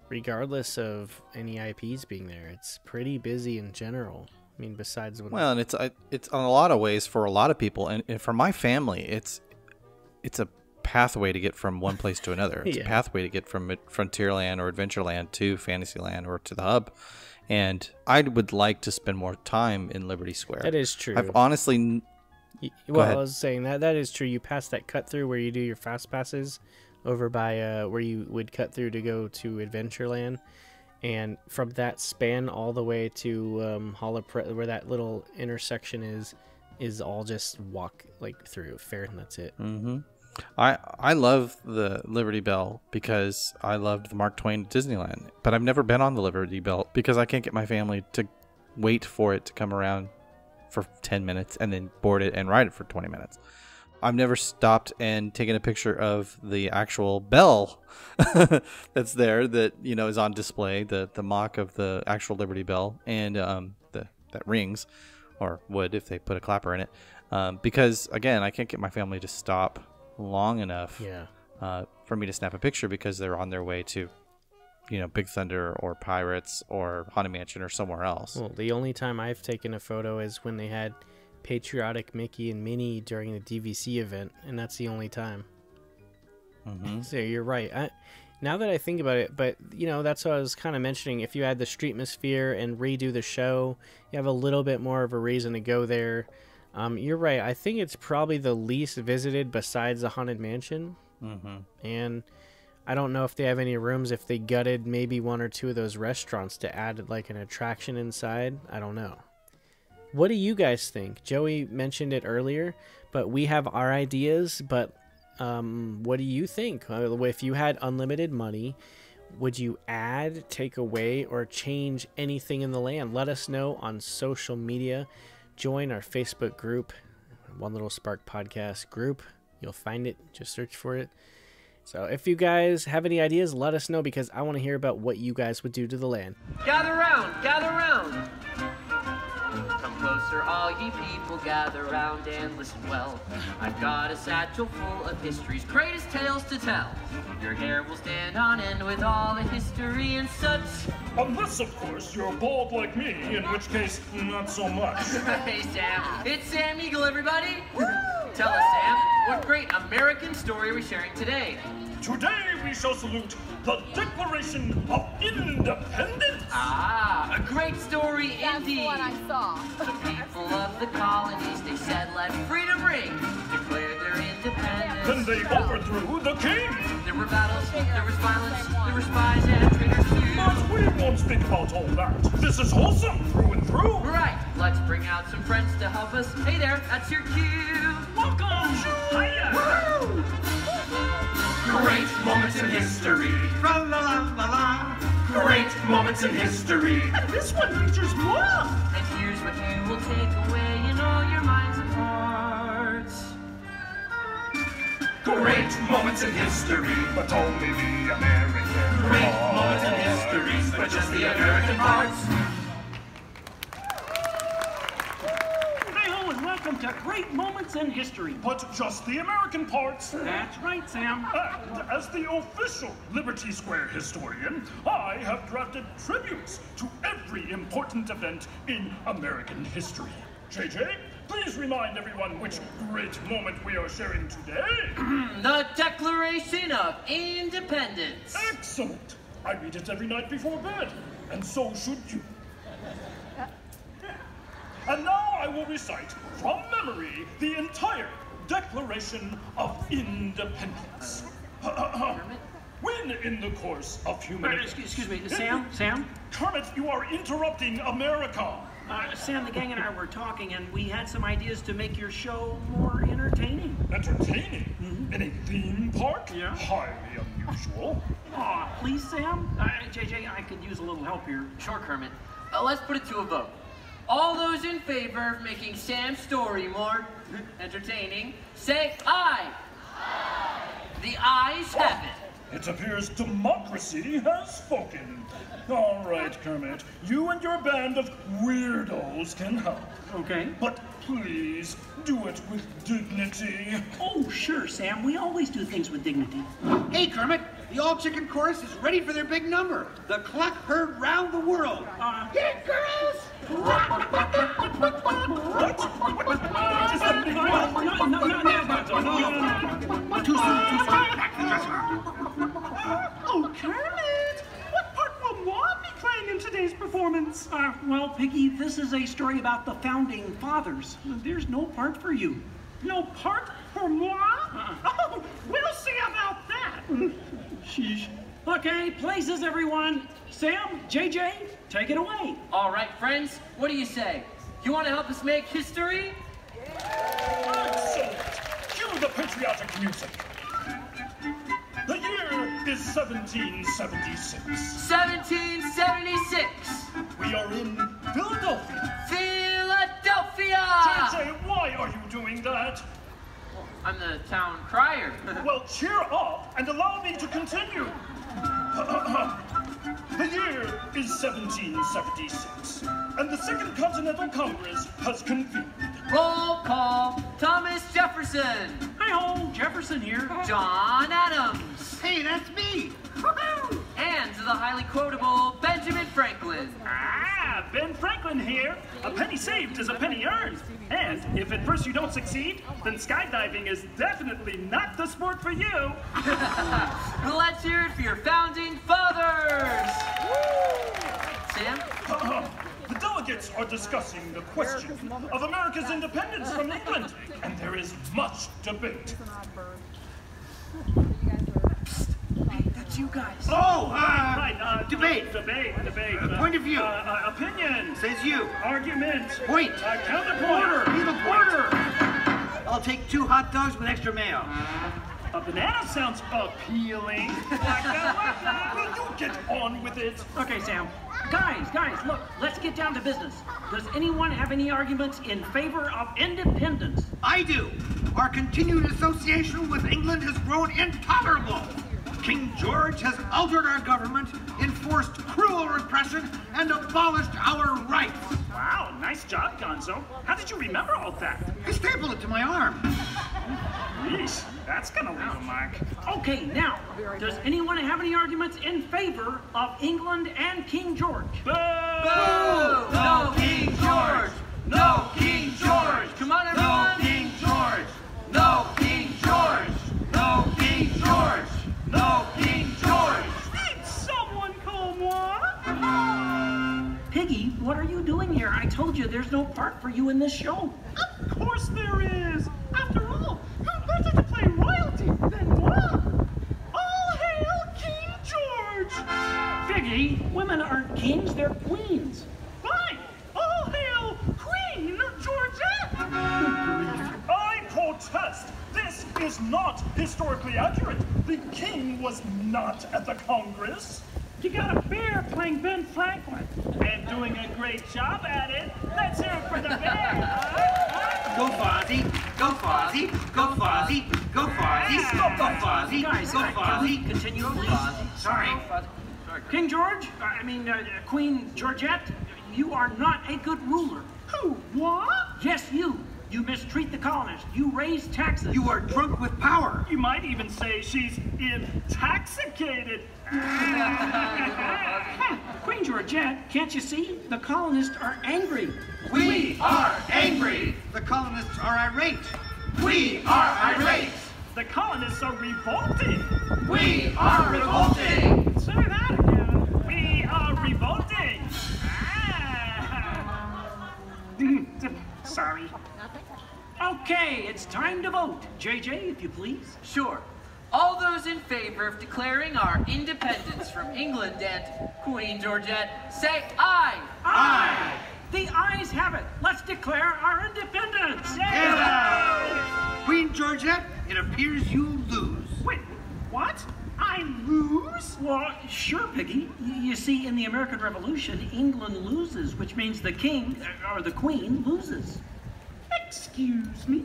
regardless of any IPs being there. It's pretty busy in general. I mean, besides when... Well, and it's on a lot of ways for a lot of people, and for my family, it's a pathway to get from one place to another. It's a pathway to get from Frontierland or Adventureland to Fantasyland or to the hub. And I would like to spend more time in Liberty Square. That is true. I've honestly... Well, I was saying that is true. You pass that cut through where you do your fast passes over by where you would cut through to go to Adventureland. And from that span all the way to where that little intersection is all just walk like through fair, and that's it. Mm-hmm. I love the Liberty Bell because I loved the Mark Twain Disneyland, but I've never been on the Liberty Bell because I can't get my family to wait for it to come around for 10 minutes and then board it and ride it for 20 minutes. I've never stopped and taken a picture of the actual bell that's there that, is on display, the mock of the actual Liberty Bell, and that rings, or would if they put a clapper in it, because, again, I can't get my family to stop long enough for me to snap a picture because they're on their way to Big Thunder or Pirates or Haunted Mansion or somewhere else. Well, the only time I've taken a photo is when they had Patriotic Mickey and Minnie during the DVC event, and that's the only time. Mm-hmm. So you're right. Now that I think about it, but that's what I was kind of mentioning. If you add the Streetmosphere and redo the show, you have a little bit more of a reason to go there. You're right. I think it's probably the least visited besides the Haunted Mansion. Mm-hmm. And I don't know if they have any rooms, if they gutted maybe one or two of those restaurants to add like an attraction inside. I don't know. What do you guys think? Joey mentioned it earlier, but we have our ideas. But what do you think? If you had unlimited money, would you add, take away, or change anything in the land? Let us know on social media. Join our Facebook group, One Little Spark Podcast group. You'll find it. Just search for it. So if you guys have any ideas, let us know because I want to hear about what you guys would do to the land. Gather round, gather round. Come closer, all ye people, gather round and listen well. I've got a satchel full of history's greatest tales to tell. Your hair will stand on end with all the history and such. Unless, of course, you're bald like me, in which case, not so much. Hey, Sam. It's Sam Eagle, everybody. Tell us, Sam, what great American story are we sharing today? Today we shall salute the Declaration of Independence. Ah, a great story indeed. That's what I saw. The people of the colonies, they said, let freedom ring, declared their independence. Then they overthrew the king. There were battles, there was violence, there were spies and traitors too. But we won't speak about all that. This is wholesome through and through. Right, let's bring out some friends to help us. Hey there, that's your cue. Welcome. Hiya. Woo! Great moments in history. Tra-la-la-la-la. Great moments in history. And this one features moi. And here's but you will take away in all your minds and hearts. Great moments in history, but only the American Great moments in history, but just the American parts. Hi-ho and welcome to Great Moments in History. But just the American parts. That's right, Sam. And as the official Liberty Square historian, I have drafted tributes to every important event in American history. JJ, please remind everyone which great moment we are sharing today. The Declaration of Independence. Excellent. I read it every night before bed, and so should you. And now I will recite from memory the entire Declaration of Independence. When in the course of human... Excuse me, Sam? Kermit, you are interrupting America. Sam, the gang and I were talking, and we had some ideas to make your show more entertaining. Entertaining? Mm-hmm. In a theme park? Yeah. Highly unusual. Aw, please, Sam? JJ, I could use a little help here. Sure, Kermit. Let's put it to a vote. All those in favor of making Sam's story more entertaining, say aye. Aye. The ayes have it. It appears democracy has spoken. All right, Kermit. You and your band of weirdos can help. Okay. But please do it with dignity. Oh, sure, Sam. We always do things with dignity. Hey, Kermit. The all-chicken chorus is ready for their big number. The clock heard round the world. Get it, girls! Too soon. Back to the dressing room. Oh, Kermit! What part will Mom be playing in today's performance? Well, Piggy, this is a story about the founding fathers. There's no part for you. No part for moi? Oh, we'll see about that. Sheesh. Okay, places, everyone. Sam, JJ, take it away. All right, friends, what do you say? You want to help us make history? Excellent. Cue the patriotic music. The year is 1776. 1776. We are in Philadelphia. Philadelphia! JJ, why are you doing that? I'm the town crier. Well, cheer up and allow me to continue. The year is 1776, and the Second Continental Congress has convened. Roll call, Thomas Jefferson. Hi-ho, Jefferson here. John Adams. Hey, that's me. And the highly quotable Benjamin Franklin. Ben Franklin here. A penny saved is a penny earned. And if at first you don't succeed, then skydiving is definitely not the sport for you. Let's hear it for your founding fathers. Sam? The delegates are discussing the question of America's independence from England, and there is much debate. That's you guys. Oh, debate. Debate. Point of view. Opinion. Says you. Argument. Point. Counterpoint. Order. I'll take 2 hot dogs with extra mayo. A banana sounds appealing. Will you get on with it? Okay, Sam. Guys, look, let's get down to business. Does anyone have any arguments in favor of independence? I do. Our continued association with England has grown intolerable. King George has altered our government, enforced cruel repression, and abolished our rights. Wow, nice job, Gonzo. How did you remember all that? I stapled it to my arm. Yeesh, that's gonna leave a mark. Okay, now, does anyone have any arguments in favor of England and King George? Boo! Boo! No King George! No King George! Come on, everyone! No King George! No King George! No King George! No King George! Did someone call moi? Piggy, what are you doing here? I told you there's no part for you in this show. Of course there is. After all, who better to play royalty than moi? All hail King George! Piggy, women aren't kings, they're queens. Fine. All hail Queen Georgette! I protest. This is not historically accurate. The king was not at the Congress. You got a bear playing Ben Franklin. And doing a great job at it. Let's hear it for the bear. Go Fozzie, go Fozzie, go Fozzie, go Fozzie, go Fozzie, Guys, go can we Fozzie. continue, please? Sorry. King George, Queen Georgette, you are not a good ruler. Who? What? Yes, you. You mistreat the colonists. You raise taxes. You are drunk with power. You might even say she's intoxicated. Queen Georgette, can't you see? The colonists are angry. We are angry. The colonists are irate. We are irate. The colonists are revolting. We are revolting. Say that again. We are revolting. Sorry. Okay, it's time to vote. JJ, if you please. Sure. All those in favor of declaring our independence from England and Queen Georgette, say aye. Aye. The ayes have it. Let's declare our independence. Queen Georgette, it appears you lose. Wait, what? I lose? Well, sure, Piggy. You see, in the American Revolution, England loses, which means the king, or the queen, loses. Excuse me?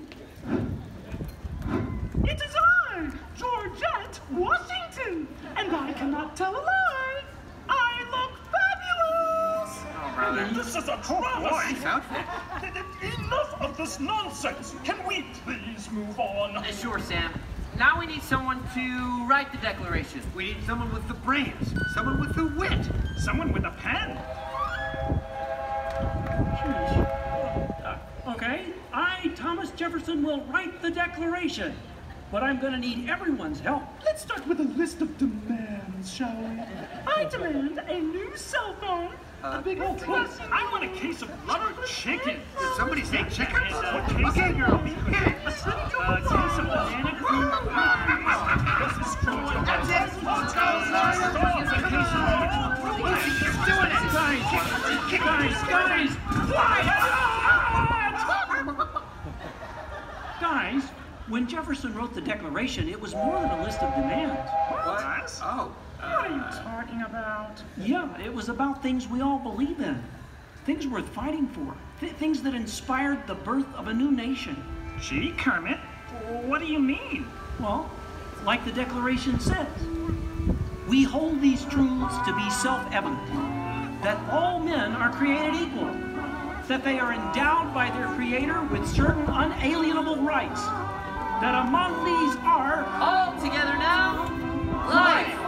It is I, Georgette Washington, and I cannot tell a lie. I look fabulous! Oh, brother. This is a travesty. Nice outfit. Enough of this nonsense. Can we please move on? Sure, Sam. Now we need someone to write the declaration. We need someone with the brains, someone with the wit. Someone with a pen. Okay, I, Thomas Jefferson, will write the declaration. But I'm going to need everyone's help. Let's start with a list of demands, shall we? I demand a new cell phone, a big plus. I want a case of rubber chicken. Did somebody say chicken? A case of girl. A case of banana cream pies. This is true. That's it. Let's go, Stalls, a case of He's doing it. Guys, when Jefferson wrote the Declaration, it was more than a list of demands. What? Oh. What are you talking about? Yeah, it was about things we all believe in. Things worth fighting for. Things that inspired the birth of a new nation. Gee, Kermit, what do you mean? Well, like the Declaration says, we hold these truths to be self-evident, that all men are created equal, that they are endowed by their Creator with certain unalienable rights, that among these are... All together now, life,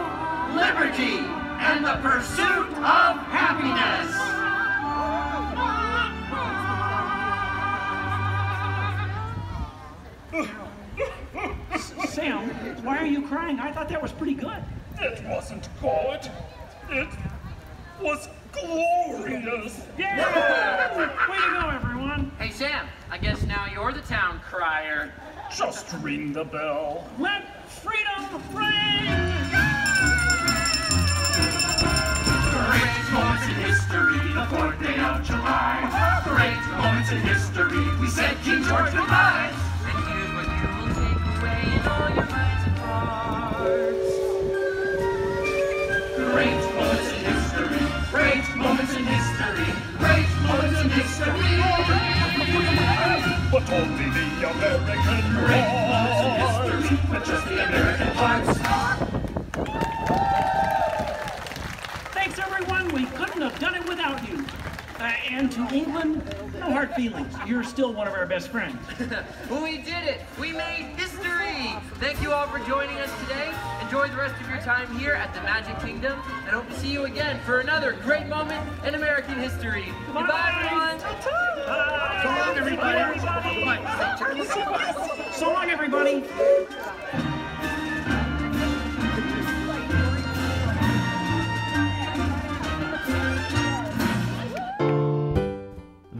Liberty and the pursuit of happiness. Sam, why are you crying? I thought that was pretty good. It wasn't good. It was glorious. Yeah! Way to go, everyone. Hey, Sam, I guess now you're the town crier. Just ring the bell. Let freedom ring! Great moments in history, the 4th day of July. Great moments in history, we said King George goodbye. And here's what you will take away in all your minds and hearts. Great moments in history, great moments in history, great moments in history. But only the American Great moments in history, but just the American parts. Thanks, everyone. We couldn't have done it without you. And to England, no hard feelings. You're still one of our best friends. We did it! We made history! Thank you all for joining us today. Enjoy the rest of your time here at the Magic Kingdom, and hope to see you again for another great moment in American history. Goodbye, everyone! So long, everybody. So long, everybody.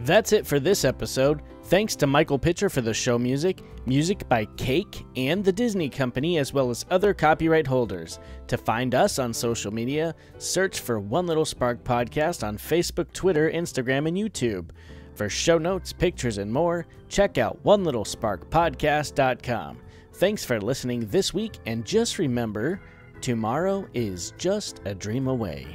That's it for this episode. Thanks to Michael Pitcher for the show music, music by Cake and the Disney Company, as well as other copyright holders. To find us on social media, search for One Little Spark Podcast on Facebook, Twitter, Instagram, and YouTube. For show notes, pictures, and more, check out onelittlesparkpodcast.com. Thanks for listening this week, and just remember, Tomorrow is just a dream away.